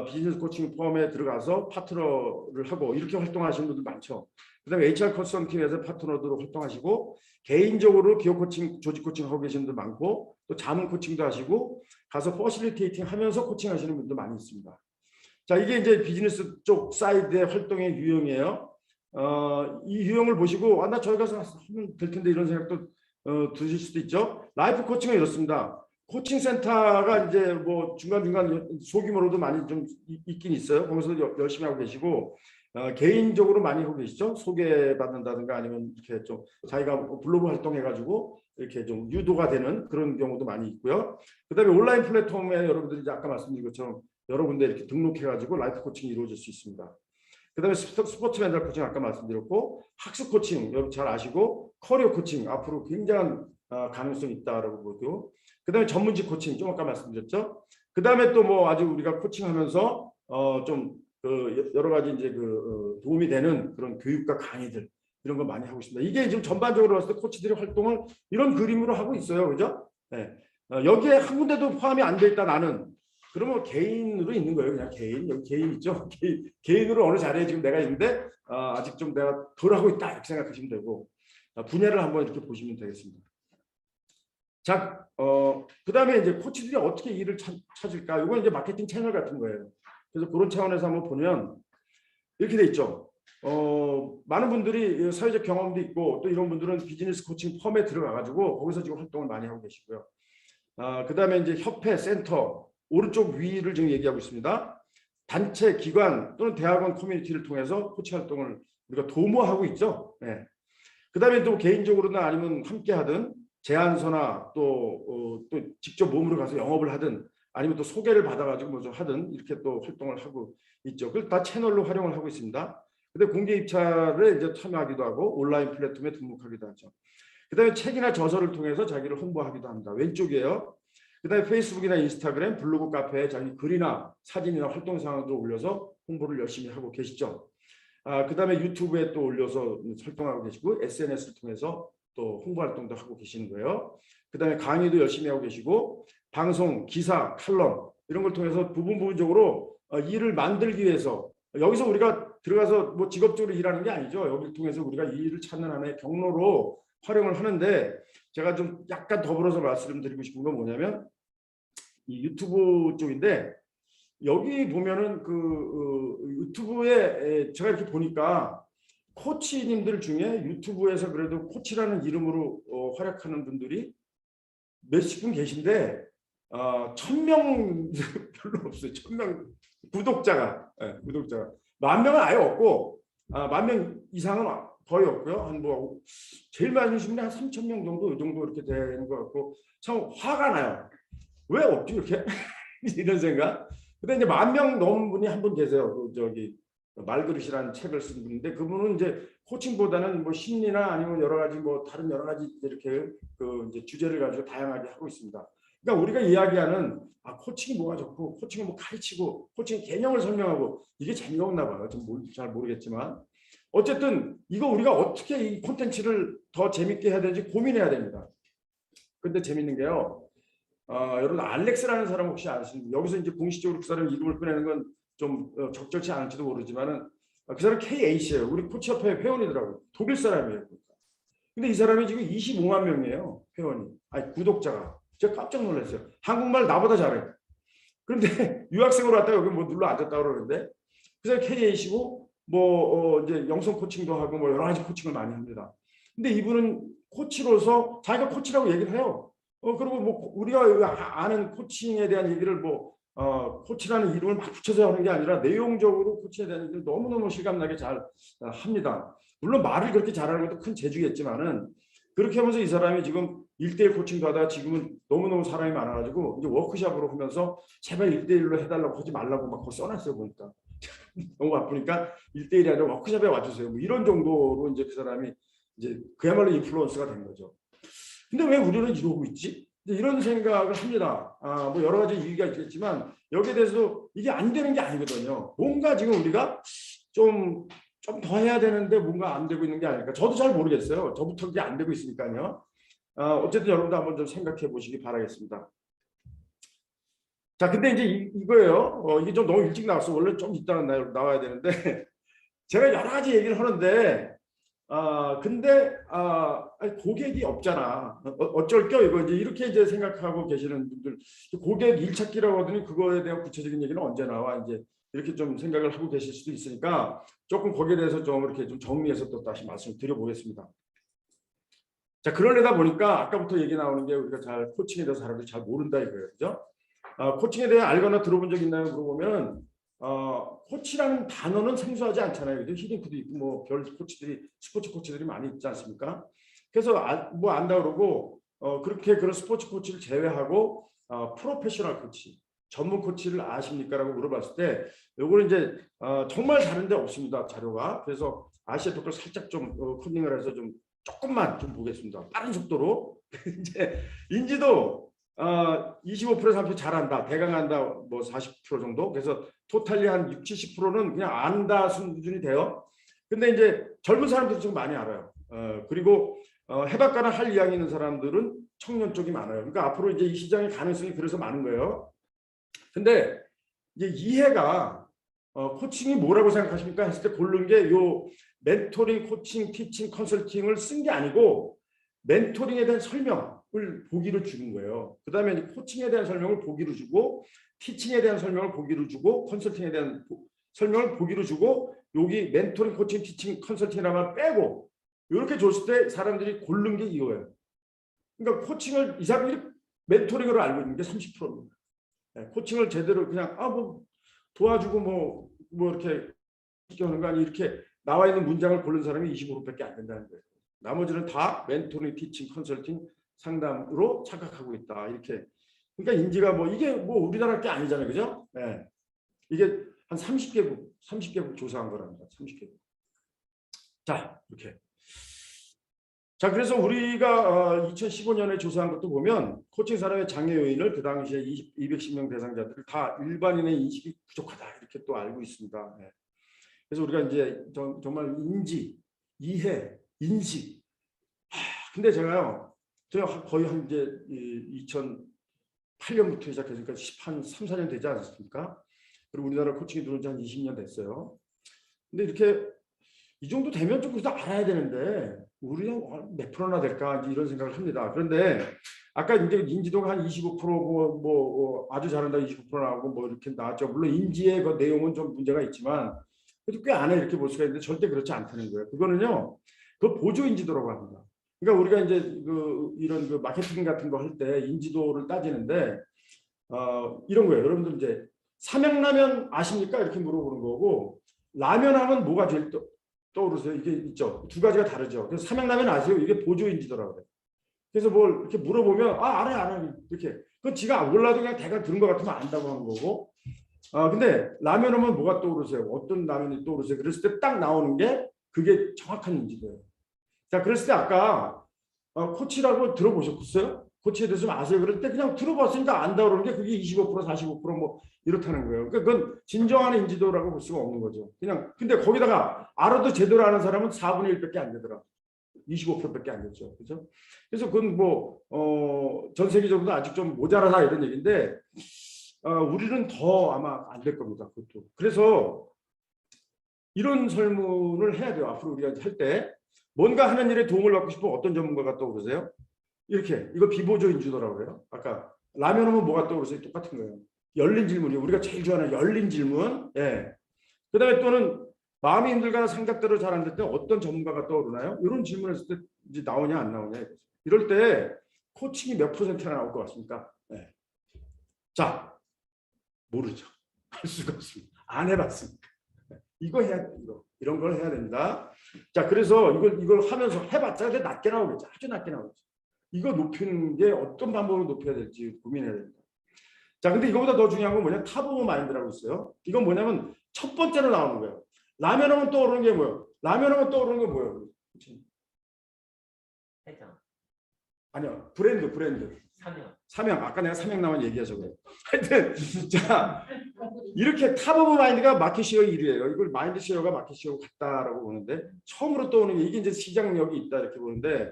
비즈니스 코칭 포함에 들어가서 파트너를 하고 이렇게 활동하시는 분들 많죠. 그다음에 HR 컨설팅에서 파트너로 활동하시고 개인적으로 기업 코칭, 조직 코칭 하고 계시는 분들 많고 또 자문 코칭도 하시고 가서 퍼실리테이팅 하면서 코칭하시는 분들 많이 있습니다. 자, 이게 이제 비즈니스 쪽 사이드의 활동의 유형이에요. 이 유형을 보시고 나 저기 가서 하면 될 텐데 이런 생각도 드실 수도 있죠. 라이프 코칭은 이렇습니다. 코칭 센터가 이제 뭐 중간중간 소규모로도 많이 좀 있긴 있어요. 거기서 열심히 하고 계시고 개인적으로 많이 하고 계시죠. 소개받는다든가 아니면 이렇게 좀 자기가 블로그 활동해가지고 이렇게 좀 유도가 되는 그런 경우도 많이 있고요. 그다음에 온라인 플랫폼에 여러분들이 이제 아까 말씀드린 것처럼 여러 군데 이렇게 등록해가지고 라이프 코칭이 이루어질 수 있습니다. 그다음에 스포츠 멘탈 코칭 아까 말씀드렸고 학습 코칭 여러분 잘 아시고 커리어 코칭 앞으로 굉장한 가능성이 있다라고 보고 그다음에 전문직 코칭 좀 아까 말씀드렸죠. 그다음에 또 뭐 아주 우리가 코칭하면서 좀 여러 가지 이제 도움이 되는 그런 교육과 강의들 이런 거 많이 하고 있습니다. 이게 지금 전반적으로 봤을 때 코치들의 활동을 이런 그림으로 하고 있어요, 그죠? 네. 여기에 한 군데도 포함이 안 돼 있다 나는. 그러면 개인으로 있는 거예요. 그냥 개인. 여기 개인 있죠. 개인으로 어느 자리에 지금 내가 있는데 아직 좀 내가 덜 하고 있다 이렇게 생각하시면 되고 분야를 한번 이렇게 보시면 되겠습니다. 자, 그다음에 이제 코치들이 어떻게 일을 찾을까? 이건 이제 마케팅 채널 같은 거예요. 그래서 그런 차원에서 한번 보면 이렇게 돼 있죠. 많은 분들이 사회적 경험도 있고 또 이런 분들은 비즈니스 코칭 펌에 들어가가지고 거기서 지금 활동을 많이 하고 계시고요. 그다음에 이제 협회 센터 오른쪽 위를 지금 얘기하고 있습니다. 단체 기관 또는 대학원 커뮤니티를 통해서 코칭 활동을 우리가 도모하고 있죠. 네. 그다음에 또 개인적으로나 아니면 함께 하든 제안서나 또 직접 몸으로 가서 영업을 하든 아니면 또 소개를 받아가지고 뭐 좀 하든 이렇게 또 활동을 하고 있죠. 그걸 다 채널로 활용을 하고 있습니다. 근데 공개 입찰에 이제 참여하기도 하고 온라인 플랫폼에 등록하기도 하죠. 그다음에 책이나 저서를 통해서 자기를 홍보하기도 합니다. 왼쪽이에요. 그다음에 페이스북이나 인스타그램, 블로그, 카페에 자기 글이나 사진이나 활동 상황도 올려서 홍보를 열심히 하고 계시죠. 그다음에 유튜브에 또 올려서 활동하고 계시고 SNS를 통해서 또 홍보 활동도 하고 계시는 거예요. 그다음에 강의도 열심히 하고 계시고 방송, 기사, 칼럼 이런 걸 통해서 부분적으로 일을 만들기 위해서 여기서 우리가 들어가서 뭐 직업적으로 일하는 게 아니죠. 여기를 통해서 우리가 이 일을 찾는 하나의 경로로 활용을 하는데 제가 좀 약간 더불어서 말씀드리고 싶은 건 뭐냐면 이 유튜브 쪽인데 여기 보면은 유튜브에 제가 이렇게 보니까 코치님들 중에 유튜브에서 그래도 코치라는 이름으로 활약하는 분들이 몇십 분 계신데 1000명 별로 없어요. 1000명 구독자가 구독자가 10,000명은 아예 없고 10,000명 이상은 거의 없고요. 한 뭐 제일 많으신 분이 한 3,000명 정도 이 정도 이렇게 되는 것 같고 참 화가 나요. 왜 없지 이렇게 이런 생각. 근데 이제 10,000명 넘은 분이 한 분 계세요. 저기 말그릇이라는 책을 쓴 분인데 그분은 이제 코칭보다는 뭐 심리나 아니면 여러 가지 뭐 다른 여러 가지 이렇게 이제 주제를 가지고 다양하게 하고 있습니다. 그러니까 우리가 이야기하는 코칭이 뭐가 좋고 코칭은 뭐 가르치고 코칭 개념을 설명하고 이게 재미가 없나 봐요. 잘 모르겠지만 어쨌든 이거 우리가 어떻게 이 콘텐츠를 더 재밌게 해야 되는지 고민해야 됩니다. 근데 재밌는 게요. 여러분 알렉스라는 사람 혹시 아시는 여기서 이제 공식적으로 그 사람 이름을 꺼내는 건 좀 적절치 않을지도 모르지만은 그 사람 KH예요. 우리 코치협회 회원이더라고요. 독일 사람이에요. 근데 이 사람이 지금 25만 명이에요. 회원이. 구독자가. 제가 깜짝 놀랐어요. 한국말 나보다 잘해요. 그런데 유학생으로 왔다가 여기 뭐 눌러 앉았다고 그러는데 그 사람이 KH고 뭐 이제 영성 코칭도 하고 뭐 여러 가지 코칭을 많이 합니다. 근데 이분은 코치로서 자기가 코치라고 얘기를 해요. 그리고 뭐 우리가 아는 코칭에 대한 얘기를 뭐 코치라는 이름을 막 붙여서 하는 게 아니라 내용적으로 코치에 대한 얘기를 너무너무 실감나게 잘 합니다. 물론 말을 그렇게 잘하는 것도 큰 재주겠지만은 그렇게 하면서 이 사람이 지금 1대1 코칭도 하다가 지금은 너무너무 사람이 많아가지고 이제 워크숍으로 하면서 제발 1대1로 해달라고 하지 말라고 막 써놨어요. 보니까 너무 바쁘니까 1대1이 아니라 워크숍에 와주세요. 뭐 이런 정도로 이제 그 사람이 이제 그야말로 인플루언서가 된 거죠. 근데 왜 우리는 이러고 있지? 이런 생각을 합니다. 뭐 여러 가지 이유가 있겠지만 여기에 대해서 이게 안 되는 게 아니거든요. 뭔가 지금 우리가 좀 더 해야 되는데 뭔가 안 되고 있는 게 아닐까. 저도 잘 모르겠어요. 저부터 그게 안 되고 있으니까요. 어쨌든 여러분도 한번 좀 생각해 보시기 바라겠습니다. 자, 근데 이제 이거예요. 이게 좀 너무 일찍 나왔어. 원래 좀 이따가 나와야 되는데 제가 여러 가지 얘기를 하는데 근데 고객이 없잖아. 어쩔 겨 이거 이렇게 생각하고 계시는 분들 고객 일 찾기라고 하더니 그거에 대한 구체적인 얘기는 언제 나와 이제 이렇게 좀 생각을 하고 계실 수도 있으니까 조금 거기에 대해서 좀 이렇게 좀 정리해서 또 다시 말씀드려보겠습니다. 자, 그러려다 보니까 아까부터 얘기 나오는 게 우리가 잘 코칭에 대해서 사람들이 잘 모른다 이거예요, 그죠? 코칭에 대해 알거나 들어본 적 있나요? 물어보면 코치라는 단어는 생소하지 않잖아요. 히딩크도 있고 뭐 별 코치들이 스포츠 코치들이 많이 있지 않습니까? 그래서 뭐 안다 그러고 그렇게 그런 스포츠 코치를 제외하고 프로페셔널 코치, 전문 코치를 아십니까라고 물어봤을 때 요거는 이제 정말 다른데 없습니다. 자료가. 그래서 아시아 토크를 살짝 좀 컨닝을 해서 좀 조금만 좀 보겠습니다. 빠른 속도로 이제 인지도 25%에서 30% 잘한다, 대강한다, 뭐 40% 정도. 그래서 토탈리 한 60, 70%는 그냥 안다 수준이 돼요. 근데 이제 젊은 사람들이 좀 많이 알아요. 그리고 해봤거나 할 이야기 있는 사람들은 청년 쪽이 많아요. 그러니까 앞으로 이제 이 시장의 가능성이 그래서 많은 거예요. 근데 이제 이해가 코칭이 뭐라고 생각하십니까? 했을 때 고른 게 요 멘토링, 코칭, 티칭, 컨설팅을 쓴 게 아니고 멘토링에 대한 설명을 보기를 주는 거예요. 그 다음에 코칭에 대한 설명을 보기로 주고 티칭에 대한 설명을 보기로 주고 컨설팅에 대한 설명을 보기로 주고 여기 멘토링, 코칭, 티칭, 컨설팅이라만 빼고 이렇게 줬을 때 사람들이 고른 게 이거예요. 그러니까 코칭을 이 사람들이 멘토링으로 알고 있는 게 30%입니다. 코칭을 제대로 그냥 뭐 도와주고 뭐 이렇게 하는 거 아니 이렇게 나와 있는 문장을 고른 사람이 25%밖에 안 된다는 거예요. 나머지는 다 멘토링, 티칭, 컨설팅, 상담으로 착각하고 있다. 이렇게. 그러니까 인지가 이게 우리나라 게 아니잖아요. 그죠? 네. 이게 한 30개국 조사한 거랍니다. 30개국. 자, 이렇게. 자, 그래서 우리가 2015년에 조사한 것도 보면 코칭 사람의 장애 요인을 그 당시에 210명 대상자들을 다 일반인의 인식이 부족하다 이렇게 또 알고 있습니다. 네. 그래서 우리가 이제 정말 인지, 이해, 인식. 근데 제가 거의 한 이제 2008년부터 시작했으니까 한 3, 4년 되지 않았습니까? 그리고 우리나라 코칭이 들어온 지 한 20년 됐어요. 근데 이렇게 이 정도 되면 좀 그래도 알아야 되는데 우리가 몇 프로나 될까 이런 생각을 합니다. 그런데 아까 이제 인지도가 한 25% 아주 잘한다 25% 나오고 이렇게 나왔죠. 물론 인지의 그 내용은 좀 문제가 있지만 그래도 꽤 안에 이렇게 볼 수가 있는데 절대 그렇지 않다는 거예요. 그거는요, 그 보조 인지도라고 합니다. 그러니까 우리가 이제 이런 그 마케팅 같은 거 할 때 인지도를 따지는데 이런 거예요. 여러분들 이제 삼양라면 아십니까? 이렇게 물어보는 거고 라면 하면 뭐가 제일 떠오르세요? 이게 있죠. 두 가지가 다르죠. 그래서 삼양라면 아세요? 이게 보조 인지도라고 그래요. 그래서 뭘 이렇게 물어보면 알아요. 이렇게. 그건 지가 몰라도 그냥 대강 들은 것 같으면 안다고 하는 거고. 근데 라면 하면 뭐가 떠오르세요? 어떤 라면이 떠오르세요? 그랬을 때 딱 나오는 게 그게 정확한 인지도예요. 자, 그랬을 때 아까 코치라고 들어보셨어요? 코치에 대해서 좀 아세요? 그럴 때 그냥 들어봤으니까 안다 그러는 게 그게 25%, 45% 이렇다는 거예요. 그러니까 그건 진정한 인지도라고 볼 수가 없는 거죠. 그냥 근데 거기다가 알아도 제대로 아는 사람은 4분의 1밖에 안 되더라. 25%밖에 안 됐죠. 그렇죠? 그래서 그건 전 세계적으로 아직 좀 모자라다 이런 얘기인데 우리는 더 아마 안 될 겁니다. 그것도. 그래서 이런 설문을 해야 돼요. 앞으로 우리가 할 때 뭔가 하는 일에 도움을 받고 싶으면 어떤 전문가가 떠오르세요? 이렇게 이거 비보조 인지도라고 그래요. 아까 라면 하면 뭐가 떠오르세요? 똑같은 거예요. 열린 질문이요. 우리가 제일 좋아하는 열린 질문. 예. 그다음에 또는 마음이 힘들거나 생각대로 잘 안 될 때 어떤 전문가가 떠오르나요? 이런 질문을 했을 때 이제 나오냐 안 나오냐 이럴 때 코칭이 몇 %나 나올 것 같습니까? 예. 자, 모르죠. 할 수가 없습니다. 안 해봤습니다. 이거 해야 돼. 이런 걸 해야 됩니다. 자, 그래서 이걸 하면서 해봤자 낮게 나오겠죠. 아주 낮게 나오겠죠. 이거 높이는 게 어떤 방법으로 높여야 될지 고민해야 됩니다. 자, 근데 이거보다 더 중요한 건 뭐냐? 탑 오브 마인드라고 있어요. 이건 뭐냐면 첫 번째로 나오는 거예요. 라면 하면 떠오르는 게 뭐예요? 라면 하면 떠오르는 게 뭐예요? 해장, 아니요. 브랜드. 삼양. 아까 내가 삼양라면 얘기해서 그래요. 하여튼 자, 이렇게 탑 오브 마인드가 마켓 시어 1위예요. 이걸 마인드 시어가 마켓 시어 같다라고 보는데 처음으로 떠오르는 게 이게 이제 시장력이 있다 이렇게 보는데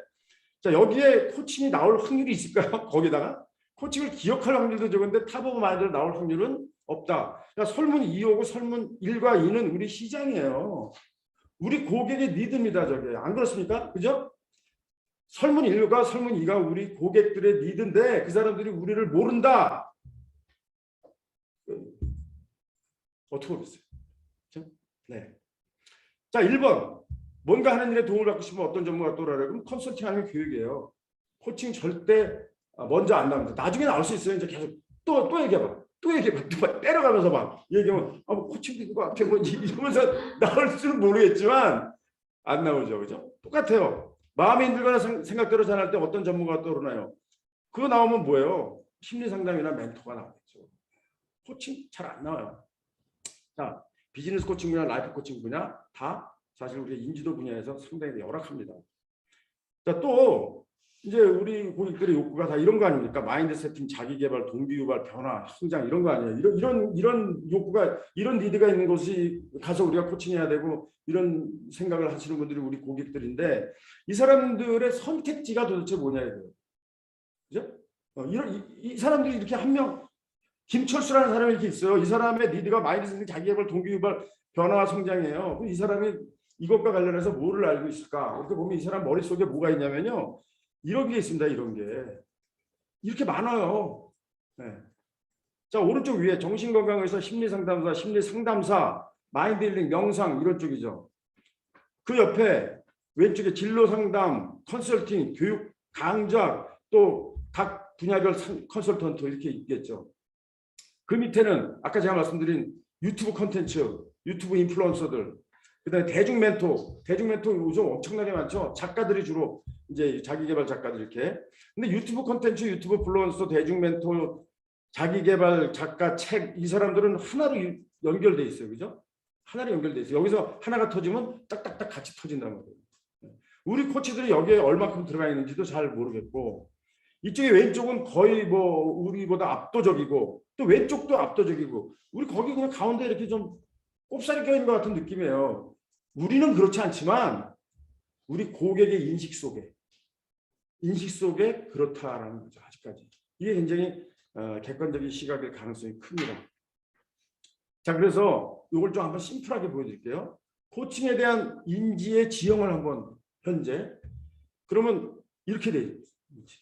자, 여기에 코칭이 나올 확률이 있을까요? 거기다가 코칭을 기억할 확률도 적은데 탑 오브 마인드로 나올 확률은 없다. 그러니까 설문 2하고 설문 1과 2는 우리 시장이에요. 우리 고객의 니드입니다. 저게 안 그렇습니까? 그죠? 설문 1과 설문 2가 우리 고객들의 니드인데 그 사람들이 우리를 모른다. 어떻게 보겠어요? 그렇죠? 네. 자, 1번. 뭔가 하는 일에 도움을 받고 싶으면 어떤 전문가가 떠오르라. 그럼 컨설팅 아니면 교육이에요. 코칭 절대 먼저 안 나옵니다. 나중에 나올 수 있어요. 이제 계속 또 얘기해봐. 또 때려가면서 막 얘기하면 코칭도 것 같아. 이러면서 나올 수는 모르겠지만 안 나오죠. 그죠? 똑같아요. 마음이 힘들거나 생각대로 잘할 때 어떤 전문가가 떠오르나요? 그거 나오면 뭐예요? 심리 상담이나 멘토가 나오겠죠. 코칭 잘 안 나와요. 자, 비즈니스 코칭 분야, 라이프 코칭 분야 다 사실 우리 인지도 분야에서 상당히 열악합니다. 자, 또 이제 우리 고객들의 욕구가 다 이런 거 아닙니까? 마인드 세팅, 자기 개발, 동기 유발, 변화, 성장 이런 거 아니에요? 이런 욕구가 이런 니드가 있는 곳이 가서 우리가 코칭해야 되고 이런 생각을 하시는 분들이 우리 고객들인데 이 사람들의 선택지가 도대체 뭐냐 이거예요. 그죠? 이 사람들이 이렇게 한 명 김철수라는 사람이 이렇게 있어요. 이 사람의 니드가 마인드 세팅, 자기 개발, 동기 유발, 변화, 성장이에요. 이 사람이 이것과 관련해서 뭐를 알고 있을까? 이렇게 보면 이 사람 머릿속에 뭐가 있냐면요. 이런 게 있습니다. 이런 게. 이렇게 많아요. 네. 자, 오른쪽 위에 정신건강의사, 심리상담사, 심리상담사, 마인드 힐링, 명상 이런 쪽이죠. 그 옆에 왼쪽에 진로 상담, 컨설팅, 교육 강좌, 또 각 분야별 컨설턴트 이렇게 있겠죠. 그 밑에는 아까 제가 말씀드린 유튜브 콘텐츠, 유튜브 인플루언서들, 그다음에 대중 멘토 요즘 엄청나게 많죠. 작가들이 주로 이제 자기개발 작가들 이렇게. 근데 유튜브 콘텐츠, 유튜브 플루언서, 대중 멘토, 자기개발 작가, 책 이 사람들은 하나로 연결돼 있어요, 그죠? 하나로 연결돼 있어요. 여기서 하나가 터지면 딱딱딱 같이 터진다는 거예요. 우리 코치들이 여기에 얼마큼 들어가 있는지도 잘 모르겠고, 이쪽에 왼쪽은 거의 뭐 우리보다 압도적이고, 또 왼쪽도 압도적이고, 우리 거기 그냥 가운데 이렇게 좀 꼽살이 껴있는 것 같은 느낌이에요. 우리는 그렇지 않지만 우리 고객의 인식 속에 그렇다라는 거죠. 아직까지 이게 굉장히 객관적인 시각의 가능성이 큽니다. 자, 그래서 이걸 좀 한번 심플하게 보여드릴게요. 코칭에 대한 인지의 지형을 한번 현재 그러면 이렇게 돼요. 이렇게.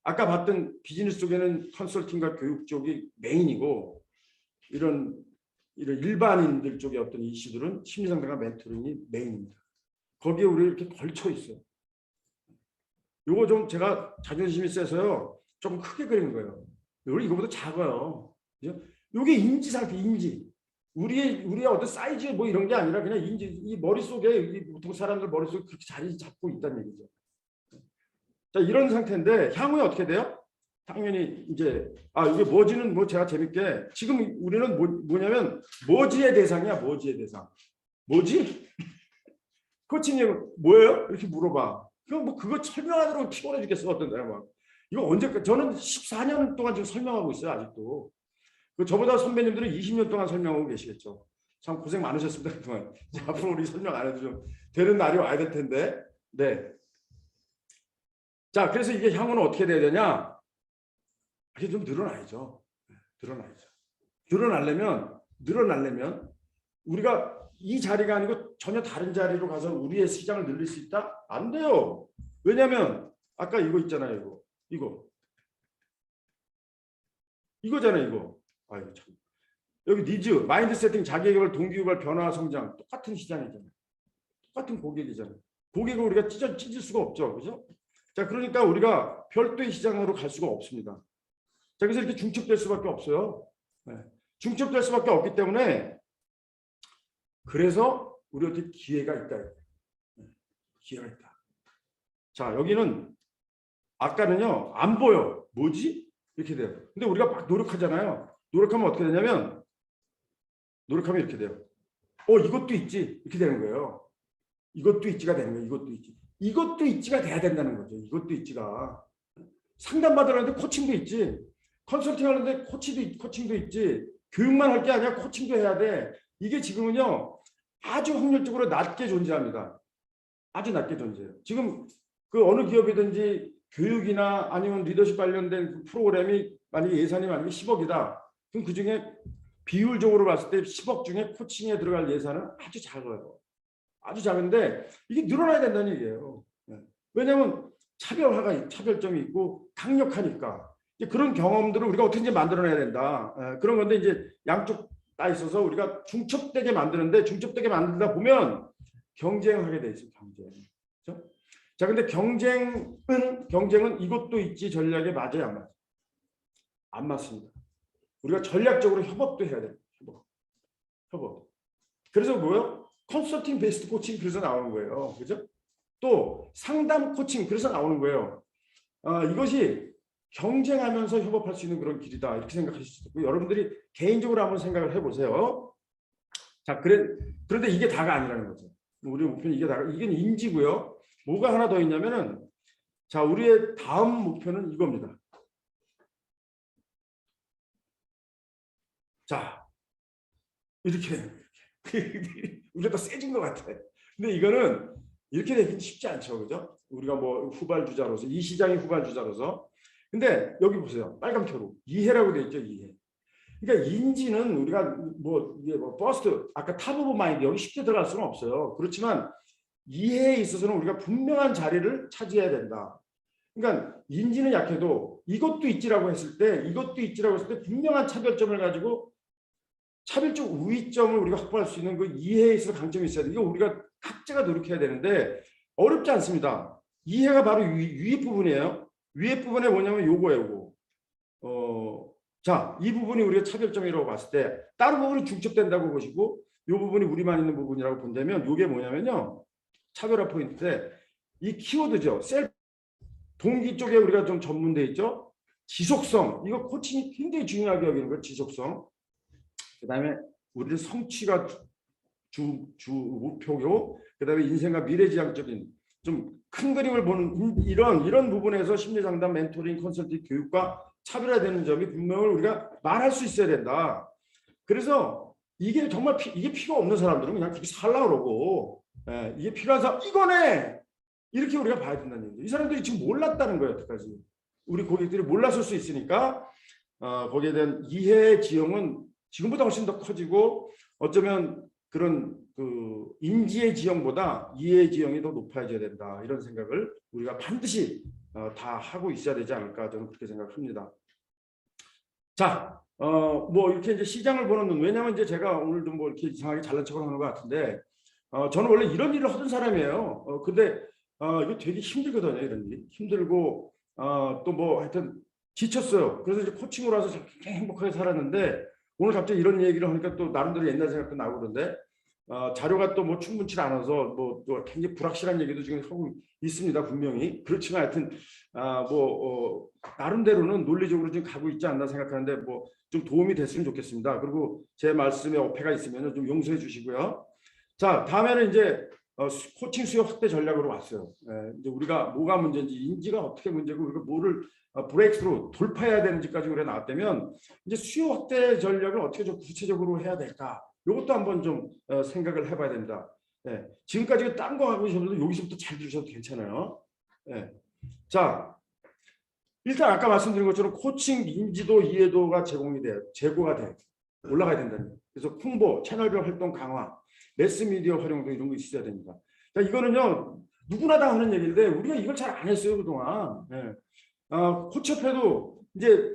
아까 봤던 비즈니스 쪽에는 컨설팅과 교육 쪽이 메인이고, 이런 일반인들 쪽의 어떤 이슈들은 심리상담과 멘토링이 메인입니다. 거기에 우리 이렇게 걸쳐 있어요. 요거 좀 제가 자존심이 세서요 조금 크게 그린 거예요. 요거 이거보다 작아요. 요게 인지 상태, 인지. 우리의 어떤 사이즈 뭐 이런 게 아니라 그냥 인지, 이 머릿속에 보통 사람들 머릿속에 그렇게 자리 잡고 있다는 얘기죠. 자, 이런 상태인데 향후에 어떻게 돼요? 당연히 이제 이게 머지는 뭐 제가 재밌게 지금 우리는 뭐냐면 머지의 대상이야. 머지의 대상. 뭐지? 코치님 뭐예요? 이렇게 물어봐. 그럼 뭐 그거 설명하느라고 피곤해 죽겠어. 어떤 데가 막 이거 언제까지? 저는 14년 동안 지금 설명하고 있어요. 아직도. 저보다 선배님들은 20년 동안 설명하고 계시겠죠. 참 고생 많으셨습니다. 그동안. 앞으로 우리 설명 안 해도 좀 되는 날이 와야 될 텐데. 네. 자, 그래서 이게 향후는 어떻게 돼야 되냐? 이게 좀 늘어나야죠. 늘어나려면 우리가 이 자리가 아니고 전혀 다른 자리로 가서 우리의 시장을 늘릴 수 있다? 안 돼요. 왜냐하면 아까 이거 있잖아요. 이거잖아요. 이거. 아유 참. 여기 니즈, 마인드 세팅, 자기개발, 동기유발, 변화, 성장 똑같은 시장이잖아요. 똑같은 고객이잖아요. 고객을 우리가 찢을 수가 없죠. 그죠? 자, 그러니까 우리가 별도의 시장으로 갈 수가 없습니다. 자, 그래서 이렇게 중첩될 수밖에 없어요. 네. 중첩될 수밖에 없기 때문에 그래서 우리한테 기회가 있다. 네. 기회가 있다. 자, 여기는 아까는요 안 보여. 뭐지? 이렇게 돼요. 근데 우리가 막 노력하잖아요. 노력하면 어떻게 되냐면 노력하면 이렇게 돼요. 이것도 있지. 이렇게 되는 거예요. 이것도 있지가 되는 거예요. 이것도 있지가 돼야 된다는 거죠. 이것도 있지가. 상담받으려는데 코칭도 있지. 컨설팅 하는데 코칭도 있지. 교육만 할 게 아니라 코칭도 해야 돼. 이게 지금은요 아주 확률적으로 낮게 존재합니다. 아주 낮게 존재해요. 지금 그 어느 기업이든지 교육이나 아니면 리더십 관련된 그 프로그램이 만약에 예산이 만약에 10억이다. 그럼 그중에 비율적으로 봤을 때 10억 중에 코칭에 들어갈 예산은 아주 작아요. 아주 작은데 이게 늘어나야 된다는 얘기예요. 왜냐하면 차별점이 있고 강력하니까. 그런 경험들을 우리가 어떻게 만들어내야 된다. 그런 건데 이제 양쪽 다 있어서 우리가 중첩되게 만드는데 중첩되게 만들다 보면 경쟁하게 돼 있어요. 경쟁. 그렇죠? 자, 근데 경쟁은 이것도 있지 전략에 맞아요, 안 맞아요? 안 맞습니다. 우리가 전략적으로 협업도 해야 돼요. 협업. 그래서 뭐요? 컨설팅 베이스드 코칭 그래서 나오는 거예요. 그죠? 또 상담 코칭 그래서 나오는 거예요. 이것이 경쟁하면서 협업할 수 있는 그런 길이다. 이렇게 생각하실 수도 있고 여러분들이 개인적으로 한번 생각을 해보세요. 자, 그런데 이게 다가 아니라는 거죠. 우리 목표는 이건 인지고요. 뭐가 하나 더 있냐면은 자, 우리의 다음 목표는 이겁니다. 자, 이렇게 되는 거예요. 우리가 더 세진 것 같아. 근데 이거는 이렇게 되긴 쉽지 않죠. 그죠? 우리가 뭐 후발주자로서 이 시장의 후발주자로서. 근데 여기 보세요. 빨간표로 이해라고 돼 있죠. 이해. 그러니까 인지는 우리가 이게 버스트 아까 탑 오브 마인드 여기 쉽게 들어갈 수는 없어요. 그렇지만 이해에 있어서는 우리가 분명한 자리를 차지해야 된다. 그러니까 인지는 약해도 이것도 있지라고 했을 때 분명한 차별점을 가지고 차별적 우위점을 우리가 확보할 수 있는 그 이해에 있어서 강점이 있어야 돼. 이거 우리가 각자가 노력해야 되는데 어렵지 않습니다. 이해가 바로 위에 부분이에요. 위에 부분에 뭐냐면 요거예요. 자, 이 부분이 우리가 차별점이라고 봤을 때 다른 부분이 중첩된다고 보시고 이 부분이 우리만 있는 부분이라고 본다면 이게 뭐냐면요. 차별화 포인트인데 이 키워드죠. 셀프 동기 쪽에 우리가 좀 전문돼 있죠. 지속성. 이거 코칭이 굉장히 중요하게 여기는 거예요. 지속성. 그다음에 우리는 성취가 주 목표고 그다음에 인생과 미래지향적인 좀 큰 그림을 보는 이런 부분에서 심리상담, 멘토링, 컨설팅, 교육과 차별화되는 점이 분명히 우리가 말할 수 있어야 된다. 그래서 이게 정말 이게 필요 없는 사람들은 그냥 그렇게 살라 그러고 이게 필요한 사람 이거네 이렇게 우리가 봐야 된다는 얘기죠. 이 사람들이 지금 몰랐다는 거예요. 여태까지 우리 고객들이 몰랐을 수 있으니까 거기에 대한 이해의 지형은 지금보다 훨씬 더 커지고 어쩌면 그런 그 인지의 지형보다 이해의 지형이 더 높아져야 된다 이런 생각을 우리가 반드시 다 하고 있어야 되지 않을까 저는 그렇게 생각합니다. 자, 뭐 이렇게 이제 시장을 보는 눈 왜냐하면 이제 제가 오늘도 뭐 이렇게 이상하게 잘난 척을 하는 것 같은데 저는 원래 이런 일을 하던 사람이에요. 근데 이거 되게 힘들거든요. 이런 일이 힘들고 또 뭐 하여튼 지쳤어요. 그래서 이제 코칭으로 와서 굉장히 행복하게 살았는데 오늘 갑자기 이런 얘기를 하니까 또 나름대로 옛날 생각도 나고 그런데 자료가 또 뭐 충분치 않아서 뭐 또 굉장히 불확실한 얘기도 지금 하고 있습니다. 분명히 그렇지만 하여튼 나름대로는 논리적으로 지금 가고 있지 않나 생각하는데 뭐 좀 도움이 됐으면 좋겠습니다. 그리고 제 말씀에 어폐가 있으면 좀 용서해 주시고요. 자, 다음에는 이제 코칭 수요 확대 전략으로 왔어요. 이제 우리가 뭐가 문제인지 인지가 어떻게 문제고 우리가 뭐를 브레이크스루 돌파해야 되는지까지 우리가 나왔다면 이제 수요 확대 전략을 어떻게 좀 구체적으로 해야 될까? 이것도 한번 좀 생각을 해봐야 됩니다. 지금까지 딴 거 하고 계셔도 여기서부터 잘 들으셔도 괜찮아요. 자, 일단 아까 말씀드린 것처럼 코칭 인지도 이해도가 제고가 돼 올라가야 된다는 거예요. 그래서 홍보, 채널별 활동 강화, 매스미디어 활용도 이런 거 있어야 됩니다. 자, 이거는요 누구나 다 하는 얘기인데 우리가 이걸 잘 안 했어요 그동안. 코치협회도 이제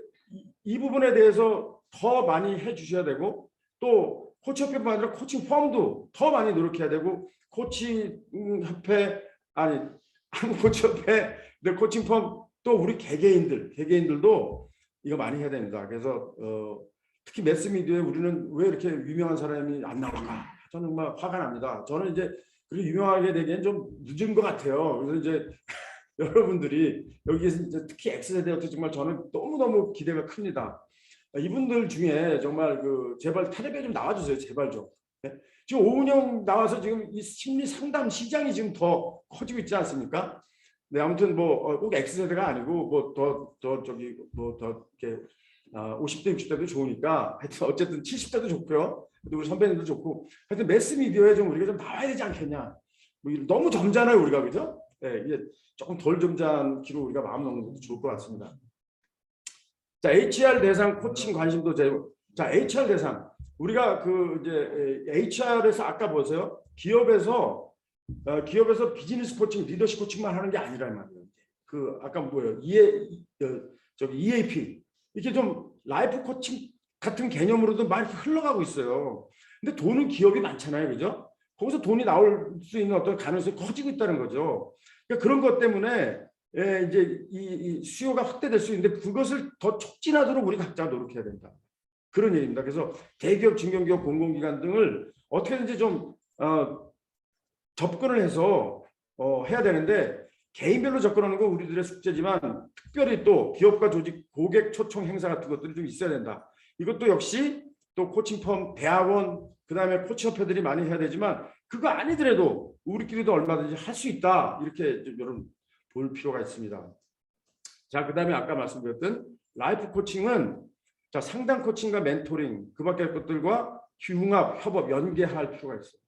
이 부분에 대해서 더 많이 해주셔야 되고 또 코치협회뿐만 아니라 코칭 펌도 더 많이 노력해야 되고 코칭협회 아니 한국코치협회 코칭 펌 또 우리 개개인들도 이거 많이 해야 됩니다. 그래서 특히 매스미디어에 우리는 왜 이렇게 유명한 사람이 안 나올까? 저는 정말 화가 납니다. 저는 이제 그렇게 유명하게 되기엔 좀 늦은 것 같아요. 그래서 이제 여러분들이 여기에서 이제 특히 X세대한테 정말 저는 너무너무 기대가 큽니다. 이분들 중에 정말 제발 텔레비에 좀 나와주세요. 제발 좀. 지금 오은영 나와서 지금 이 심리 상담 시장이 지금 더 커지고 있지 않습니까? 네, 아무튼 뭐 꼭 X세대가 아니고 뭐 더 이렇게 50대 60대도 좋으니까 하여튼 어쨌든 70대도 좋고요. 우리 선배님도 좋고 하여튼 매스미디어에 좀 우리가 좀 나와야 되지 않겠냐. 뭐 너무 점잖아요 우리가 그죠? 이게 조금 덜 점잖기로 우리가 마음 먹는 것도 좋을 것 같습니다. 자, HR 대상 코칭 관심도 제고. 자, HR 대상 우리가 이제 HR에서 아까 보세요. 기업에서 비즈니스 코칭, 리더십 코칭만 하는 게 아니란 말이에요. 아까 뭐예요? EAP 이렇게 좀 라이프 코칭 같은 개념으로도 많이 흘러가고 있어요. 근데 돈은 기업이 많잖아요, 그죠? 거기서 돈이 나올 수 있는 어떤 가능성이 커지고 있다는 거죠. 그러니까 그런 것 때문에 이제 이 수요가 확대될 수 있는데 그것을 더 촉진하도록 우리 각자 노력해야 된다. 그런 얘기입니다. 그래서 대기업, 중견기업, 공공기관 등을 어떻게든지 좀 접근을 해서 해야 되는데 개인별로 접근하는 건 우리들의 숙제지만 특별히 또 기업과 조직, 고객 초청 행사 같은 것들이 좀 있어야 된다. 이것도 역시 또 코칭펌, 대학원, 그다음에 코치협회들이 많이 해야 되지만 그거 아니더라도 우리끼리도 얼마든지 할 수 있다. 이렇게 좀 여러분 볼 필요가 있습니다. 자, 그다음에 아까 말씀드렸던 라이프 코칭은 자, 상담 코칭과 멘토링 그 밖의 것들과 융합, 협업, 연계할 필요가 있어요.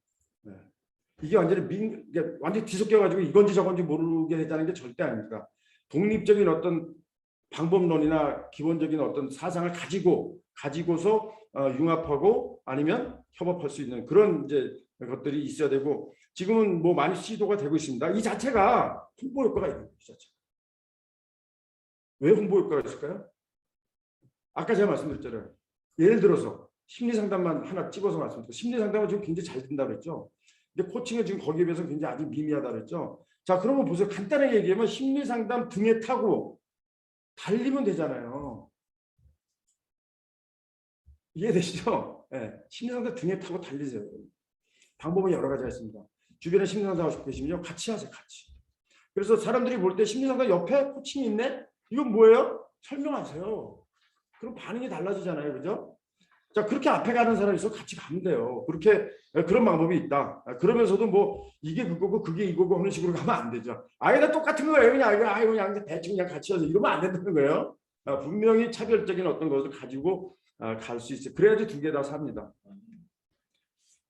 이게 완전히 뒤섞여가지고 이건지 저건지 모르게 되자는 게 절대 아닙니다. 독립적인 어떤 방법론이나 기본적인 어떤 사상을 가지고서 융합하고 아니면 협업할 수 있는 그런 이제 것들이 있어야 되고 지금은 뭐 많이 시도가 되고 있습니다. 이 자체가 홍보 효과가 있는 거죠. 이 자체. 왜 홍보 효과가 있을까요? 아까 제가 말씀드렸잖아요. 예를 들어서 심리 상담만 하나 집어서 말씀드릴게요. 심리 상담은 지금 굉장히 잘 된다고 그랬죠. 근데 코칭은 지금 거기에 비해서 굉장히 아주 미미하다고 그랬죠. 자, 그러면 보세요. 간단하게 얘기하면 심리 상담 등에 타고 달리면 되잖아요. 이해되시죠? 네. 심리 상담 등에 타고 달리세요. 방법은 여러 가지가 있습니다. 주변에 심리 상담 하시고 계시면요. 같이 하세요. 같이. 그래서 사람들이 볼 때 심리 상담 옆에 코칭이 있네? 이건 뭐예요? 설명하세요. 그럼 반응이 달라지잖아요. 그죠? 자, 그렇게 앞에 가는 사람이 있어 같이 가면 돼요. 그렇게 그런 방법이 있다. 그러면서도 뭐 이게 그거고 그게 이거고 하는 식으로 가면 안 되죠. 아예 다 똑같은 거예요. 그냥 대충 그냥 같이 해서 이러면 안 된다는 거예요. 분명히 차별적인 어떤 것을 가지고 갈 수 있어요. 그래야지 두 개 다 삽니다.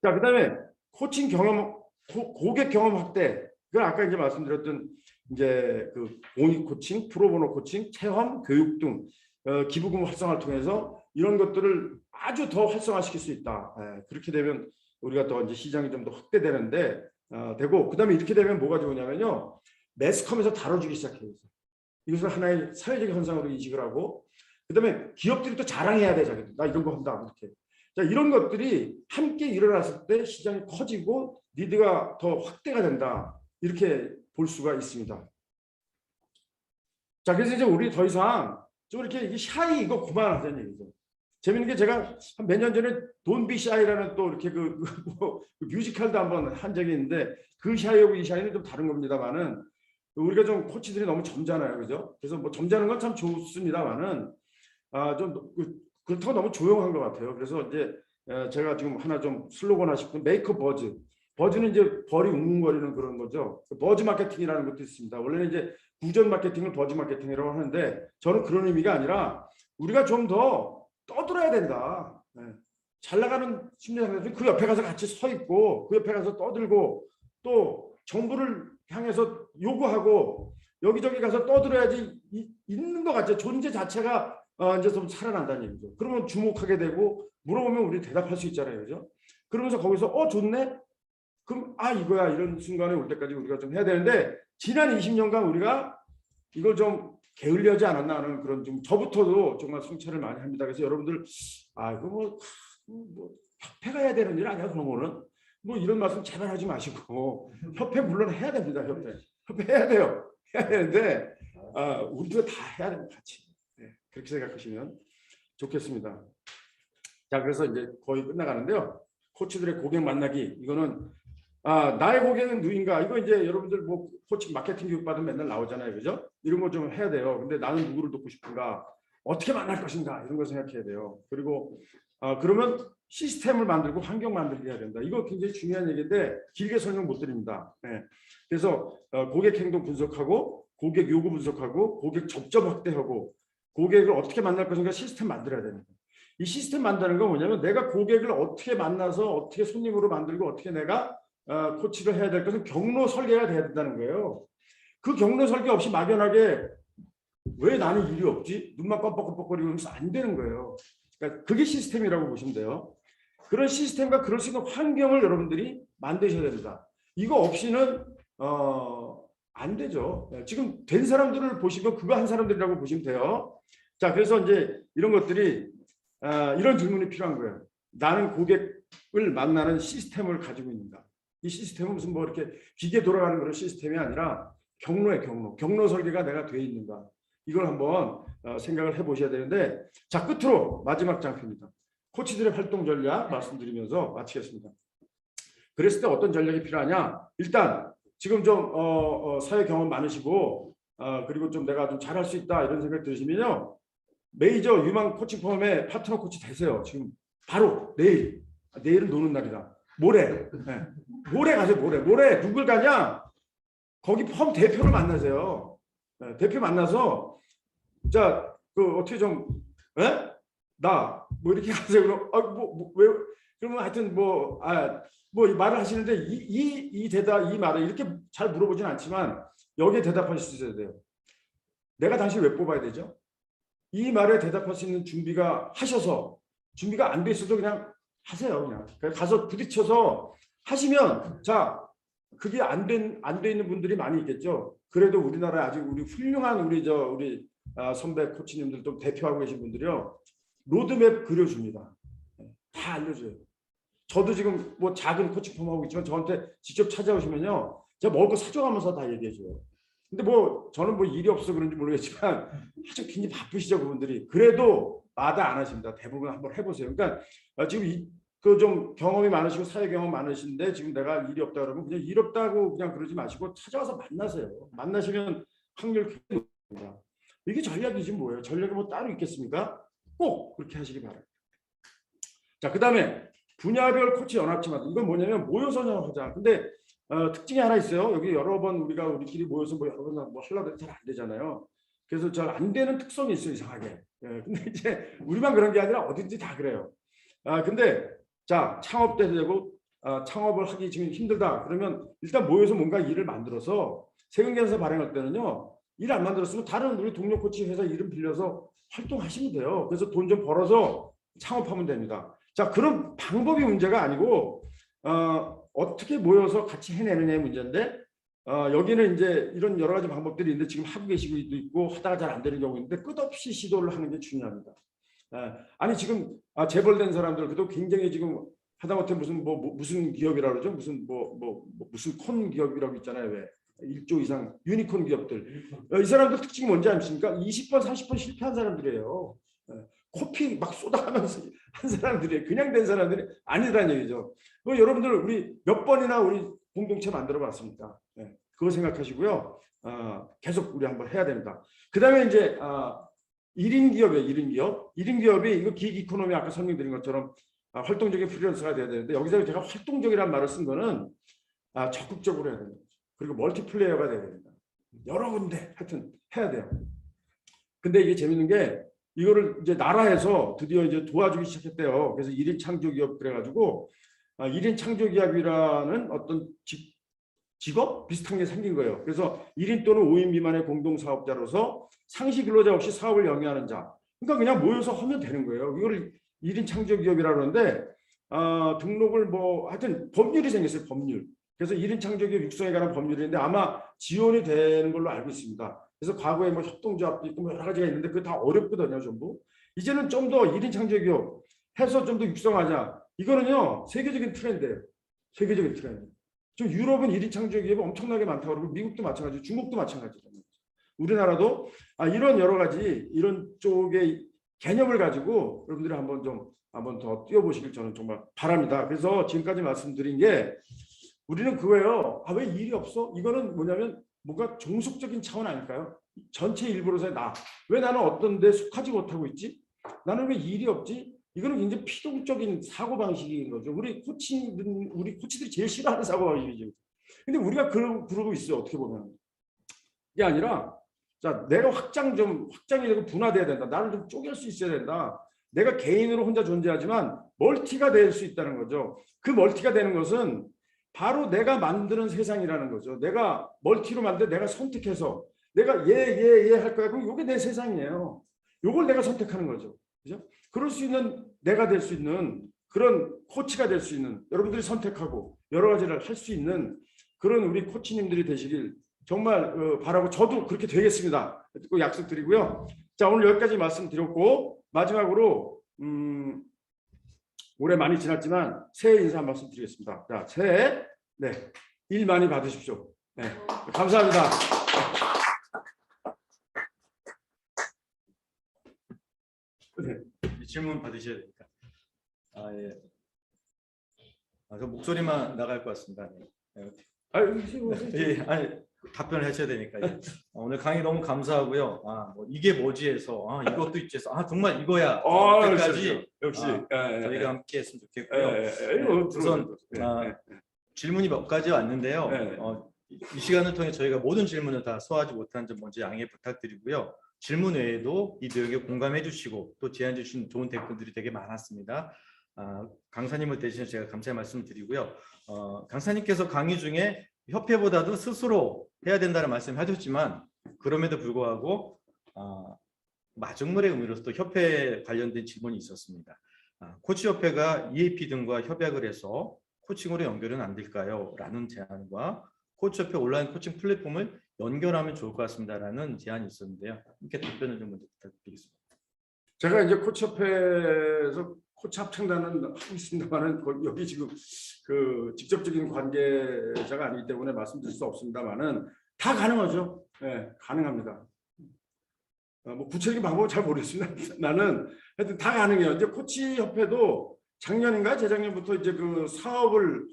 자, 그다음에 코칭 경험, 고객 경험 확대. 그건 아까 이제 말씀드렸던 이제 그 공익 코칭, 프로보노 코칭, 체험, 교육 등 기부금 활성화를 통해서 이런 것들을 아주 더 활성화시킬 수 있다. 그렇게 되면 우리가 더 이제 시장이 좀 더 확대되는데 되고, 그다음에 이렇게 되면 뭐가 좋으냐면요, 매스컴에서 다뤄주기 시작해요. 이것을 하나의 사회적 현상으로 인식을 하고, 그다음에 기업들이 또 자랑해야 돼. 자기들 나 이런 거 한다. 이렇게. 자, 이런 것들이 함께 일어났을 때 시장이 커지고 니드가 더 확대가 된다. 이렇게 볼 수가 있습니다. 자, 그래서 이제 우리 더 이상 좀 이렇게 이게 샤이 이거 그만하자는 얘기죠. 재밌는 게 제가 한 몇 년 전에 Don't Be Shy라는 또 이렇게 그 뮤지컬도 한번 한 적이 있는데, 그 샤이하고 이 샤이는 좀 다른 겁니다만은, 우리가 좀 코치들이 너무 점잖아요, 그죠? 그래서 뭐 점잖은 건 참 좋습니다만은 좀 그렇다고 너무 조용한 것 같아요. 그래서 이제 제가 지금 하나 좀 슬로건 하시고, 메이크 버즈. 버즈는 이제 벌이 웅웅거리는 그런 거죠. 버즈 마케팅이라는 것도 있습니다. 원래는 이제 구전 마케팅을 버즈 마케팅이라고 하는데, 저는 그런 의미가 아니라 우리가 좀 더 떠들어야 된다. 잘 나가는 심리상담들이 그 옆에 가서 같이 서 있고, 그 옆에 가서 떠들고, 또 정부를 향해서 요구하고 여기저기 가서 떠들어야지 있는 것 같죠. 존재 자체가 이제 좀 살아난다는 얘기죠. 그러면 주목하게 되고, 물어보면 우리 대답할 수 있잖아요, 그죠? 그러면서 거기서 좋네. 그럼 이거야, 이런 순간에 올 때까지 우리가 좀 해야 되는데, 지난 20년간 우리가 이걸 좀 게을리하지 않았나 하는 그런, 좀 저부터도 정말 성찰을 많이 합니다. 그래서 여러분들 이거 뭐 협회가 해야 되는 일 아니야, 그런 거는. 뭐 이런 말씀 제발 하지 마시고, 협회 물론 해야 됩니다. 협회 해야 돼요. 해야 되는데 우리도 다 해야 됩니다, 같이. 그렇게 생각하시면 좋겠습니다. 자, 그래서 이제 거의 끝나가는데요. 코치들의 고객 만나기, 이거는 나의 고객은 누군가, 이거 이제 여러분들 뭐 코칭 마케팅 교육 받으면 맨날 나오잖아요, 그죠? 이런 거 좀 해야 돼요. 근데 나는 누구를 돕고 싶은가, 어떻게 만날 것인가, 이런 거 생각해야 돼요. 그리고 그러면 시스템을 만들고 환경 만들기 해야 된다. 이거 굉장히 중요한 얘기인데 길게 설명 못 드립니다. 그래서 고객 행동 분석하고, 고객 요구 분석하고, 고객 접점 확대하고, 고객을 어떻게 만날 것인가 시스템 만들어야 됩니다. 이 시스템 만드는 건 뭐냐면, 내가 고객을 어떻게 만나서 어떻게 손님으로 만들고 어떻게 내가 코치를 해야 될 것은 경로 설계가 돼야 된다는 거예요. 그 경로 설계 없이 막연하게 왜 나는 일이 없지? 눈만 껌뻑껌뻑거리면서 안 되는 거예요. 그러니까 그게 시스템이라고 보시면 돼요. 그런 시스템과 그럴 수 있는 환경을 여러분들이 만드셔야 됩니다. 이거 없이는 안 되죠. 지금 된 사람들을 보시면 그거 한 사람들이라고 보시면 돼요. 자, 그래서 이제 이런 것들이 이런 질문이 필요한 거예요. 나는 고객을 만나는 시스템을 가지고 있는가? 이 시스템은 무슨 뭐 이렇게 기계 돌아가는 그런 시스템이 아니라 경로의 경로 설계가 내가 돼 있는가? 이걸 한번 생각을 해보셔야 되는데, 자, 끝으로 마지막 장표입니다. 코치들의 활동 전략 말씀드리면서 마치겠습니다. 그랬을 때 어떤 전략이 필요하냐? 일단 지금 좀 사회 경험 많으시고 그리고 좀 내가 좀 잘할 수 있다 이런 생각 들으시면요, 메이저 유망 코칭 펌의 파트너 코치 되세요. 지금 바로 내일은 노는 날이다. 모레 가세요. 모레 누굴 가냐? 거기 펌 대표를 만나세요. 대표 만나서, 자, 어떻게 좀 나 뭐 이렇게 하세요. 그럼 왜 그러면 하여튼 뭐 말을 하시는데 이 말을 이렇게 잘 물어보진 않지만 여기에 대답하실 수 있어야 돼요. 내가 당신을 왜 뽑아야 되죠? 이 말에 대답할 수 있는 준비가 안 돼 있어도 그냥 하세요. 그냥 가서 부딪혀서 하시면, 자, 그게 안 돼 있는 분들이 많이 있겠죠. 그래도 우리나라에 아직 우리 훌륭한 우리 선배 코치님들 좀 대표하고 계신 분들이요, 로드맵 그려줍니다. 다 알려줘요. 저도 지금 뭐 작은 코치펌 하고 있지만 저한테 직접 찾아오시면요, 제가 먹을 거 사줘가면서 다 얘기해줘요. 근데 뭐 저는 뭐 일이 없어 그런지 모르겠지만 아주 굉장히 바쁘시죠 그분들이. 그래도 마다 안 하십니다. 대부분 한번 해보세요. 그러니까 지금 그 좀 경험이 많으시고 사회 경험 많으신데 지금 내가 일이 없다 그러면 그냥 일 없다고 그냥 그러지 마시고 찾아와서 만나세요. 만나시면 확률 굉장히 높습니다. 이게 전략이지 뭐예요. 전략이 뭐 따로 있겠습니까? 꼭 그렇게 하시기 바랍니다. 자, 그다음에 분야별 코치 연합체마다 이건 뭐냐면 모여서 하자. 근데 특징이 하나 있어요. 여기 여러 번 우리끼리 모여서 뭐 여러 번 뭐 하려고 해도 잘 안 되잖아요. 그래서 잘 안 되는 특성이 있어요, 이상하게. 예, 근데 이제 우리만 그런 게 아니라 어딘지 다 그래요. 근데 자, 창업도 되고 창업을 하기 지금 힘들다. 그러면 일단 모여서 뭔가 일을 만들어서 세금계산서 발행할 때는요, 일 안 만들었으면 다른 우리 동료 코치 회사 이름 빌려서 활동하시면 돼요. 그래서 돈 좀 벌어서 창업하면 됩니다. 자, 그런 방법이 문제가 아니고 어떻게 모여서 같이 해내느냐의 문제인데 여기는 이제 이런 여러 가지 방법들이 있는데 지금 하고 계시고 있고 하다가 잘 안 되는 경우 있는데 끝없이 시도를 하는 게 중요합니다. 아니 지금 재벌된 사람들 그도 굉장히 지금 하다못해 무슨 기업이라고 그러죠? 무슨 콘 기업이라고 있잖아요. 왜 1조 이상 유니콘 기업들. 이 사람들 특징이 뭔지 아십니까? 20번 30번 실패한 사람들이에요. 코피 막 쏟아가면서 한 사람들이 그냥 된 사람들이 아니라는 얘기죠. 여러분들 우리 몇 번이나 우리 공동체 만들어 봤습니까? 그거 생각하시고요. 계속 우리 한번 해야 됩니다. 그 다음에 이제 1인 기업이에요. 1인 기업. 1인 기업이 이거 기획 이코노미 아까 설명드린 것처럼 활동적인 프리랜서가 돼야 되는데 여기서 제가 활동적이라는 말을 쓴 거는 적극적으로 해야 됩니다. 그리고 멀티플레이어가 돼야 됩니다. 여러 군데 하여튼 해야 돼요. 근데 이게 재밌는 게 이거를 이제 나라에서 드디어 이제 도와주기 시작했대요. 그래서 1인 창조기업 그래가지고 1인 창조기업이라는 어떤 직업 비슷한 게 생긴 거예요. 그래서 1인 또는 5인 미만의 공동사업자로서 상시 근로자 없이 사업을 영위하는 자. 그러니까 그냥 모여서 하면 되는 거예요. 이거를 1인 창조기업이라고 하는데 등록을 뭐 하여튼 법률이 생겼어요. 법률. 그래서 1인 창조기업 육성에 관한 법률인데 아마 지원이 되는 걸로 알고 있습니다. 그래서 과거에 뭐 협동조합도 있고 뭐 여러 가지가 있는데 그게 다 어렵거든요, 전부. 이제는 좀 더 1인 창조기업 해서 좀 더 육성하자. 이거는요, 세계적인 트렌드예요. 세계적인 트렌드. 지금 유럽은 1인 창조기업이 엄청나게 많다고 그러고 미국도 마찬가지고 중국도 마찬가지죠. 우리나라도 이런 여러 가지 이런 쪽의 개념을 가지고 여러분들이 한번 더 뛰어보시길 저는 정말 바랍니다. 그래서 지금까지 말씀드린 게 우리는 그거예요. 왜 일이 없어? 이거는 뭐냐면 뭔가 종속적인 차원 아닐까요? 전체 일부로서의 왜 나는 어떤 데 속하지 못하고 있지? 나는 왜 일이 없지? 이거는 굉장히 피동적인 사고방식인 거죠. 우리 코치들이 제일 싫어하는 사고방식이죠. 근데 우리가 그러고 있어요. 어떻게 보면. 이게 아니라 자, 내가 확장이 되고 분화돼야 된다. 나를 좀 쪼갤 수 있어야 된다. 내가 개인으로 혼자 존재하지만 멀티가 될 수 있다는 거죠. 그 멀티가 되는 것은 바로 내가 만드는 세상이라는 거죠. 내가 멀티로 내가 선택해서 내가 할 거야. 그럼 이게 내 세상이에요. 이걸 내가 선택하는 거죠. 그죠? 그럴 수 있는 내가 될 수 있는 그런 코치가 될 수 있는 여러분들이 선택하고 여러 가지를 할 수 있는 그런 우리 코치님들이 되시길 정말 바라고 저도 그렇게 되겠습니다. 꼭 약속드리고요. 자, 오늘 여기까지 말씀드렸고 마지막으로 올해 많이 지났지만 새해 인사 한 말씀 드리겠습니다. 자, 새해 일 많이 받으십시오. 감사합니다. 질문 받으셔야 되니까. 예. 저 목소리만 나갈 것 같습니다. 예, 아니 답변을 하셔야 되니까. 오늘 강의 너무 감사하고요. 뭐 이게 뭐지 해서 이것도 있지 해서 정말 이거야. 그때까지 역시 저희가 함께 했으면 좋겠고요. 우선 질문이 몇 가지 왔는데요. 이 시간을 통해 저희가 모든 질문을 다 소화하지 못한 점 먼저 양해 부탁드리고요. 질문 외에도 이 내용에 공감해 주시고 또 제안 주신 좋은 댓글들이 되게 많았습니다. 강사님을 대신해 제가 감사의 말씀을 드리고요. 강사님께서 강의 중에 협회보다도 스스로 해야 된다는 말씀을 하셨지만 그럼에도 불구하고 마중물의 의미로서 또 협회 관련된 질문이 있었습니다. 코치협회가 EAP 등과 협약을 해서 코칭으로 연결은 안 될까요? 라는 제안과 코치협회 온라인 코칭 플랫폼을 연결하면 좋을 것 같습니다라는 제안이 있었는데요. 이렇게 답변을 좀 먼저 부탁드리겠습니다. 제가 이제 코치협회에서 코치 합창단은 하고 있습니다만은 여기 지금 그 직접적인 관계자가 아니기 때문에 말씀드릴 수 없습니다만은 다 가능하죠. 네, 가능합니다. 뭐 구체적인 방법은 잘 모르겠습니다. 나는 하여튼 다 가능해요. 이제 코치 협회도 작년인가 재작년부터 이제 그 사업을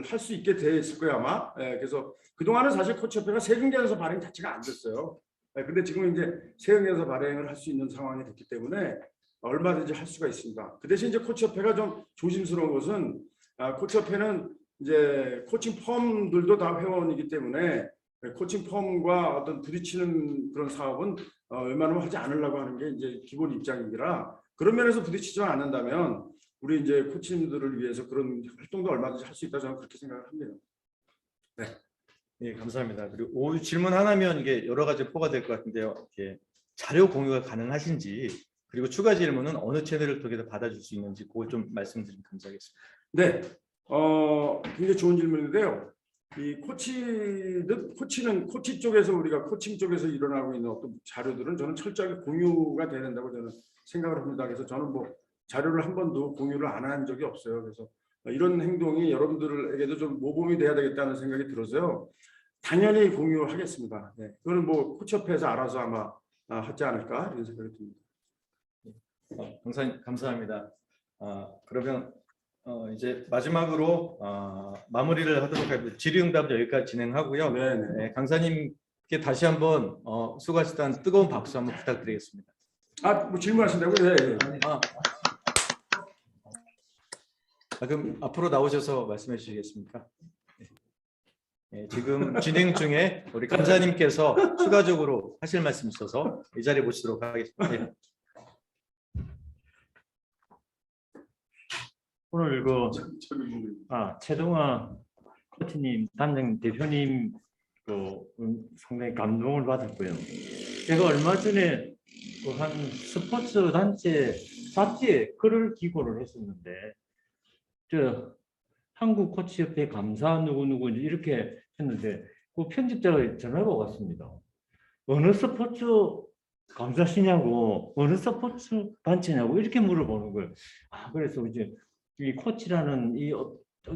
할 수 있게 돼 있을 거예요 아마. 예, 그래서 그 동안은 사실 코치 협회가 세금계에서 발행 자체가 안 됐어요. 예, 근데 지금 이제 세금계에서 발행을 할 수 있는 상황이 됐기 때문에 얼마든지 할 수가 있습니다. 그 대신 이제 코치 협회가 좀 조심스러운 것은 코치 협회는 이제 코칭 펌들도 다 회원이기 때문에 코칭 펌과 어떤 부딪히는 그런 사업은 웬만하면 하지 않으려고 하는 게 이제 기본 입장이라 그런 면에서 부딪히지만 않는다면 우리 이제 코치님들을 위해서 그런 활동도 얼마든지 할 수 있다 저는 그렇게 생각을 합니다. 네. 네, 감사합니다. 그리고 질문 하나면 이게 여러 가지 포가 될 것 같은데요. 이렇게 자료 공유가 가능하신지 그리고 추가 질문은 어느 채널을 통해서 받아줄 수 있는지 그걸 좀 말씀드리면 감사하겠습니다. 네, 굉장히 좋은 질문인데요. 이 코치는 코치 쪽에서 우리가 코칭 쪽에서 일어나고 있는 어떤 자료들은 저는 철저하게 공유가 돼야 된다고 저는 생각을 합니다. 그래서 저는 뭐 자료를 한 번도 공유를 안 한 적이 없어요. 그래서 이런 행동이 여러분들에게도 좀 모범이 돼야 되겠다는 생각이 들어서요. 당연히 공유하겠습니다. 네, 그거는 뭐 코치협회에서 알아서 아마 하지 않을까 이런 생각이 듭니다. 감사합니다. 그러면 이제 마지막으로 마무리를 하도록 하겠습니다. 질의응답 여기까지 진행하고요. 네, 강사님께 다시 한번 수고하셨다는 뜨거운 박수 한번 부탁드리겠습니다. 뭐 질문하신다고요? 네. 그럼 앞으로 나오셔서 말씀해 주시겠습니까? 네, 지금 진행 중에 우리 강사님께서 추가적으로 하실 말씀 있어서 이 자리에 모시도록 하겠습니다. 네. 오늘 최동화 코치님, 담당 대표님 상당히 감동을 받았고요. 제가 얼마 전에 한 스포츠 단체 잡지에 글을 기고를 했었는데, 한국 코치협회 감사 누구누구 이렇게 했는데 그 편집자가 전화가 왔습니다. 어느 스포츠 감사시냐고, 어느 스포츠 단체냐고 이렇게 물어보는 거예요. 그래서 이제 이 코치라는 이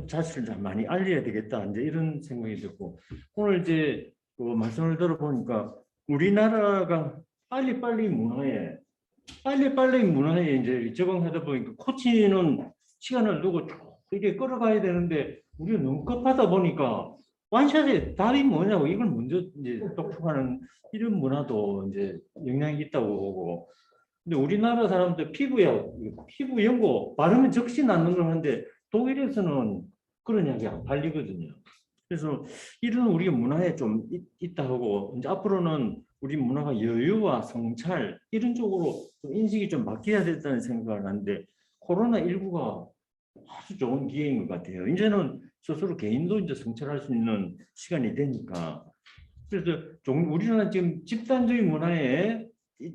자체를 많이 알려야 되겠다 이제 이런 생각이 들고, 오늘 이제 그 말씀을 들어보니까 우리나라가 빨리빨리 문화에 이제 적응하다 보니까 코치는 시간을 두고 쭉 이렇게 끌어가야 되는데 우리가 너무 급하다 보니까 완샷의 답이 뭐냐고 이걸 먼저 이제 똑똑하는 이런 문화도 이제 영향이 있다고 보고, 근데 우리나라 사람들 피부 연고 바르면 적시 낫는 걸 하는데 독일에서는 그런 약이 안 팔리거든요. 그래서 이런 우리 문화에 좀 있다 하고, 이제 앞으로는 우리 문화가 여유와 성찰 이런 쪽으로 좀 인식이 좀 바뀌어야 된다는 생각을 하는데, 코로나19가 아주 좋은 기회인 것 같아요. 이제는 스스로 개인도 이제 성찰할 수 있는 시간이 되니까. 그래서 우리는 지금 집단주의 문화에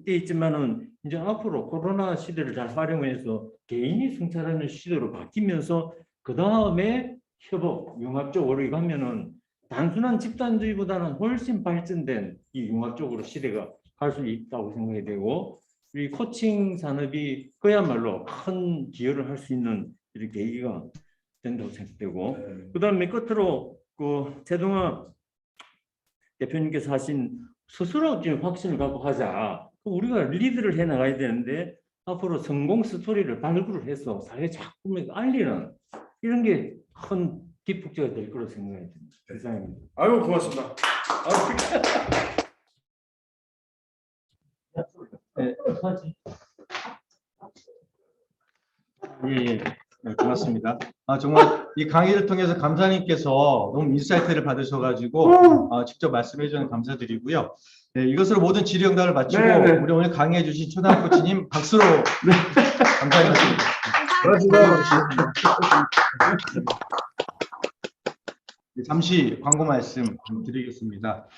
있지만은 이제 앞으로 코로나 시대를 잘 활용해서 개인이 성찰하는 시대로 바뀌면서 그 다음에 협업, 융합적으로 가면은 단순한 집단주의보다는 훨씬 발전된 이 융합적으로 시대가 갈 수 있다고 생각이 되고, 이 코칭 산업이 그야말로 큰 기여를 할 수 있는 이런 계기가 된다고 생각되고, 그다음에 끝으로 그 최동화 대표님께서 하신 스스로 지금 확신을 갖고 하자. 우리가 리드를 해 나가야 되는데 앞으로 성공 스토리를 발굴을 해서 사회 자꾸 알리는 이런 게 큰 뒷북제가 될 거라고 생각이 듭니다. 이상입니다. 아유 고맙습니다. 네, 고맙습니다. 정말 이 강의를 통해서 감사님께서 너무 인사이트를 받으셔가지고 직접 말씀해 주셔서 감사드리고요. 네, 이것으로 모든 질의응답을 마치고 우리 오늘 강의해 주신 초등학 코치님 박수로 감사드립니다. 잠시 광고 말씀 드리겠습니다.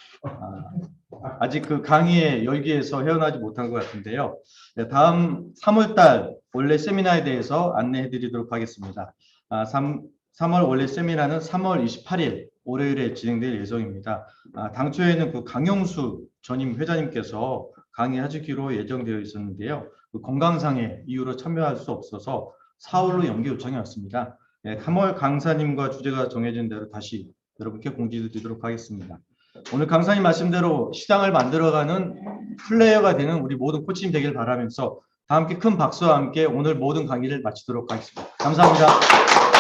아직 그 강의의 열기에서 헤어나지 못한 것 같은데요. 네, 다음 3월달 원래 세미나에 대해서 안내해 드리도록 하겠습니다. 3월 원래 세미나는 3월 28일 월요일에 진행될 예정입니다. 당초에는 그 강영수 전임 회장님께서 강의하기로 예정되어 있었는데요. 그 건강상의 이유로 참여할 수 없어서 4월로 연기 요청이 왔습니다. 3월 강사님과 주제가 정해진 대로 다시 여러분께 공지드리도록 하겠습니다. 오늘 강사님 말씀대로 시장을 만들어가는 플레이어가 되는 우리 모든 코치님 되길 바라면서 다 함께 큰 박수와 함께 오늘 모든 강의를 마치도록 하겠습니다. 감사합니다.